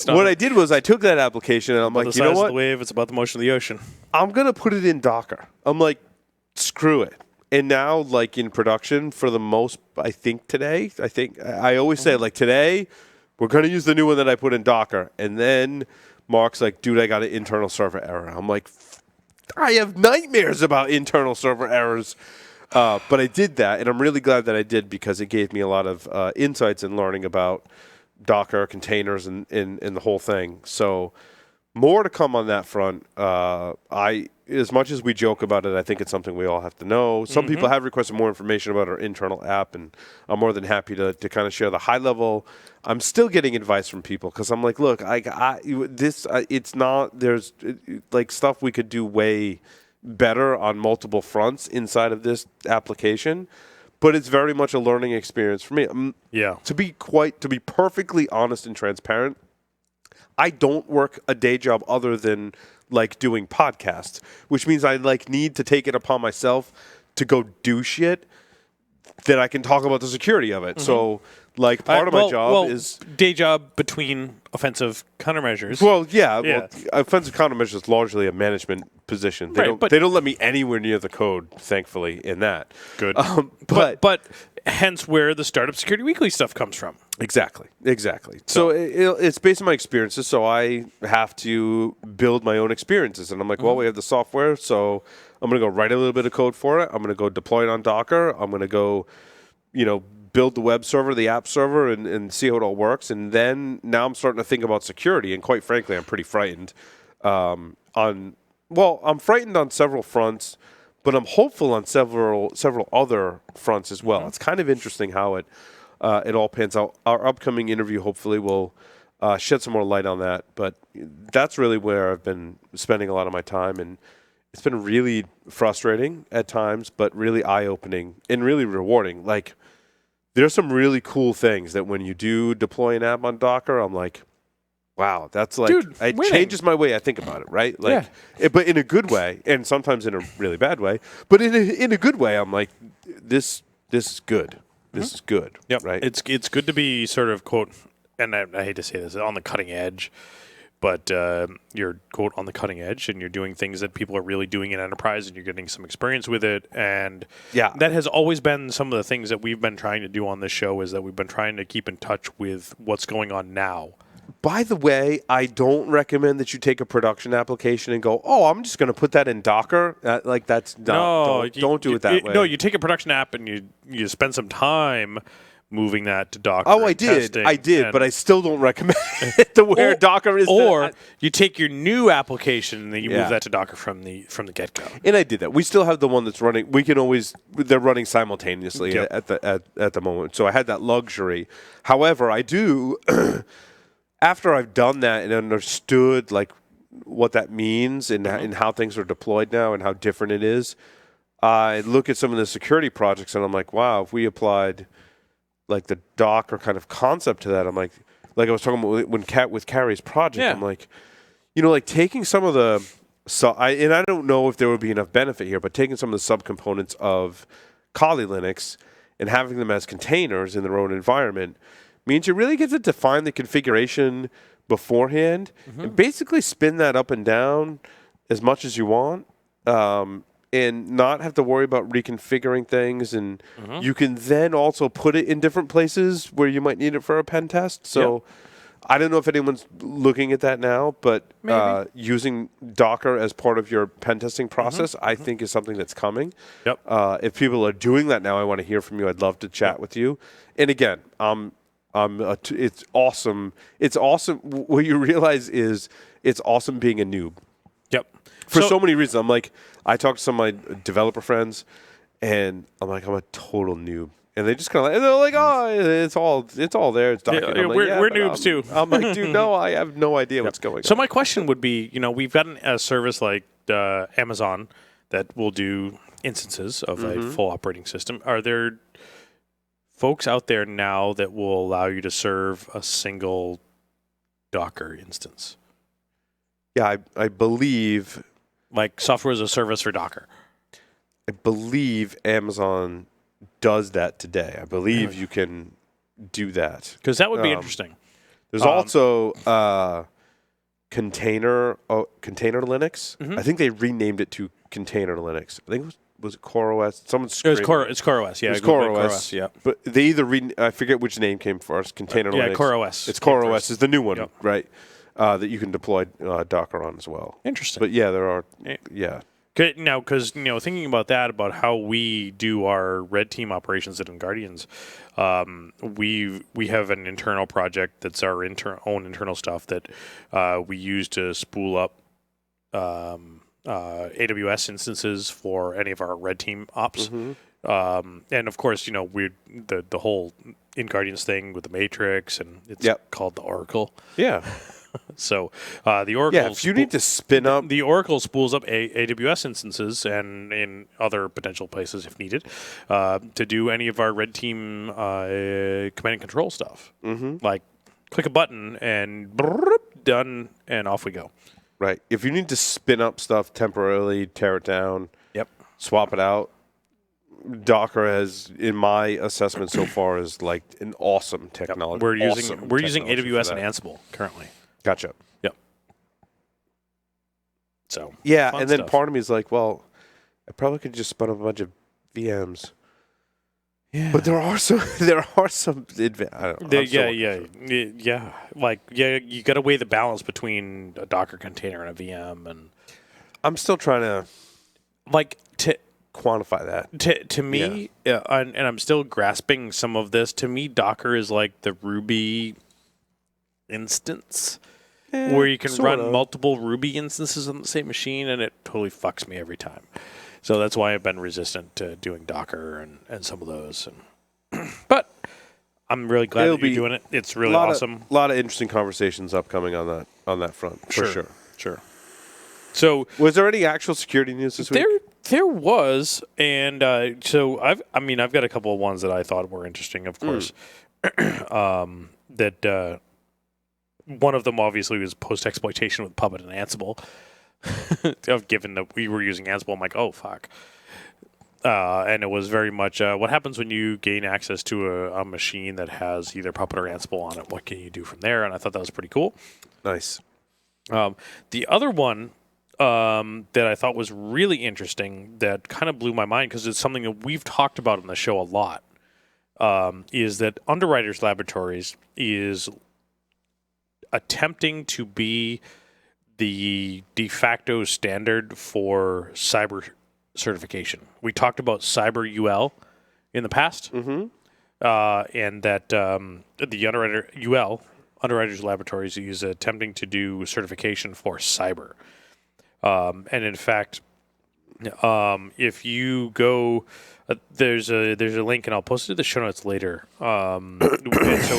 what I did was I took that application, and I'm like, you know what?
The wave, it's about the motion of the ocean.
I'm going to put it in Docker. I'm like, screw it. And now, like, in production, for the most, I I always say, like, today, we're going to use the new one that I put in Docker. And then Mark's like, dude, I got an internal server error. I'm like, I have nightmares about internal server errors. But I did that, and I'm really glad that I did, because it gave me a lot of insights in learning about Docker, containers, and the whole thing. So more to come on that front. As much as we joke about it, I think it's something we all have to know. Some people have requested more information about our internal app, and I'm more than happy to kind of share the high level. I'm still getting advice from people because I'm like, look, it's not. There's like stuff we could do way better on multiple fronts inside of this application, but it's very much a learning experience for me. To be perfectly honest and transparent, I don't work a day job other than like doing podcasts, which means I like need to take it upon myself to go do shit that I can talk about the security of it. So like part of my job is
day job between offensive countermeasures.
Well, offensive countermeasures is largely a management position. They don't let me anywhere near the code, thankfully, in that.
Good. But hence where the Startup Security Weekly stuff comes from.
Exactly. So it's based on my experiences, so I have to build my own experiences. And I'm like, well, we have the software, so I'm going to go write a little bit of code for it. I'm going to go deploy it on Docker. I'm going to go, build the web server, the app server, and see how it all works. And then now I'm starting to think about security. And quite frankly, I'm pretty frightened. I'm frightened on several fronts, but I'm hopeful on several other fronts as well. It's kind of interesting how it all pans out. Our upcoming interview hopefully will shed some more light on that. But that's really where I've been spending a lot of my time. And it's been really frustrating at times, but really eye-opening and really rewarding. Like, there's some really cool things that when you do deploy an app on Docker, I'm like, wow, that's like, it changes my way I think about it, right? Like, but in a good way, and sometimes in a really bad way. But in a good way, I'm like, this is good. This is good.
Yep.
Right.
It's good to be sort of quote, and I hate to say this, on the cutting edge, but you're quote on the cutting edge, and you're doing things that people are really doing in enterprise, and you're getting some experience with it. And that has always been some of the things that we've been trying to do on this show, is that we've been trying to keep in touch with what's going on now.
By the way, I don't recommend that you take a production application and go, oh, I'm just going to put that in Docker. That's not, don't do it that way.
No, you take a production app and you spend some time moving that to Docker.
Oh, I did, but I still don't recommend it to where Docker is.
Or you take your new application and then you move that to Docker from the get-go.
And I did that. We still have the one that's running. They're running simultaneously at the moment. So I had that luxury. However, I do, after I've done that and understood like what that means and how things are deployed now and how different it is, I look at some of the security projects and I'm like, wow, if we applied like the Docker kind of concept to that, I'm like I was talking about with Carrie's project, I'm like, like taking some of the, and I don't know if there would be enough benefit here, but taking some of the subcomponents of Kali Linux and having them as containers in their own environment means you really get to define the configuration beforehand and basically spin that up and down as much as you want. And not have to worry about reconfiguring things. And you can then also put it in different places where you might need it for a pen test. So I don't know if anyone's looking at that now, but using Docker as part of your pen testing process, I think is something that's coming.
Yep.
If people are doing that now, I want to hear from you. I'd love to chat with you. And again, it's awesome. It's awesome. What you realize is it's awesome being a noob.
Yep.
For so many reasons. I'm like, I talk to some of my developer friends, and I'm like, I'm a total noob. And they just kind of they're like, oh, it's all there. It's documented.
Yeah, we're noobs too.
I'm like, dude, no, I have no idea what's going on.
So my question would be, we've got a service like Amazon that will do instances of a full operating system. Are there folks out there now that will allow you to serve a single Docker instance?
Yeah, I believe...
Like software as a service for Docker.
I believe Amazon does that today. I believe you can do that.
Because that would be interesting.
There's also Container Linux. I think they renamed it to Container Linux. I think was it CoreOS? Someone's
it's CoreOS. Yeah,
it's CoreOS.
Yeah,
but they either I forget which name came first. Container Linux.
Yeah, CoreOS.
It's CoreOS is the new one, right? That you can deploy Docker on as well.
Interesting.
But yeah, there are. Yeah.
Now, because thinking about that, about how we do our red team operations at Guardians, we have an internal project that's our own internal stuff that we use to spool up AWS instances for any of our red team ops. And of course, we the whole in Guardians thing with the Matrix, and it's called the Oracle.
Yeah.
So the Oracle.
Yeah, if you need to spin up.
The Oracle spools up AWS instances and in other potential places if needed to do any of our red team command and control stuff. Like click a button and done, and off we go.
Right. If you need to spin up stuff temporarily, tear it down, swap it out, Docker has, in my assessment so far, is like an awesome technology.
We're using AWS and Ansible currently.
Gotcha.
Yep. So
yeah, and then
stuff.
part of me is like, well, I probably could just spin up a bunch of VMs. Yeah, but there are some. I don't know. You got
to weigh the balance between a Docker container and a VM, and
I'm still trying to quantify that.
To me, and I'm still grasping some of this. To me, Docker is like the Ruby instance, where you can run multiple Ruby instances on the same machine, and it totally fucks me every time. So that's why I've been resistant to doing Docker and some of those. But I'm really glad that you're doing it. It's really awesome.
A lot of interesting conversations upcoming on that front, for sure.
So
was there any actual security news this week?
There was, and so I've got a couple of ones that I thought were interesting, of course. That one of them obviously was post-exploitation with Puppet and Ansible. Given that we were using Ansible, I'm like, oh, fuck. And it was very much, what happens when you gain access to a machine that has either Puppet or Ansible on it? What can you do from there? And I thought that was pretty cool.
Nice.
The other one that I thought was really interesting that kind of blew my mind, because it's something that we've talked about on the show a lot, is that Underwriters Laboratories is attempting to be the de facto standard for cyber certification. We talked about Cyber UL in the past, and that the Underwriters Laboratories is attempting to do certification for cyber. And in fact, if you go, there's a link, and I'll post it in the show notes later. So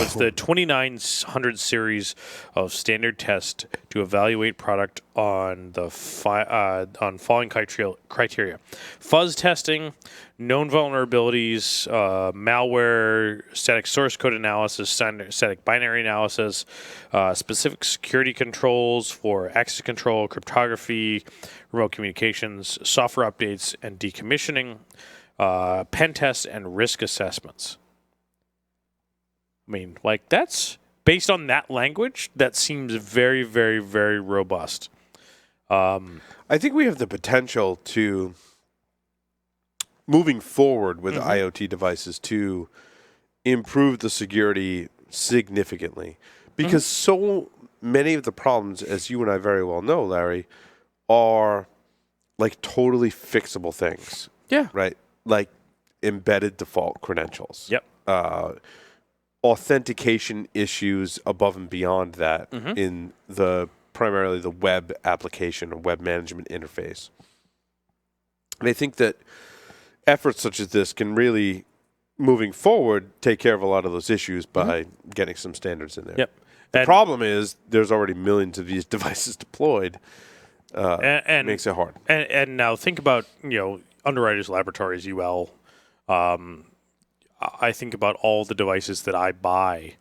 it's the 2900 series of standard test to evaluate product on the on following criteria: fuzz testing, known vulnerabilities, malware, static source code analysis, static binary analysis, specific security controls for access control, cryptography, remote communications, software updates and decommissioning, pen tests, and risk assessments. I mean, that's based on that language, that seems very, very, very robust.
I think we have the potential to, moving forward with IoT devices, to improve the security significantly. Because so many of the problems, as you and I very well know, Larry, are totally fixable things.
Yeah.
Right? Like embedded default credentials.
Yep.
Authentication issues above and beyond that in primarily the web application or web management interface. And I think that efforts such as this can really, moving forward, take care of a lot of those issues by getting some standards in there.
Yep.
The problem is there's already millions of these devices deployed. It makes it hard.
And now think about, Underwriters Laboratories, UL. I think about all the devices that I buy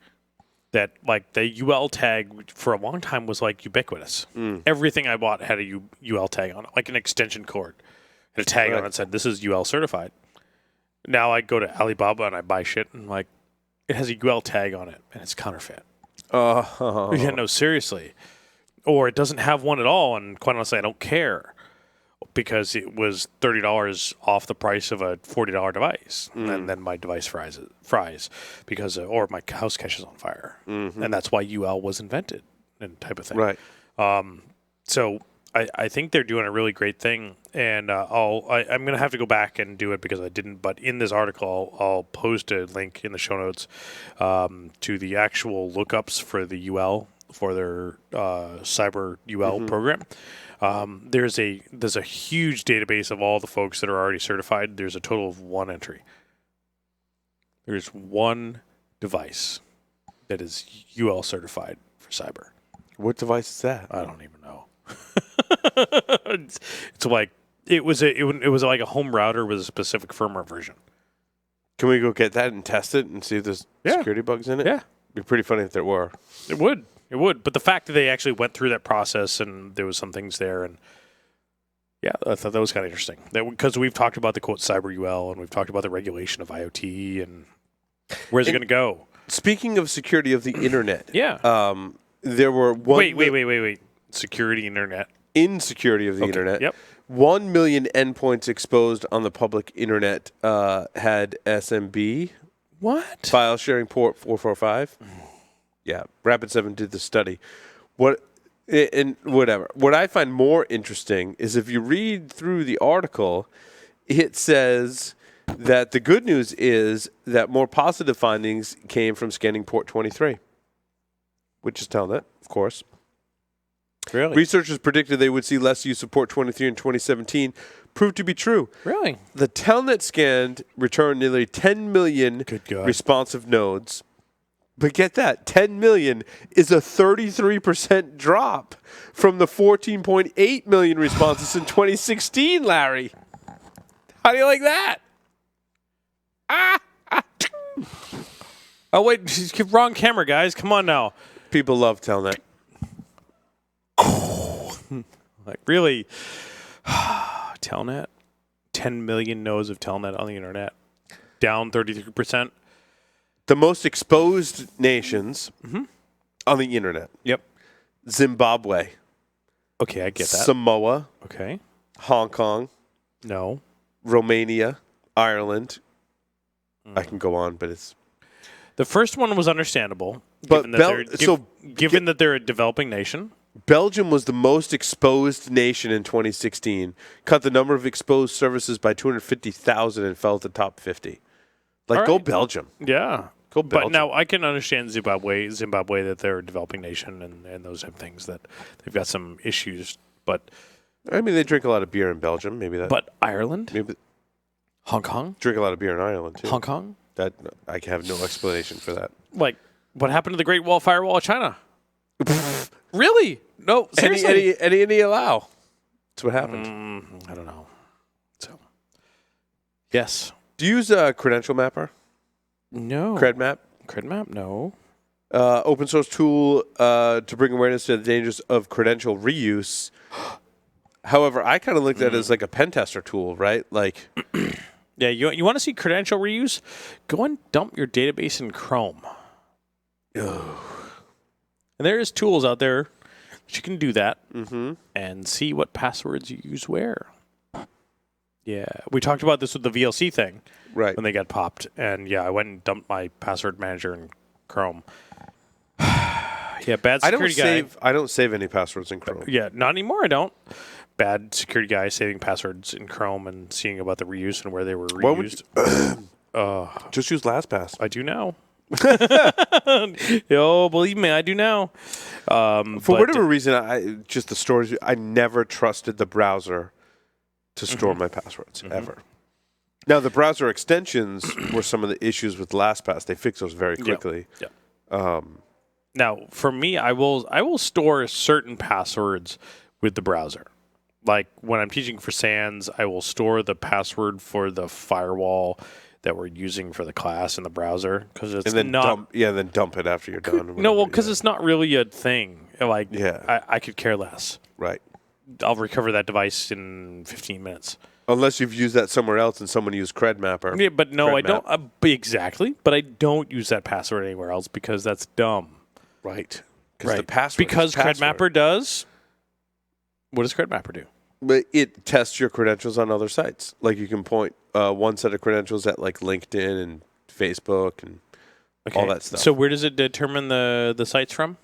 that, the UL tag for a long time was ubiquitous. Everything I bought had a UL tag on it, like an extension cord. Had a tag on it that said, this is UL certified. Now I go to Alibaba and I buy shit and it has a UL tag on it and it's counterfeit. Yeah, no, seriously. Or it doesn't have one at all, and quite honestly, I don't care, because it was $30 off the price of a $40 device, and then my device fries because or my house catches on fire, and that's why UL was invented, and type of thing.
Right.
So I think they're doing a really great thing, and I'm going to have to go back and do it because I didn't. But in this article, I'll post a link in the show notes to the actual lookups for the UL for their cyber UL program. There's a huge database of all the folks that are already certified. There's a total of 1 entry. There's one device that is UL certified for cyber.
What device is that?
I don't even know. it's like it was like a home router with a specific firmware version.
Can we go get that and test it and see if there's security bugs in it?
Yeah.
It'd be pretty funny if there were.
It would. But the fact that they actually went through that process and there was some things there, and yeah, I thought that was kind of interesting. Because we've talked about the quote cyber UL and we've talked about the regulation of IoT and where's it going to go?
Speaking of security of the internet, there were
wait. Security internet.
Insecurity of the internet.
Yep.
1 million endpoints exposed on the public internet had SMB.
What?
File sharing port 445. Yeah, Rapid7 did the study. What I find more interesting is if you read through the article, it says that the good news is that more positive findings came from scanning port 23, which is Telnet, of course.
Really?
Researchers predicted they would see less use of port 23 in 2017. Proved to be true.
Really?
The Telnet scanned returned nearly 10 million responsive nodes. But get that, 10 million is a 33% drop from the 14.8 million responses in 2016, Larry. How do you like that?
Oh, wait, wrong camera, guys. Come on now.
People love Telnet.
Like, really? Telnet? 10 million nodes of Telnet on the internet. Down 33%.
The most exposed nations on the internet.
Yep.
Zimbabwe.
Okay, I get that.
Samoa.
Okay.
Hong Kong.
No.
Romania. Ireland. I can go on, but it's...
The first one was understandable,
But
given that they're a developing nation.
Belgium was the most exposed nation in 2016. Cut the number of exposed services by 250,000 and fell to the top 50. Go Belgium.
Yeah.
Go Belgium.
But now I can understand Zimbabwe that they're a developing nation and those type of things, that they've got some issues. But
I mean, they drink a lot of beer in Belgium. Maybe that.
But Ireland?
Maybe
Hong Kong?
Drink a lot of beer in Ireland, too.
Hong Kong?
That I have no explanation for that.
Like, what happened to the Great Wall Firewall of China? Really? No, seriously.
Any allow. That's what happened.
I don't know. So, yes.
Do you use a credential mapper?
No.
CredMap?
CredMap? No.
Open source tool to bring awareness to the dangers of credential reuse. However, I kind of looked at it as like a pen tester tool, right? Like,
yeah, you want to see credential reuse? Go and dump your database in Chrome.
Ugh.
And there is tools out there that you can do that and see what passwords you use where. Yeah, we talked about this with the VLC thing,
right?
When they got popped, and yeah, I went and dumped my password manager in Chrome. Yeah, bad security guy.
I don't save any passwords in Chrome.
Yeah, not anymore. I don't. Bad security guy saving passwords in Chrome and seeing about the reuse and where they were reused.
Just use LastPass.
I do now. Oh, believe me, I do now.
For whatever reason, I never trusted the browser to store my passwords ever. Now, the browser extensions were some of the issues with LastPass. They fixed those very quickly.
Yeah. Now, for me, I will store certain passwords with the browser. Like when I'm teaching for SANS, I will store the password for the firewall that we're using for the class in the browser because it's
then dump it after you're done.
No, well, because it's not really a thing. Like, I could care less.
Right.
I'll recover that device in 15 minutes.
Unless you've used that somewhere else and someone used CredMapper.
Yeah, but no, I don't. Exactly. But I don't use that password anywhere else because that's dumb.
Right.
Right.
The password
because CredMapper does. What does CredMapper do?
But it tests your credentials on other sites. Like you can point one set of credentials at like LinkedIn and Facebook and all that stuff.
So where does it determine the sites from?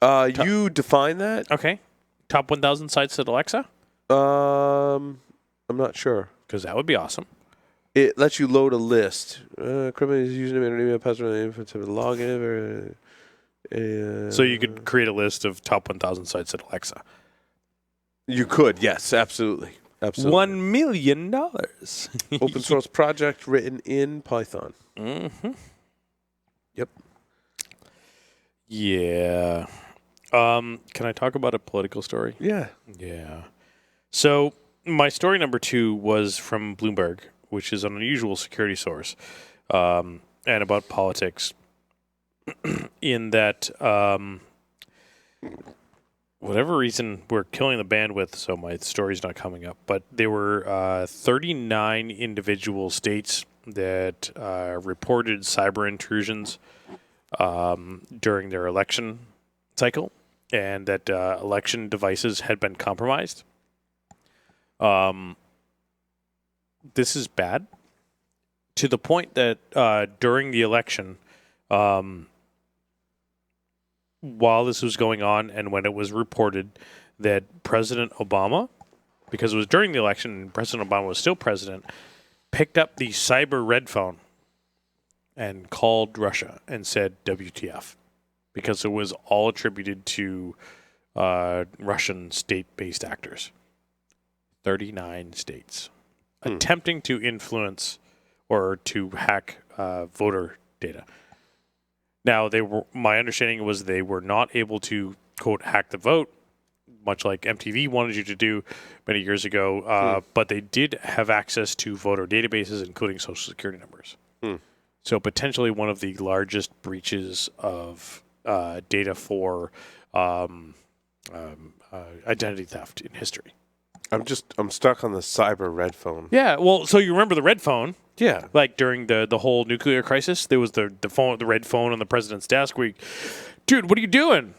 You define that.
Okay. top 1,000 sites at Alexa?
I'm not sure.
Because that would be awesome.
It lets you load a list. Criminal username and email password to log in.
So you could create a list of top 1,000 sites at Alexa.
You could, yes, absolutely. Absolutely.
$1 million.
Open source project written in Python.
Mm-hmm.
Yep.
Yeah. Can I talk about a political story?
Yeah.
Yeah. So my story number 2 was from Bloomberg, which is an unusual security source, and about politics. In that, whatever reason, we're killing the bandwidth, so my story's not coming up. But there were 39 individual states that reported cyber intrusions during their election cycle, and that election devices had been compromised. This is bad, to the point that during the election, while this was going on and when it was reported that President Obama, because it was during the election and President Obama was still president, picked up the cyber red phone and called Russia and said WTF, because it was all attributed to Russian state-based actors. 39 states attempting to influence or to hack voter data. Now, my understanding was they were not able to, quote, hack the vote, much like MTV wanted you to do many years ago, but they did have access to voter databases, including Social Security numbers. So potentially one of the largest breaches of data for identity theft in history.
I'm stuck on the cyber red phone.
Yeah, well, so you remember the red phone?
Yeah.
Like during the whole nuclear crisis, there was the red phone on the president's desk. Dude, what are you doing?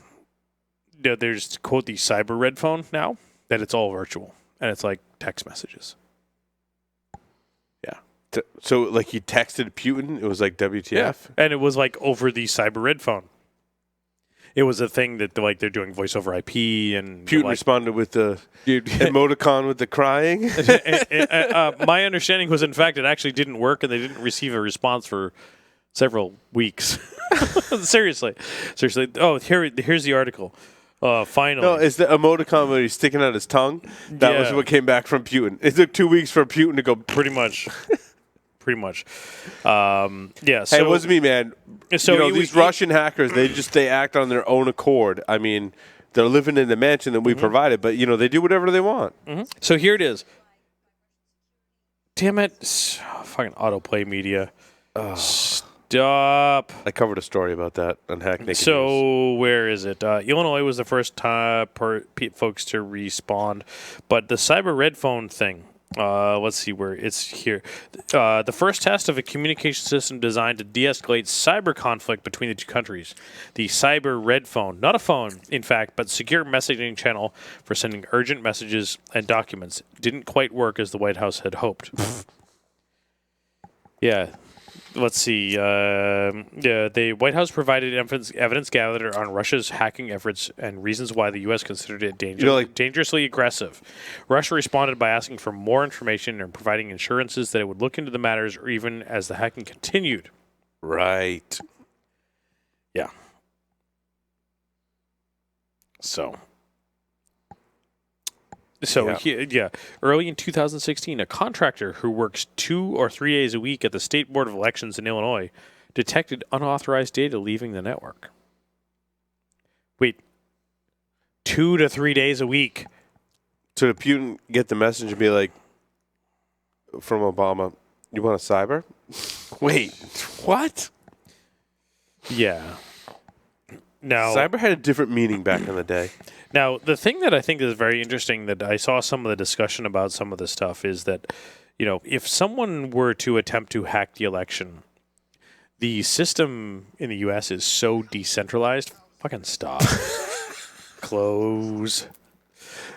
Yeah, there's, quote, the cyber red phone now, that it's all virtual. And it's like text messages. Yeah.
So, like, he texted Putin, it was like WTF?
Yeah. And it was like over the cyber red phone. It was a thing that they're doing voice over IP, and
Putin responded with the emoticon with the crying.
My understanding was, in fact, it actually didn't work, and they didn't receive a response for several weeks. Seriously. Oh, here's the article. Finally.
No, it's the emoticon where he's sticking out his tongue. That was what came back from Putin. It took 2 weeks for Putin to go.
Pretty much. Yeah. So
hey, it wasn't me, man.
So
these Russian hackers, they act on their own accord. I mean, they're living in the mansion that we provided, but they do whatever they want.
So here it is. Damn it! Fucking autoplay media. Stop.
I covered a story about that on Hack Naked News.
So where is it? Illinois was the first folks to respond, but the cyber red phone thing. Let's see where it's here. The first test of a communication system designed to de-escalate cyber conflict between the two countries. The cyber red phone, not a phone, in fact, but secure messaging channel for sending urgent messages and documents, didn't quite work as the White House had hoped. Yeah. Let's see. The White House provided evidence gathered on Russia's hacking efforts and reasons why the U.S. considered it dangerously aggressive. Russia responded by asking for more information and providing assurances that it would look into the matters, or even as the hacking continued.
Right.
Yeah. So, early in 2016, a contractor who works 2 or 3 days a week at the State Board of Elections in Illinois detected unauthorized data leaving the network. Wait, 2 to 3 days a week?
So did Putin get the message and be like, from Obama, you want a cyber? Wait, what?
Yeah. Now,
cyber had a different meaning back in the day.
Now, the thing that I think is very interesting that I saw some of the discussion about some of this stuff is that, if someone were to attempt to hack the election, the system in the U.S. is so decentralized. Fucking stop. Close.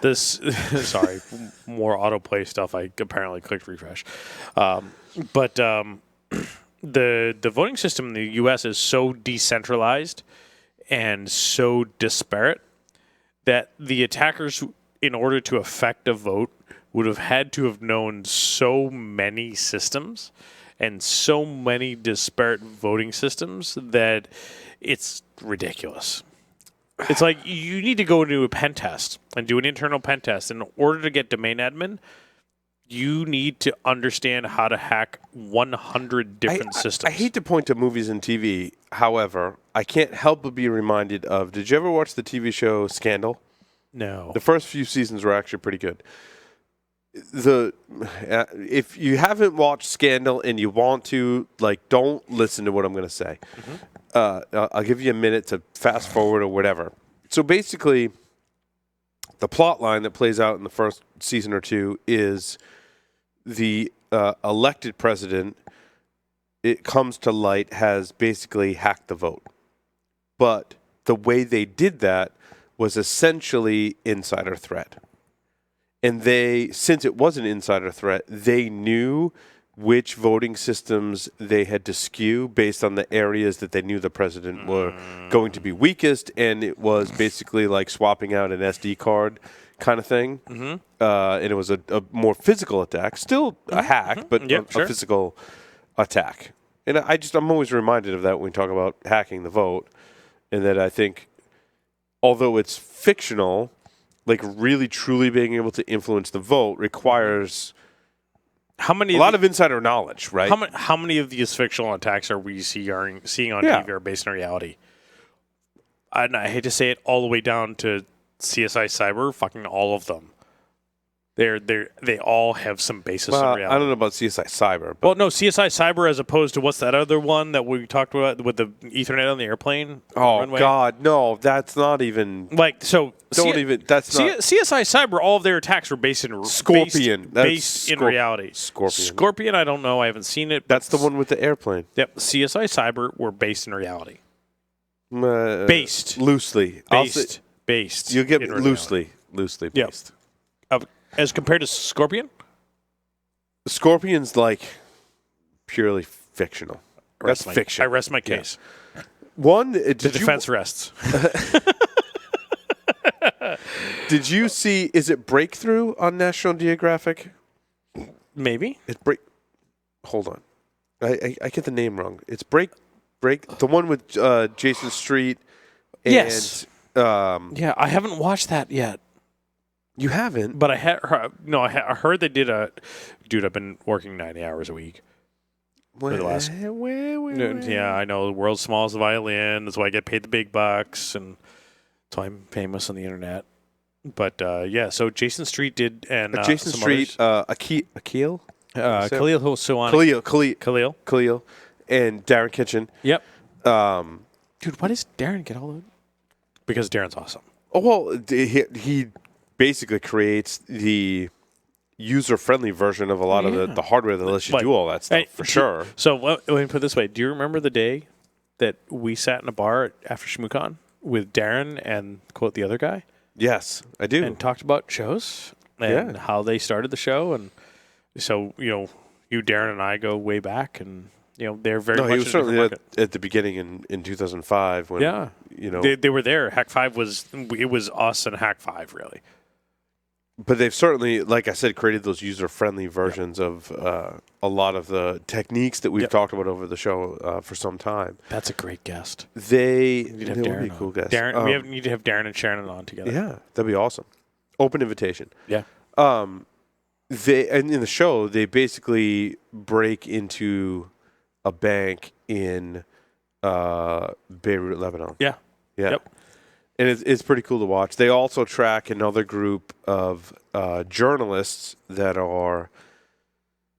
This, sorry, more autoplay stuff. I apparently clicked refresh. But the voting system in the U.S. is so decentralized and so disparate that the attackers, in order to affect a vote, would have had to have known so many systems and so many disparate voting systems that it's ridiculous. It's like you need to go do a pen test and do an internal pen test. In order to get domain admin, you need to understand how to hack 100 different systems.
I hate to point to movies and TV. However, I can't help but be reminded of, did you ever watch the TV show Scandal?
No.
The first few seasons were actually pretty good. If you haven't watched Scandal and you want to, don't listen to what I'm going to say. I'll give you a minute to fast forward or whatever. So basically, the plot line that plays out in the first season or two is the elected president, it comes to light, has basically hacked the vote. But the way they did that was essentially insider threat. And since it was an insider threat, they knew which voting systems they had to skew based on the areas that they knew the president were going to be weakest, and it was basically like swapping out an SD card kind of thing. And it was a more physical attack, still a hack, but a physical attack. And I'm always reminded of that when we talk about hacking the vote, and that I think, although it's fictional, really truly being able to influence the vote requires a lot of insider knowledge, right?
How many of these fictional attacks are we seeing on TV are based in reality? And I hate to say it, all the way down to CSI Cyber, fucking all of them. They all have some basis in reality.
I don't know about CSI Cyber. But
Well, no, CSI Cyber as opposed to what's that other one that we talked about with the Ethernet on the airplane? Runway?
God, no, that's not even.
That's not CSI Cyber. All of their attacks were based in
Scorpion.
Based in reality.
Scorpion.
I don't know. I haven't seen it.
That's the one with the airplane.
Yep. CSI Cyber were based in reality. Based
loosely.
Based.
You get loosely based.
As compared to Scorpion?
Scorpion's purely fictional. That's fiction.
I rest my case.
The
defense rests.
Did you see, is it Breakthrough on National Geographic?
Maybe.
Hold on. I get the name wrong. It's Break, the one with Jason Street. And,
yes. I haven't watched that yet.
You haven't?
But I heard they did Dude, I've been working 90 hours a week. For the last. Yeah, I know. The world's smallest violin. That's why I get paid the big bucks. And that's why I'm famous on the internet. But, so Jason Street did. And
Jason Street, Akil?
Khalil Hosseini.
Khalil. And Darren Kitchen.
Yep. Dude, why does Darren get all of it? Because Darren's awesome.
Oh, well, he basically creates the user-friendly version of a lot of the hardware that lets you do all that stuff, for sure.
So let me put it this way. Do you remember the day that we sat in a bar after ShmooCon with Darren and, quote, the other guy?
Yes, I do.
And talked about shows and how they started the show. And so, you, Darren, and I go way back, and, they're very much
he was certainly at the beginning in 2005 when,
They were there. Hack 5 was us and Hack 5, really.
But they've certainly, like I said, created those user-friendly versions of a lot of the techniques that we've talked about over the show for some time.
That's a great guest.
They would be a cool guest.
We need to have Darren and Shannon on together.
Yeah, that'd be awesome. Open invitation.
Yeah.
And in the show, they basically break into a bank in Beirut, Lebanon.
Yeah.
Yeah.
Yep.
And it's pretty cool to watch. They also track another group of journalists that are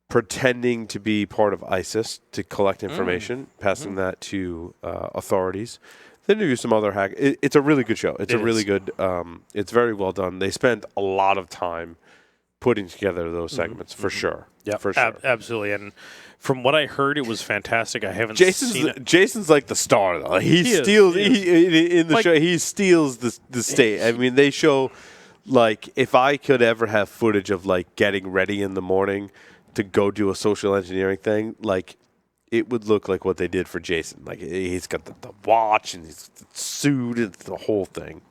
pretending to be part of ISIS to collect information, passing that to authorities. Then they do some other hack. It's a really good show. It's really good. It's very well done. They spent a lot of time putting together those segments for sure.
Yeah,
for sure.
Absolutely. And from what I heard, it was fantastic. I haven't seen it.
Jason's like the star, though. He steals in the show. He steals the stage. I mean, they show if I could ever have footage of getting ready in the morning to go do a social engineering thing, it would look like what they did for Jason. He's got the watch and he's the suit and the whole thing.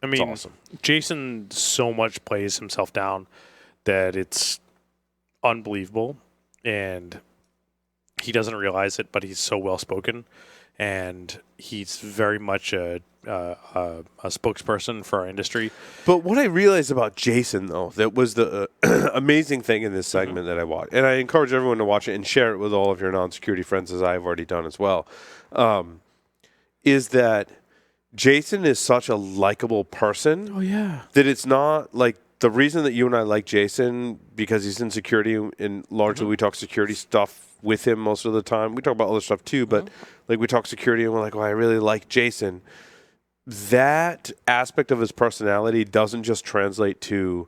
I mean,
awesome.
Jason so much plays himself down that it's unbelievable, and he doesn't realize it, but he's so well spoken, and he's very much a spokesperson for our industry.
But what I realized about Jason, though, that was the amazing thing in this segment that I watched, and I encourage everyone to watch it and share it with all of your non-security friends, as I've already done as well, is that Jason is such a likable person.
Oh, yeah.
That it's not like the reason that you and I like Jason, because he's in security, and largely we talk security stuff with him most of the time. We talk about other stuff too, but like we talk security and we're like, well, I really like Jason. That aspect of his personality doesn't just translate to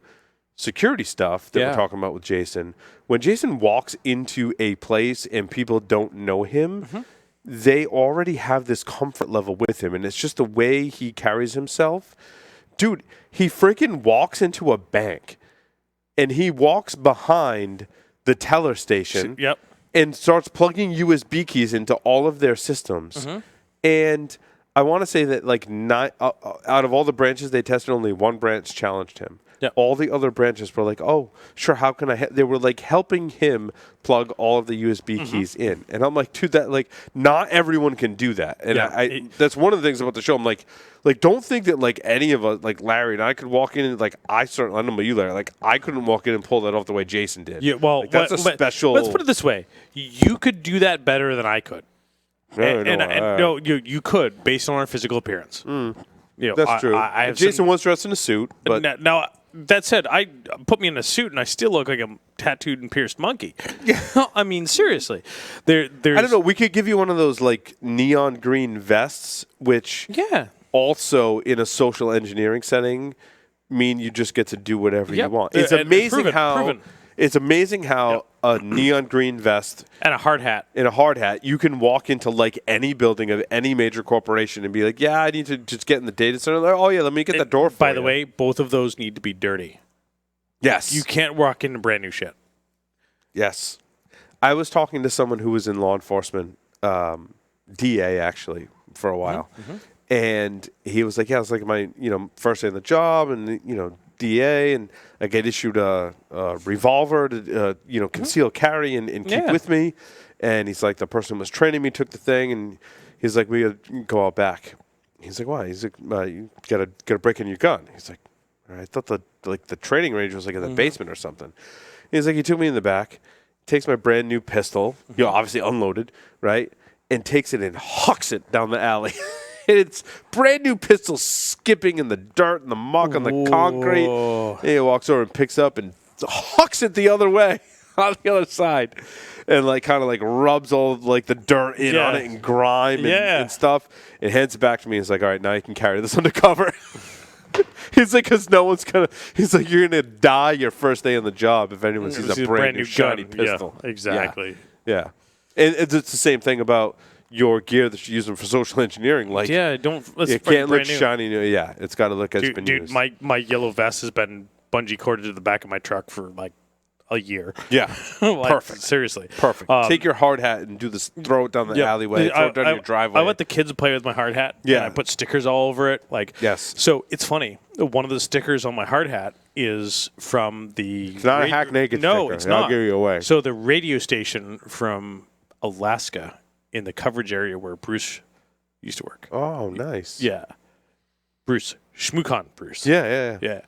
security stuff that we're talking about with Jason. When Jason walks into a place and people don't know him, they already have this comfort level with him, and it's just the way he carries himself. Dude, he freaking walks into a bank, and he walks behind the teller station and starts plugging USB keys into all of their systems. And I want to say that like out of all the branches they tested, only one branch challenged him. All the other branches were like, oh, sure, how can I? They were like helping him plug all of the USB keys in. And I'm like, dude, that like not everyone can do that. And I that's one of the things about the show. I'm like don't think that like any of us, like Larry and I, could walk in and like I don't know about you, Larry, like I couldn't walk in and pull that off the way Jason did.
Yeah, well,
like, that's a special.
Let's put it this way: you could do that better than I could. No, you could based on our physical appearance. You know,
that's true. Jason was dressed in a suit, but
now that said, put me in a suit and I still look like a tattooed and pierced monkey. I mean, seriously, there's
I don't know. We could give you one of those like neon green vests, which also in a social engineering setting mean you just get to do whatever you want. It's amazing how it's amazing how a neon green vest
and a hard hat
you can walk into like any building of any major corporation and be like, yeah, I need to just get in the data center. Like, oh yeah, let me get that door for
By
you.
the way, both of those need to be dirty.
Yes.
You can't walk into brand new shit.
Yes. I was talking to someone who was in law enforcement, DA actually, for a while. And he was like, yeah, it's like my, first day on the job, and, DA, and I get issued a revolver to, conceal carry and keep with me. And he's like, the person who was training me took the thing, and he's like, we got to go out back. He's like, why? He's like, you got to break in your gun. He's like, all right, I thought the training range was like in the basement or something. He's like, he took me in the back, takes my brand new pistol, obviously unloaded, right, and takes it and hucks it down the alley. And it's brand new pistol skipping in the dirt and the muck on the concrete. And he walks over and picks up and hucks it the other way on the other side, and like kind of like rubs all like the dirt in on it and grime and stuff, and hands it back to me. He's like, all right, now you can carry this undercover. He's like, because no one's gonna. He's like, you're gonna die your first day on the job if anyone sees a brand new shiny pistol.
Yeah, exactly.
Yeah, and it's the same thing about your gear that you're using for social engineering. Like,
it
can't look shiny. Yeah, it's got to look as it's been used.
My yellow vest has been bungee corded to the back of my truck for like a year.
Yeah, perfect.
Seriously,
perfect. Take your hard hat and do this. Throw it down the alleyway. Throw it down your driveway.
I let the kids play with my hard hat.
Yeah,
and I put stickers all over it. Like, so it's funny. One of the stickers on my hard hat is from the.
It's not a hack naked sticker.
No, it's not.
I'll give you away.
So the radio station from Alaska, in the coverage area where Bruce used to work.
Oh, nice.
Yeah. Bruce. Schmookon Bruce.
Yeah.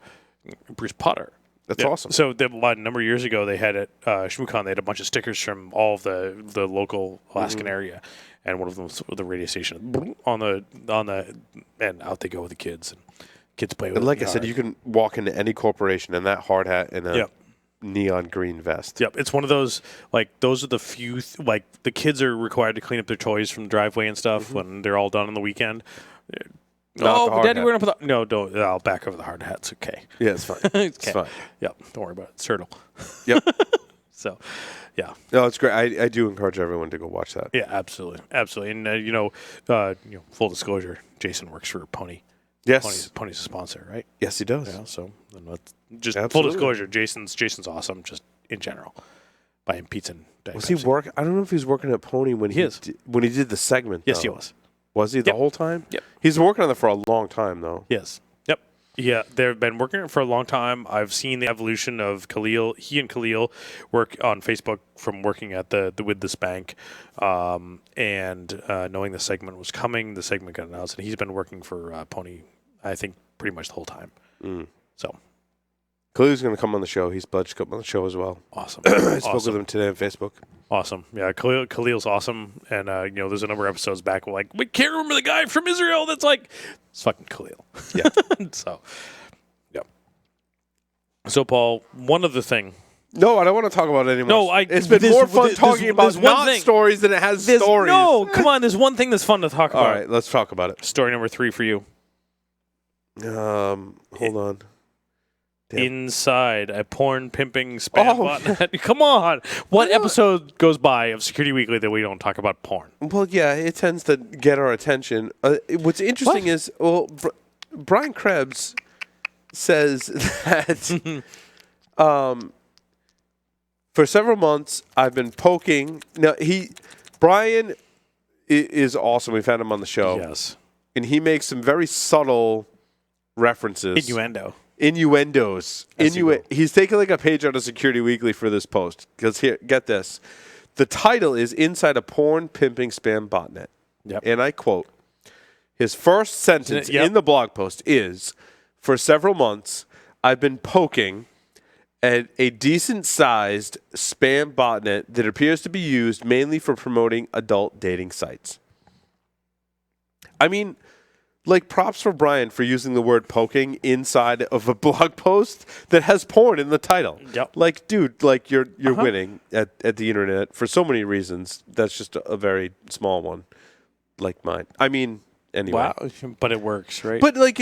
Bruce Potter.
That's awesome.
So a number of years ago, they had at Schmookon, they had a bunch of stickers from all of the local Alaskan area. And one of them was the radio station on the and out they go with the kids. And kids play with it.
And like I said, you can walk into any corporation in that hard hat and a neon green vest.
Yep, it's one of those, like, those are the few, like, the kids are required to clean up their toys from the driveway and stuff when they're all done on the weekend. Daddy, we're going to put the, no, don't, I'll back over the hard hat. It's okay.
Yeah, it's fine. It's fine.
Yep, don't worry about it. It's turtle.
Yep.
So, yeah.
No, it's great. I do encourage everyone to go watch that.
Yeah, absolutely. And, full disclosure, Jason works for Pony.
Yes.
Pony's a sponsor, right?
Yes, he does.
Yeah, so just full disclosure, Jason's awesome, just in general. Buying pizza and Diet
Was he work? I don't know if he was working at Pony when he did the segment.
Yes,
though.
he was.
Was he the whole time?
Yep.
He's been working on that for a long time, though.
Yes. Yep. Yeah, they've been working on it for a long time. I've seen the evolution of Khalil. He and Khalil work on Facebook from working at the with this bank, and knowing the segment was coming. The segment got announced, and he's been working for Pony, I think, pretty much the whole time. So,
Khalil's going to come on the show. He's pledged to come on the show as well.
awesome.
I spoke with him today on Facebook.
Awesome. Yeah, Khalil's awesome. And, there's a number of episodes back where, like, we can't remember the guy from Israel that's like, it's fucking Khalil.
Yeah.
So, yeah. So, Paul, one other thing.
No, I don't want to talk about it anymore.
No,
it's been more fun talking about not stories than it has stories.
No, come on. There's one thing that's fun to talk about.
All right, let's talk about it.
Story number 3 for you.
Hold on. Damn.
Inside a porn pimping spam botnet. Come on. What episode goes by of Security Weekly that we don't talk about porn?
Well, yeah, it tends to get our attention. What's interesting is, Brian Krebs says that for several months I've been poking. Now, Brian is awesome. We've had him on the show.
Yes.
And he makes some very subtle references. Innuendos. He's taking like a page out of Security Weekly for this post. Because here, get this. The title is Inside a Porn Pimping Spam Botnet.
Yep.
And I quote, his first sentence in the blog post is, for several months, I've been poking at a decent-sized spam botnet that appears to be used mainly for promoting adult dating sites. I mean, like, props for Brian for using the word poking inside of a blog post that has porn in the title.
Yep.
Like, dude, like, you're winning at the internet for so many reasons. That's just a very small one, like mine. I mean, anyway.
Wow, but it works, right?
But, like,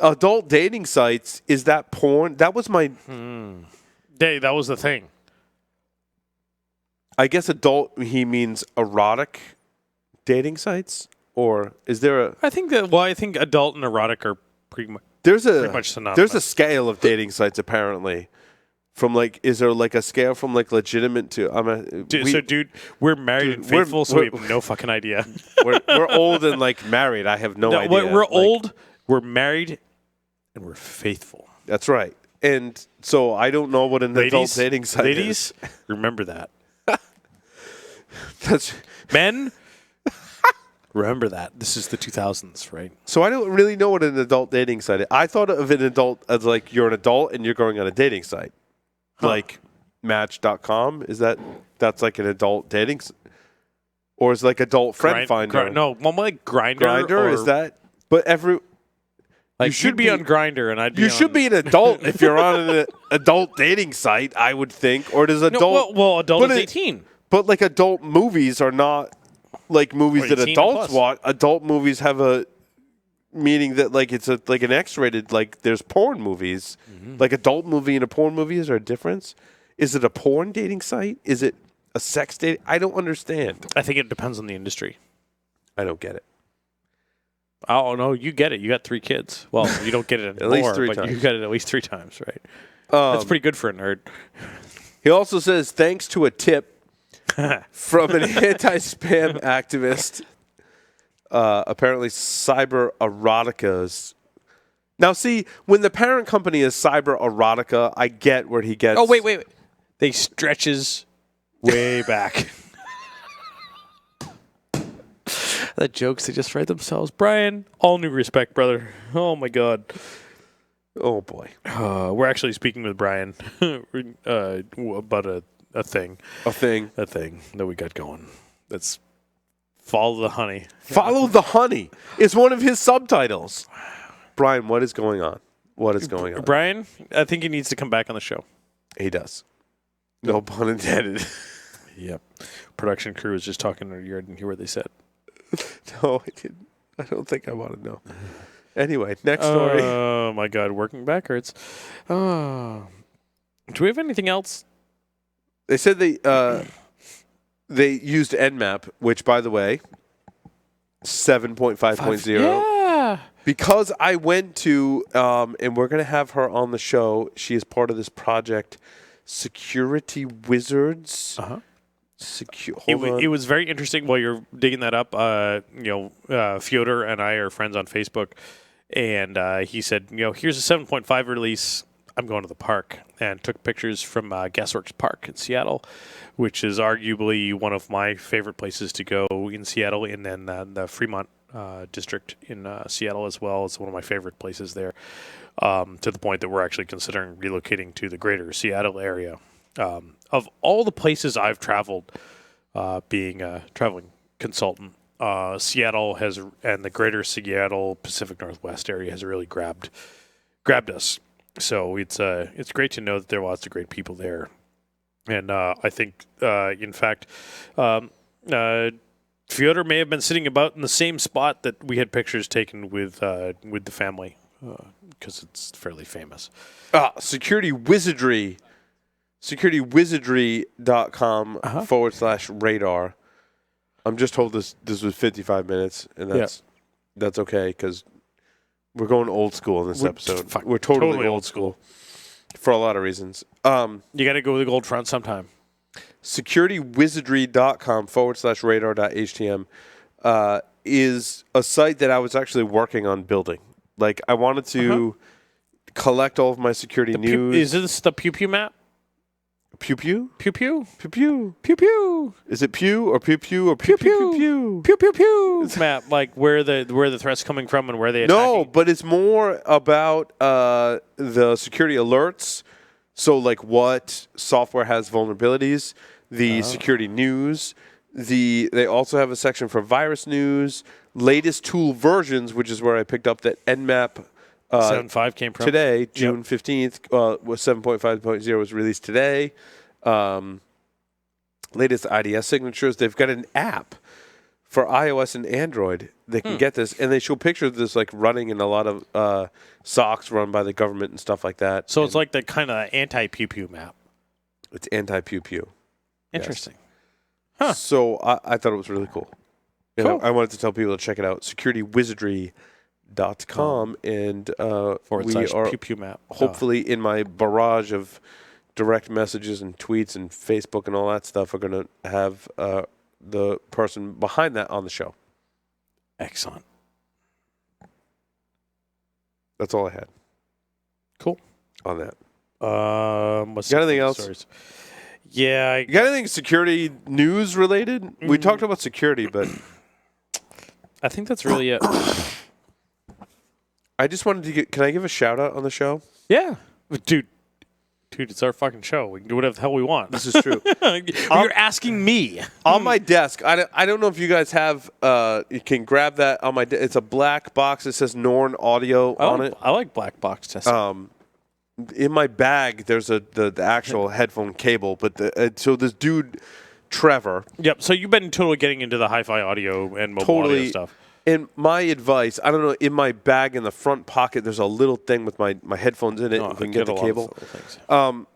adult dating sites, is that porn? That was my...
That was the thing.
I guess adult, he means erotic dating sites? Or is there a...
I think adult and erotic are pretty much synonymous.
There's a scale of dating sites, apparently. From, like, is there, like, a scale from, like, legitimate to...
Dude, we're married and faithful, so we have no fucking idea.
We're old and, like, married. I have no idea.
We're old, we're married, and we're faithful.
That's right. And so I don't know what an adult dating site is.
Ladies, remember that.
That's...
Men... Remember that. This is the 2000s, right?
So I don't really know what an adult dating site is. I thought of an adult as like you're an adult and you're going on a dating site. Like Match.com. That's like an adult dating or is like adult friend finder?
No, one like Grindr.
Grindr is that? But
you should be on Grindr and I'd be
You should be an adult if you're on an adult dating site, I would think. Or does adult
adult is 18.
But like adult movies are not like movies that adults watch. Adult movies have a meaning that like it's like an X-rated, like there's porn movies. Like adult movie and a porn movie, is there a difference? Is it a porn dating site? Is it a sex date? I don't understand.
I think it depends on the industry.
I don't get it.
Oh no, you get it. You got 3 kids. Well, you don't get it
at least 3
but
times.
You got it at least 3 times, right? That's pretty good for a nerd.
He also says thanks to a tip from an anti-spam activist. Apparently, Cyber Erotica's. Now, see, when the parent company is Cyber Erotica, I get where he gets.
Oh, wait. They stretches way back. The jokes, they just write themselves. Brian, all new respect, brother. Oh, my God.
Oh, boy.
We're actually speaking with Brian about a thing.
A thing
that we got going. That's Follow the Honey.
Follow the Honey is one of his subtitles. Brian, what is going on? What is going on?
Brian, I think he needs to come back on the show.
He does. No pun intended.
Yep. Production crew was just talking to you. I didn't hear what they said.
No, I didn't. I don't think I want to know. Anyway, next story.
Oh, my God. Working backwards. Do we have anything else?
They said they used Nmap, which, by the way, 7.5.0.
Yeah.
Because I went to, and we're going to have her on the show. She is part of this project, Security Wizards.
Uh-huh.
It
was very interesting while you're digging that up. Fyodor and I are friends on Facebook, And he said, here's a 7.5 release. I'm going to the park, and took pictures from Gasworks Park in Seattle, which is arguably one of my favorite places to go in Seattle, and then the Fremont district in Seattle as well is one of my favorite places there, to the point that we're actually considering relocating to the greater Seattle area. Of all the places I've traveled, being a traveling consultant, Seattle has, and the greater Seattle Pacific Northwest area has really grabbed us. So it's great to know that there are lots of great people there, and I think in fact Fyodor may have been sitting about in the same spot that we had pictures taken with the family, because it's fairly famous.
Security Wizardry, securitywizardry.com /radar. I'm just told this was 55 minutes, and that's okay, because we're going old school in this episode. We're totally old school for a lot of reasons.
You got to go with the gold front sometime.
securitywizardry.com /radar.htm is a site that I was actually working on building. Like, I wanted to collect all of my security news.
Is this the Pew Pew map?
Pew Pew?
Pew Pew?
Pew Pew?
Pew Pew?
Is it Pew or Pew Pew or Pew Pew Pew?
Pew Pew Pew map, like where the threat's coming from and where they attacking?
No, but it's more about the security alerts. So, like, what software has vulnerabilities, the security news. They also have a section for virus news, latest tool versions, which is where I picked up that Nmap
7.5 came from
today, June 15th. Was 7.5.0 was released today. Latest IDS signatures. They've got an app for iOS and Android that can get this, and they show pictures of this like running in a lot of SOCs run by the government and stuff like that.
So it's like the kind of anti-Pew Pew map.
It's anti-Pew Pew.
Interesting.
Yes.
Huh.
So I thought it was really cool. And
Cool.
I wanted to tell people to check it out. securitywizardry.com, and we are
Pew Pew map.
hopefully in my barrage of direct messages and tweets and Facebook and all that stuff are going to have the person behind that on the show.
Excellent.
That's all I had.
Cool.
On that.
What's
You got anything else?
stories? Yeah.
You got anything security news related? We talked about security, but
I think that's really it.
I just wanted to can I give a shout out on the show?
Yeah. Dude, it's our fucking show. We can do whatever the hell we want.
This is true.
You're asking me.
On my desk, I don't know if you guys have, you can grab that on my desk. It's a black box that says Norn Audio on it.
I like black box testing.
In my bag, there's the actual headphone cable, but so this dude, Trevor.
Yep. So you've been totally getting into the hi-fi audio and mobile audio stuff.
And my advice, I don't know, in my bag in the front pocket, there's a little thing with my headphones in it. You can get the cable.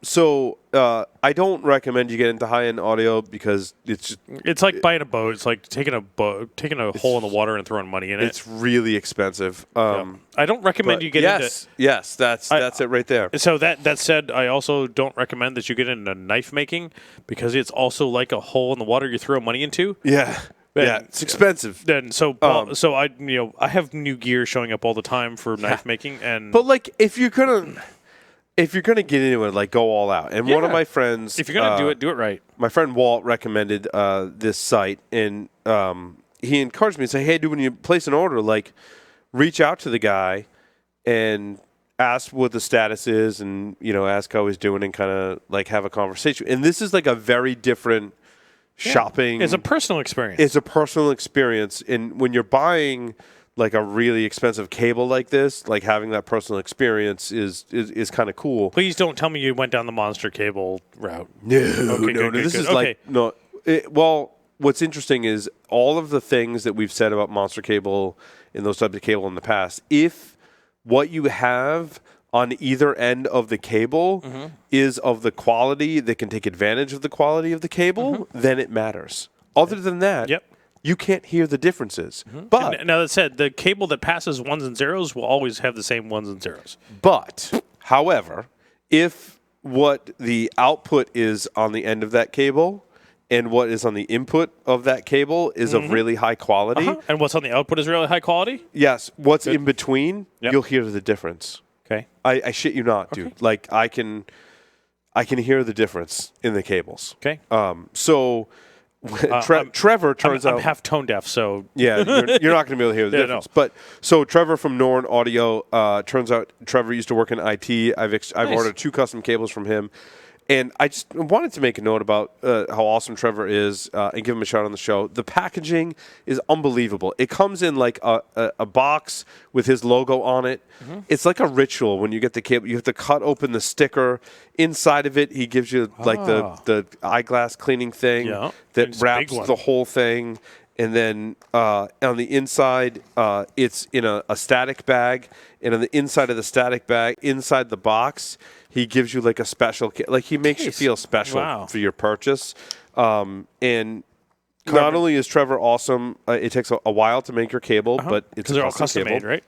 So I don't recommend you get into high-end audio because
it's like buying a boat. It's like taking a hole in the water and throwing money in it.
It's really expensive.
I don't recommend you get into.
Yes, that's it right there.
So that said, I also don't recommend that you get into knife making because it's also like a hole in the water you throw money into.
Yeah. It's expensive.
Then so I have new gear showing up all the time for knife making, and
but like if you're gonna get into it, like go all out. And one of my friends,
if you're gonna do it right.
My friend Walt recommended this site, and he encouraged me to say, "Hey, dude, when you place an order, like reach out to the guy and ask what the status is, and ask how he's doing, and kind of like have a conversation." And this is like a very different. Shopping.
It's a personal experience.
It's a personal experience. And when you're buying like a really expensive cable like this, like having that personal experience is kind of cool.
Please don't tell me you went down the monster cable route.
No. This is like, no. Well, what's interesting is all of the things that we've said about monster cable and those types of cable in the past, if what you have on either end of the cable is of the quality that can take advantage of the quality of the cable, then it matters. Other than that, you can't hear the differences. But
now that said, the cable that passes ones and zeros will always have the same ones and zeros.
But, however, if what the output is on the end of that cable and what is on the input of that cable is of really high quality.
And what's on the output is really high quality?
Yes. What's in between,
Yep.
you'll hear the difference.
Okay.
I shit you not, dude. Like I can hear the difference in the cables.
Okay.
So Trevor turns out
I'm half tone deaf, so
yeah, you're not going to be able to hear the difference.
No.
But so Trevor from Norn Audio, turns out Trevor used to work in IT. I've ordered 2 custom cables from him. And I just wanted to make a note about how awesome Trevor is and give him a shout on the show. The packaging is unbelievable. It comes in like a box with his logo on it. It's like a ritual when you get the cable. You have to cut open the sticker. Inside of it, he gives you like the eyeglass cleaning thing that wraps the whole thing. And then on the inside, it's in a static bag. And on the inside of the static bag, inside the box, he gives you like a special, like he makes you feel special for your purchase. And not only is Trevor awesome, it takes a while to make your cable, but it's
they're all custom made, right?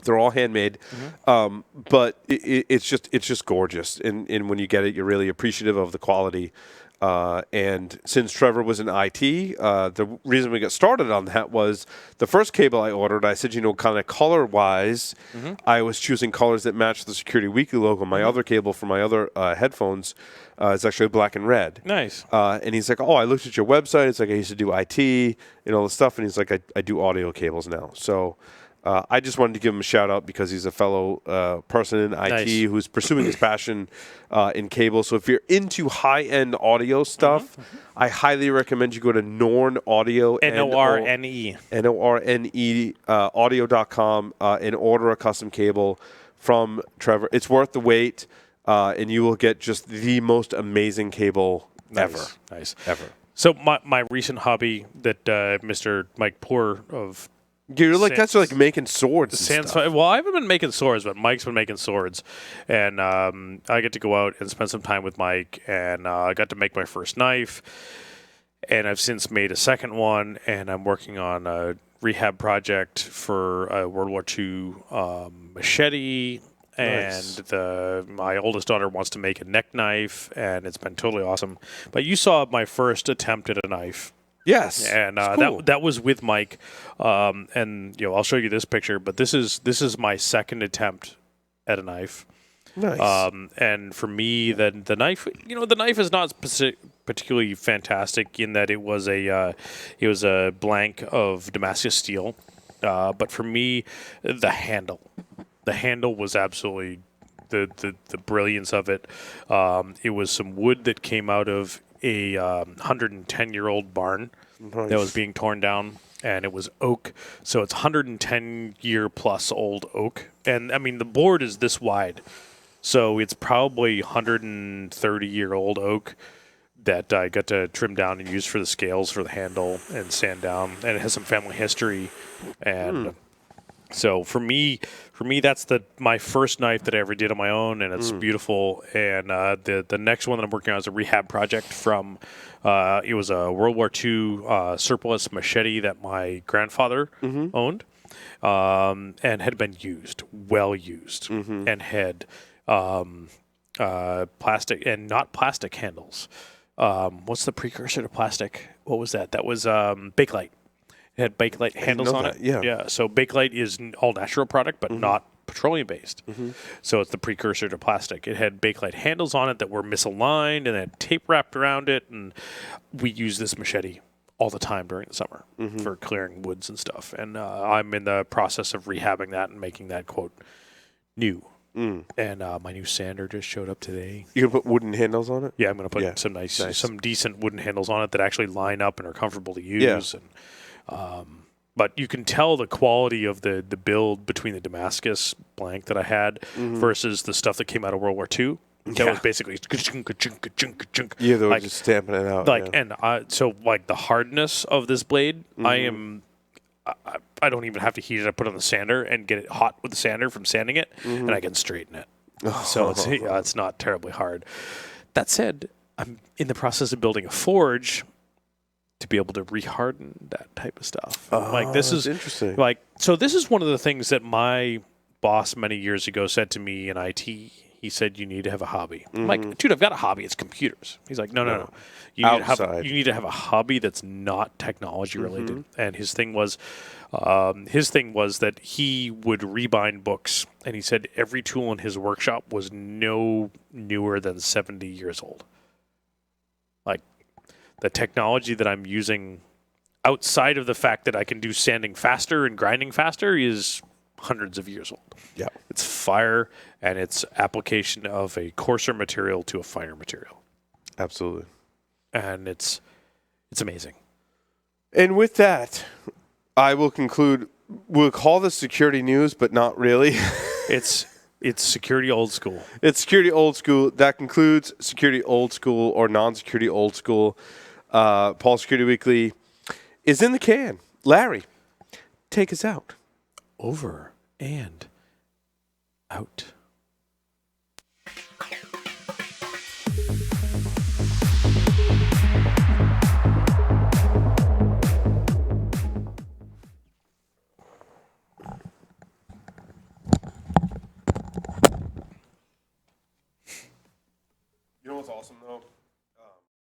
They're all handmade, but it's just gorgeous. And when you get it, you're really appreciative of the quality. And since Trevor was in IT, the reason we got started on that was the first cable I ordered, I said, kind of color-wise, I was choosing colors that matched the Security Weekly logo. My other cable for my other headphones is actually black and red.
Nice.
And he's like, I looked at your website. It's like I used to do IT and all this stuff. And he's like, I do audio cables now. So I just wanted to give him a shout out because he's a fellow person in IT who's pursuing his passion in cable. So if you're into high-end audio stuff, I highly recommend you go to Norn Audio,
Norne,
Norne audio.com and order a custom cable from Trevor. It's worth the wait, and you will get just the most amazing cable ever.
Nice.
Ever.
So my recent hobby that Mr. Mike Poor of
You're like that's like making swords. And stuff.
Well, I haven't been making swords, but Mike's been making swords, and I get to go out and spend some time with Mike, and I got to make my first knife, and I've since made a second one, and I'm working on a rehab project for a World War II machete.
Nice.
And my oldest daughter wants to make a neck knife, and it's been totally awesome. But you saw my first attempt at a knife.
Yes,
and
cool.
that was with Mike, and I'll show you this picture. But this is my second attempt at a knife.
Nice.
And for me, the knife, the knife is not particularly fantastic in that it was a blank of Damascus steel, but for me, the handle was absolutely the brilliance of it. It was some wood that came out of a 110-year-old barn that was being torn down, and it was oak, so it's 110-year-plus old oak. And I mean, the board is this wide, so it's probably 130-year-old oak that I got to trim down and use for the scales for the handle and sand down, and it has some family history. And so for me, that's my first knife that I ever did on my own, and it's beautiful. And the next one that I'm working on is a rehab project from. It was a World War II surplus machete that my grandfather owned, and had been well used, and had plastic and not plastic handles. What's the precursor to plastic? What was that? That was Bakelite. It had Bakelite handles on it. Yeah. So Bakelite is an all-natural product, but not petroleum-based. So it's the precursor to plastic. It had Bakelite handles on it that were misaligned and had tape wrapped around it. And we use this machete all the time during the summer for clearing woods and stuff. And I'm in the process of rehabbing that and making that, quote, new. And my new sander just showed up today.
You gonna put wooden handles on it?
Yeah, I'm gonna put some decent wooden handles on it that actually line up and are comfortable to use. And but you can tell the quality of the build between the Damascus blank that I had versus the stuff that came out of World War II. That was basically
yeah, they were just stamping it out.
And so the hardness of this blade, I don't even have to heat it. I put it on the sander and get it hot with the sander from sanding it, and I can straighten it. So it's not terribly hard. That said, I'm in the process of building a forge to be able to reharden that type of stuff. This is
interesting.
So this is one of the things that my boss many years ago said to me in IT. he said, you need to have a hobby. I'm like, dude, I've got a hobby. It's computers. He's like, no. You need to have a hobby that's not technology related. And his thing was that he would rebind books. And he said every tool in his workshop was no newer than 70 years old. Like, the technology that I'm using outside of the fact that I can do sanding faster and grinding faster is hundreds of years old.
Yeah.
It's fire and it's application of a coarser material to a finer material.
Absolutely.
And it's amazing.
And with that, I will conclude. We'll call this security news, but not really.
It's security old school.
It's security old school. That concludes security old school or non-security old school. Paul Security Weekly is in the can. Larry, take us out.
Over and out.
You know what's awesome though?